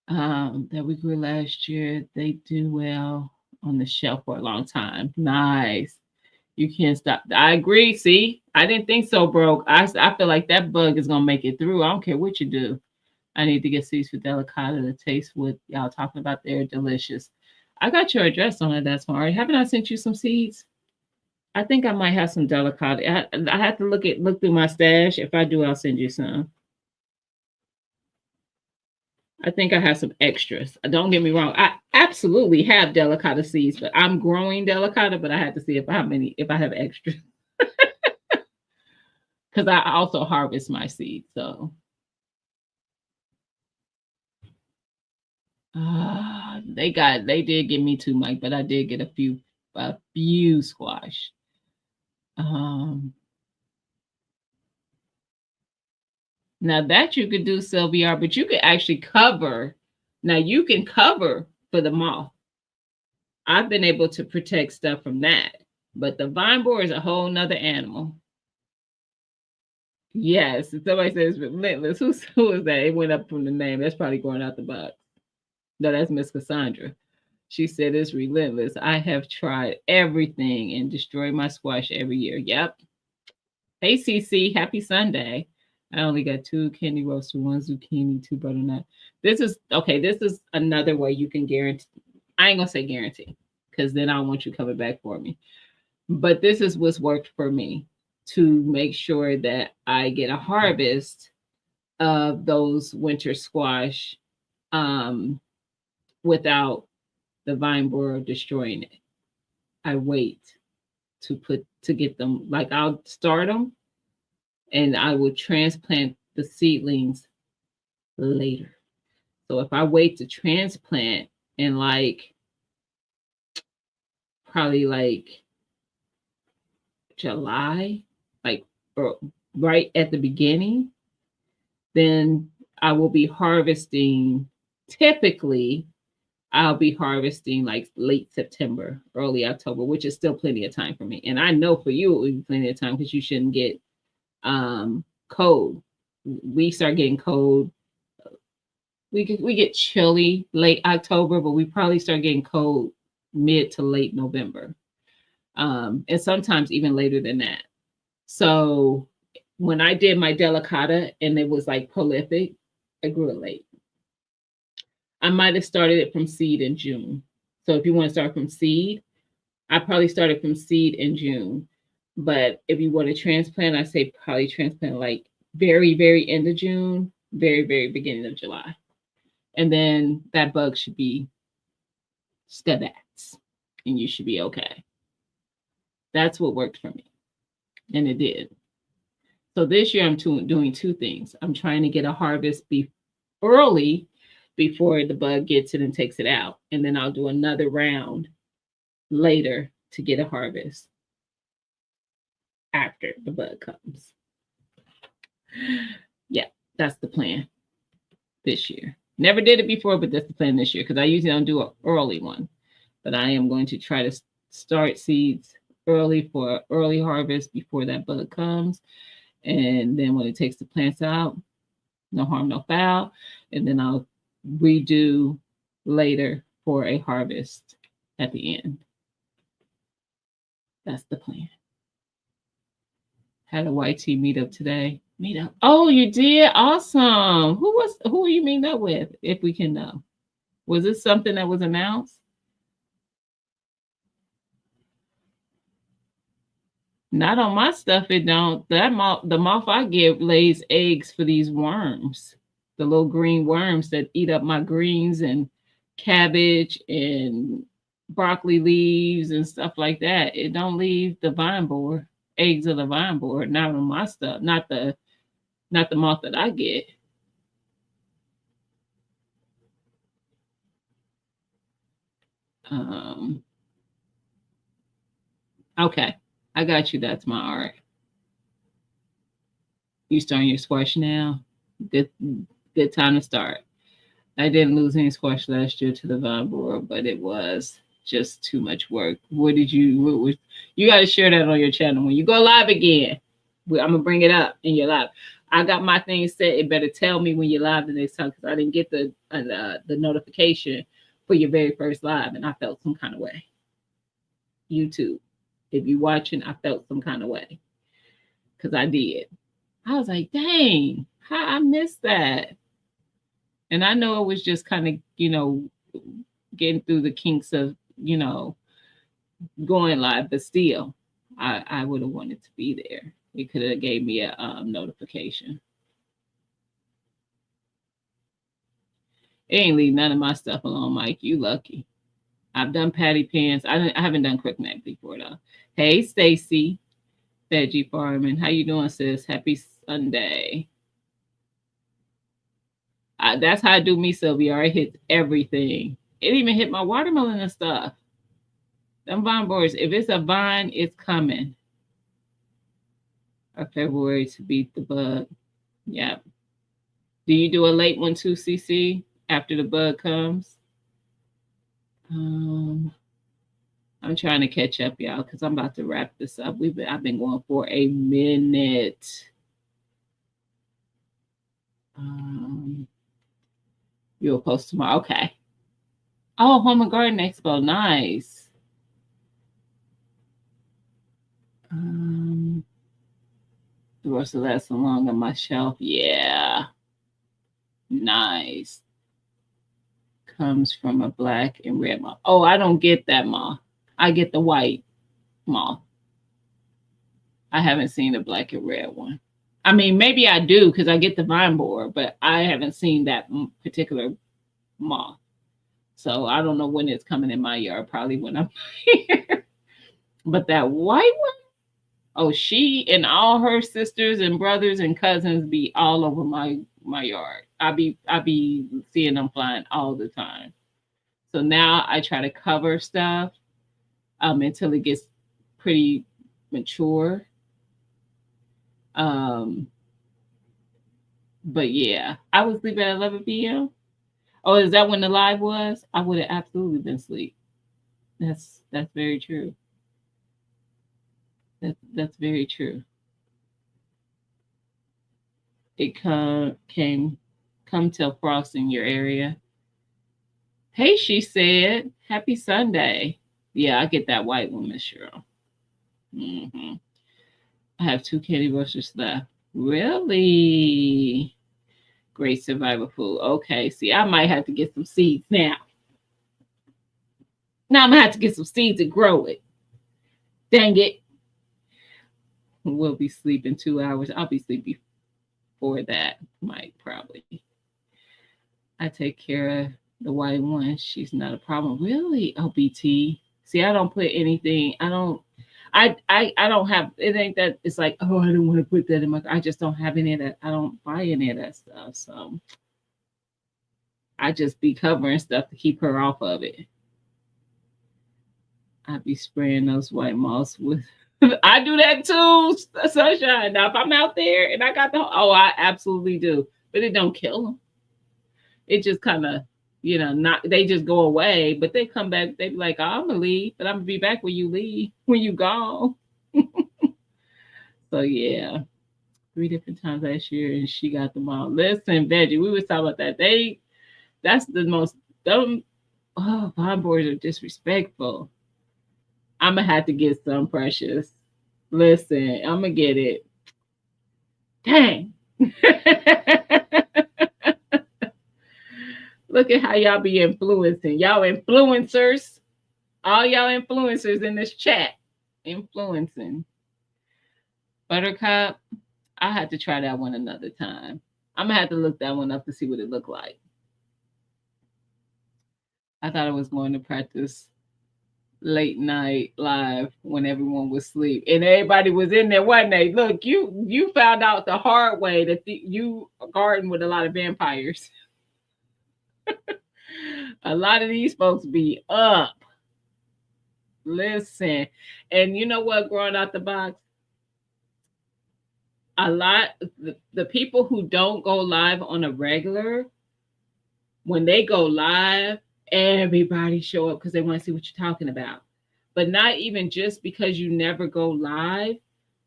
that we grew last year. They do well on the shelf for a long time. Nice. You can't stop. I agree. See, I didn't think so, bro. I feel like that bug is gonna make it through. I don't care what you do. I need to get seeds for delicata to taste what y'all talking about. They're delicious. I got your address on it. That's fine. Haven't I sent you some seeds? I think I might have some delicata. I have to look through my stash. If I do, I'll send you some. I think I have some extras. Don't get me wrong. I absolutely have delicata seeds, but I'm growing delicata, but I had to see if I have extras. Because I also harvest my seeds. So they did give me 2, Mike, but I did get a few squash. Now that you could do, Sylvia, but you could actually cover. Now you can cover for the moth. I've been able to protect stuff from that, but the vine borer is a whole nother animal. Yes, somebody says relentless. Who is that? It went up from the name. That's probably going out the box. No, that's Miss Cassandra. She said it's relentless. I have tried everything and destroyed my squash every year. Yep. Hey, CC, happy Sunday. I only got 2 candy roaster, 1 zucchini, 2 butternut. This is another way you can guarantee. I ain't gonna say guarantee, because then I want you coming back for me. But this is what's worked for me to make sure that I get a harvest of those winter squash without the vine borer destroying it. I wait to get them. Like, I'll start them and I will transplant the seedlings later. So if I wait to transplant in probably July, right at the beginning, then I will be harvesting. Typically, I'll be harvesting late September, early October, which is still plenty of time for me. And I know for you it will be plenty of time, because you shouldn't get cold. We start getting cold. We get chilly late October, but we probably start getting cold mid to late November, and sometimes even later than that. So when I did my delicata and it was prolific, I grew it late. I might have started it from seed in June. So if you want to start from seed, I probably started from seed in June. But if you want to transplant, I say probably transplant very, very end of June, very, very beginning of July. And then that bug should be stabats, and you should be okay. That's what worked for me. And it did. So this year I'm doing 2 things. I'm trying to get a harvest early before the bug gets it and takes it out. And then I'll do another round later to get a harvest after the bug comes. Yeah, that's the plan this year. Never did it before, but that's the plan this year, because I usually don't do an early one. But I am going to try to start seeds early for early harvest before that bug comes. And then when it takes the plants out, no harm, no foul. And then I'll redo later for a harvest at the end. That's the plan. Had a YT meetup today. Meetup. Oh, you did? Awesome. Who are you meeting up with, if we can know? Was this something that was announced? Not on my stuff, it don't. The moth I get lays eggs for these worms. The little green worms that eat up my greens and cabbage and broccoli leaves and stuff like that. It don't leave the vine board, eggs of the vine board, not on my stuff, not the moth that I get. Um okay. I got you. That's my art. You starting your squash now? Good time to start. I didn't lose any squash last year to the vine board, but it was just too much work. What was you got to share that on your channel when you go live again? I'm gonna bring it up in your live. I got my thing set. It better tell me when you're live the next time because I didn't get the notification for your very first live, and I felt some kind of way. YouTube, if you're watching, I felt some kind of way because I did. I was like, dang, how I missed that. And I know it was just kind of, getting through the kinks of, going live, but still, I would have wanted to be there. It could have gave me a notification. It ain't leave none of my stuff alone, Mike. You lucky. I've done patty pans. I haven't done crook neck before though. Hey, Stacy, Veggie Farming. How you doing, sis? Happy Sunday. That's how I do me, Sylvia. I hit everything. It even hit my watermelon and stuff. Them vine boards. If it's a vine, it's coming. Or February to beat the bug. Yeah. Do you do a late one too, CC? After the bug comes? I'm trying to catch up, y'all, because I'm about to wrap this up. I've been going for a minute. You'll post tomorrow. Okay. Oh, Home and Garden Expo. Nice. The rest of that's along on my shelf. Yeah. Nice. Comes from a black and red moth. Oh, I don't get that moth. I get the white moth. I haven't seen the black and red one. I mean, maybe I do because I get the vine board, but I haven't seen that particular moth. So I don't know when it's coming in my yard, probably when I'm here. But that white one, oh, she and all her sisters and brothers and cousins be all over my yard. I be seeing them flying all the time. So now I try to cover stuff until it gets pretty mature. But yeah, I was sleeping at 11 p.m. Oh, is that when the live was? I would have absolutely been asleep. That's very true. That's very true. It come till frost in your area. Hey, she said, happy Sunday. Yeah, I get that white one, Miss Cheryl. Mm-hmm. I have 2 candy roasters left. Really? Great survival food. Okay, see, I might have to get some seeds now. Now I'm going to have to get some seeds and grow it. Dang it. We'll be sleeping 2 hours. I'll be sleeping before that, Mike, probably. I take care of the white one. She's not a problem. Really? Oh, BT. See, I don't put anything. I don't have, it ain't that it's like, oh, I don't want to put that in my, I just don't have any of that. I don't buy any of that stuff. So I just be covering stuff to keep her off of it. I'd be spraying those white moths with, I do that too, Sunshine. Now, if I'm out there and I got I absolutely do. But it don't kill them. It just kind of not they just go away, but they come back. They be like, oh, I'm gonna leave, but I'm gonna be back when you leave, when you gone. So yeah, 3 different times last year, and she got them all. Listen, Veggie, we was talking about that. That's the most dumb. Oh, bond boys are disrespectful. I'm gonna have to get some, Precious. Listen, I'm gonna get it. Dang. Look at how y'all be influencing. Y'all influencers. All y'all influencers in this chat. Influencing. Buttercup. I had to try that one another time. I'm gonna have to look that one up to see what it looked like. I thought I was going to practice late night live when everyone was asleep and everybody was in there, wasn't they? Look, you found out the hard way that you garden with a lot of vampires. A lot of these folks be up. Listen, and you know what? Growing out the box, a lot the people who don't go live on a regular, when they go live, everybody show up because they want to see what you're talking about. But not even just because you never go live.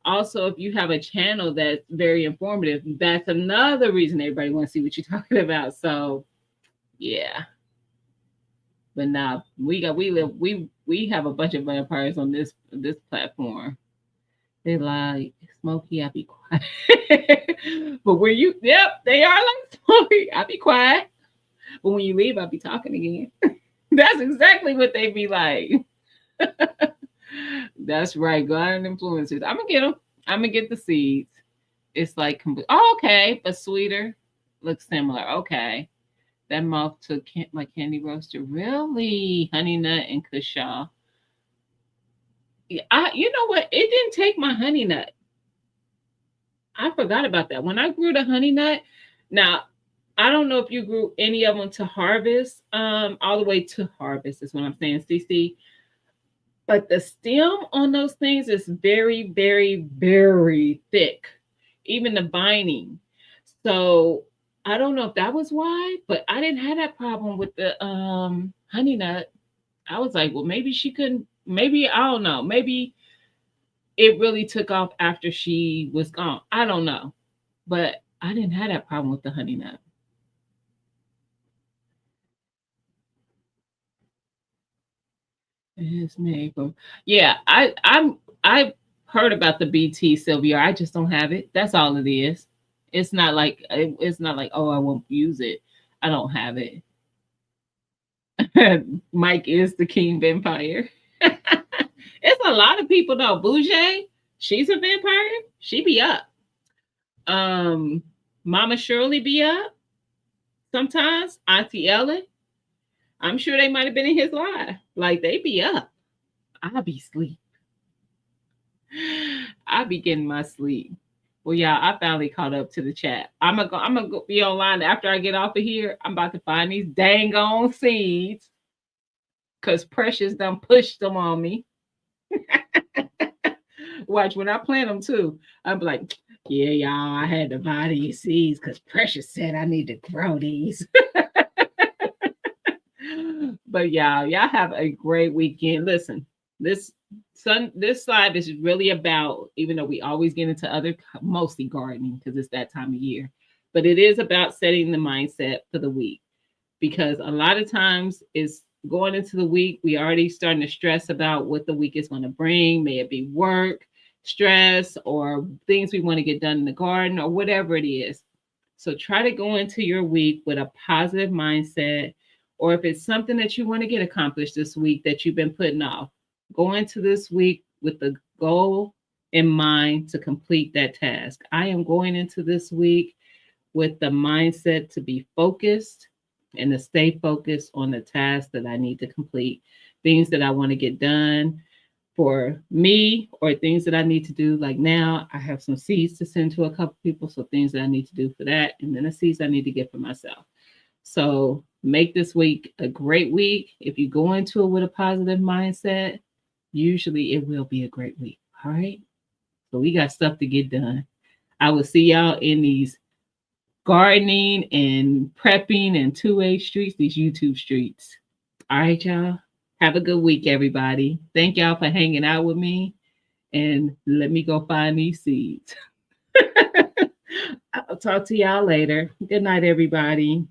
Also, if you have a channel that's very informative, that's another reason everybody wants to see what you're talking about. So, yeah. But now we have a bunch of vampires on this platform. They like Smokey, I be quiet. But when they are like Smokey, I be quiet. But when you leave, I'll be talking again. That's exactly what they be like. That's right. Garden influencers. I'm gonna get them. I'm gonna get the seeds. It's like okay, but sweeter. Looks similar. Okay. That mouth took my candy roaster. Really? Honey nut and Kushaw. Yeah, you know what? It didn't take my honey nut. I forgot about that. When I grew the honey nut, now I don't know if you grew any of them to harvest, all the way to harvest is what I'm saying, CC. But the stem on those things is very, very, very thick, even the binding. So I don't know if that was why, but I didn't have that problem with the honey nut. I was like, well, maybe she couldn't, maybe, I don't know, maybe it really took off after she was gone. I don't know. But I didn't have that problem with the honey nut. It's made from, yeah, I've heard about the BT Sylvia. I just don't have it. That's all it is. It's not like, oh, I won't use it. I don't have it. Mike is the king vampire. It's a lot of people though. Bougie, she's a vampire. She be up. Mama Shirley be up. Sometimes Auntie Ellen. I'm sure they might have been in his life. Like they be up. I be sleep. I be getting my sleep. Well, yeah, I finally caught up to the chat. I'm gonna go be online after I get off of here. I'm about to find these dang on seeds because Precious done pushed them on me. Watch when I plant them too. I'm like, yeah, y'all, I had to buy these seeds because Precious said I need to grow these. But y'all have a great weekend. Listen, this live is really about, even though we always get into other, mostly gardening because it's that time of year, but it is about setting the mindset for the week, because a lot of times it's going into the week, we already starting to stress about what the week is going to bring. May it be work, stress, or things we want to get done in the garden, or whatever it is. So try to go into your week with a positive mindset, or if it's something that you want to get accomplished this week that you've been putting off, go into this week with the goal in mind to complete that task. I am going into this week with the mindset to be focused and to stay focused on the tasks that I need to complete, things that I want to get done for me, or things that I need to do. Like now, I have some seeds to send to a couple people, so things that I need to do for that, and then the seeds I need to get for myself. So make this week a great week. If you go into it with a positive mindset, usually it will be a great week. All right. So we got stuff to get done. I will see y'all in these gardening and prepping and 2A streets, these YouTube streets. All right, y'all. Have a good week, everybody. Thank y'all for hanging out with me. And let me go find these seeds. I'll talk to y'all later. Good night, everybody.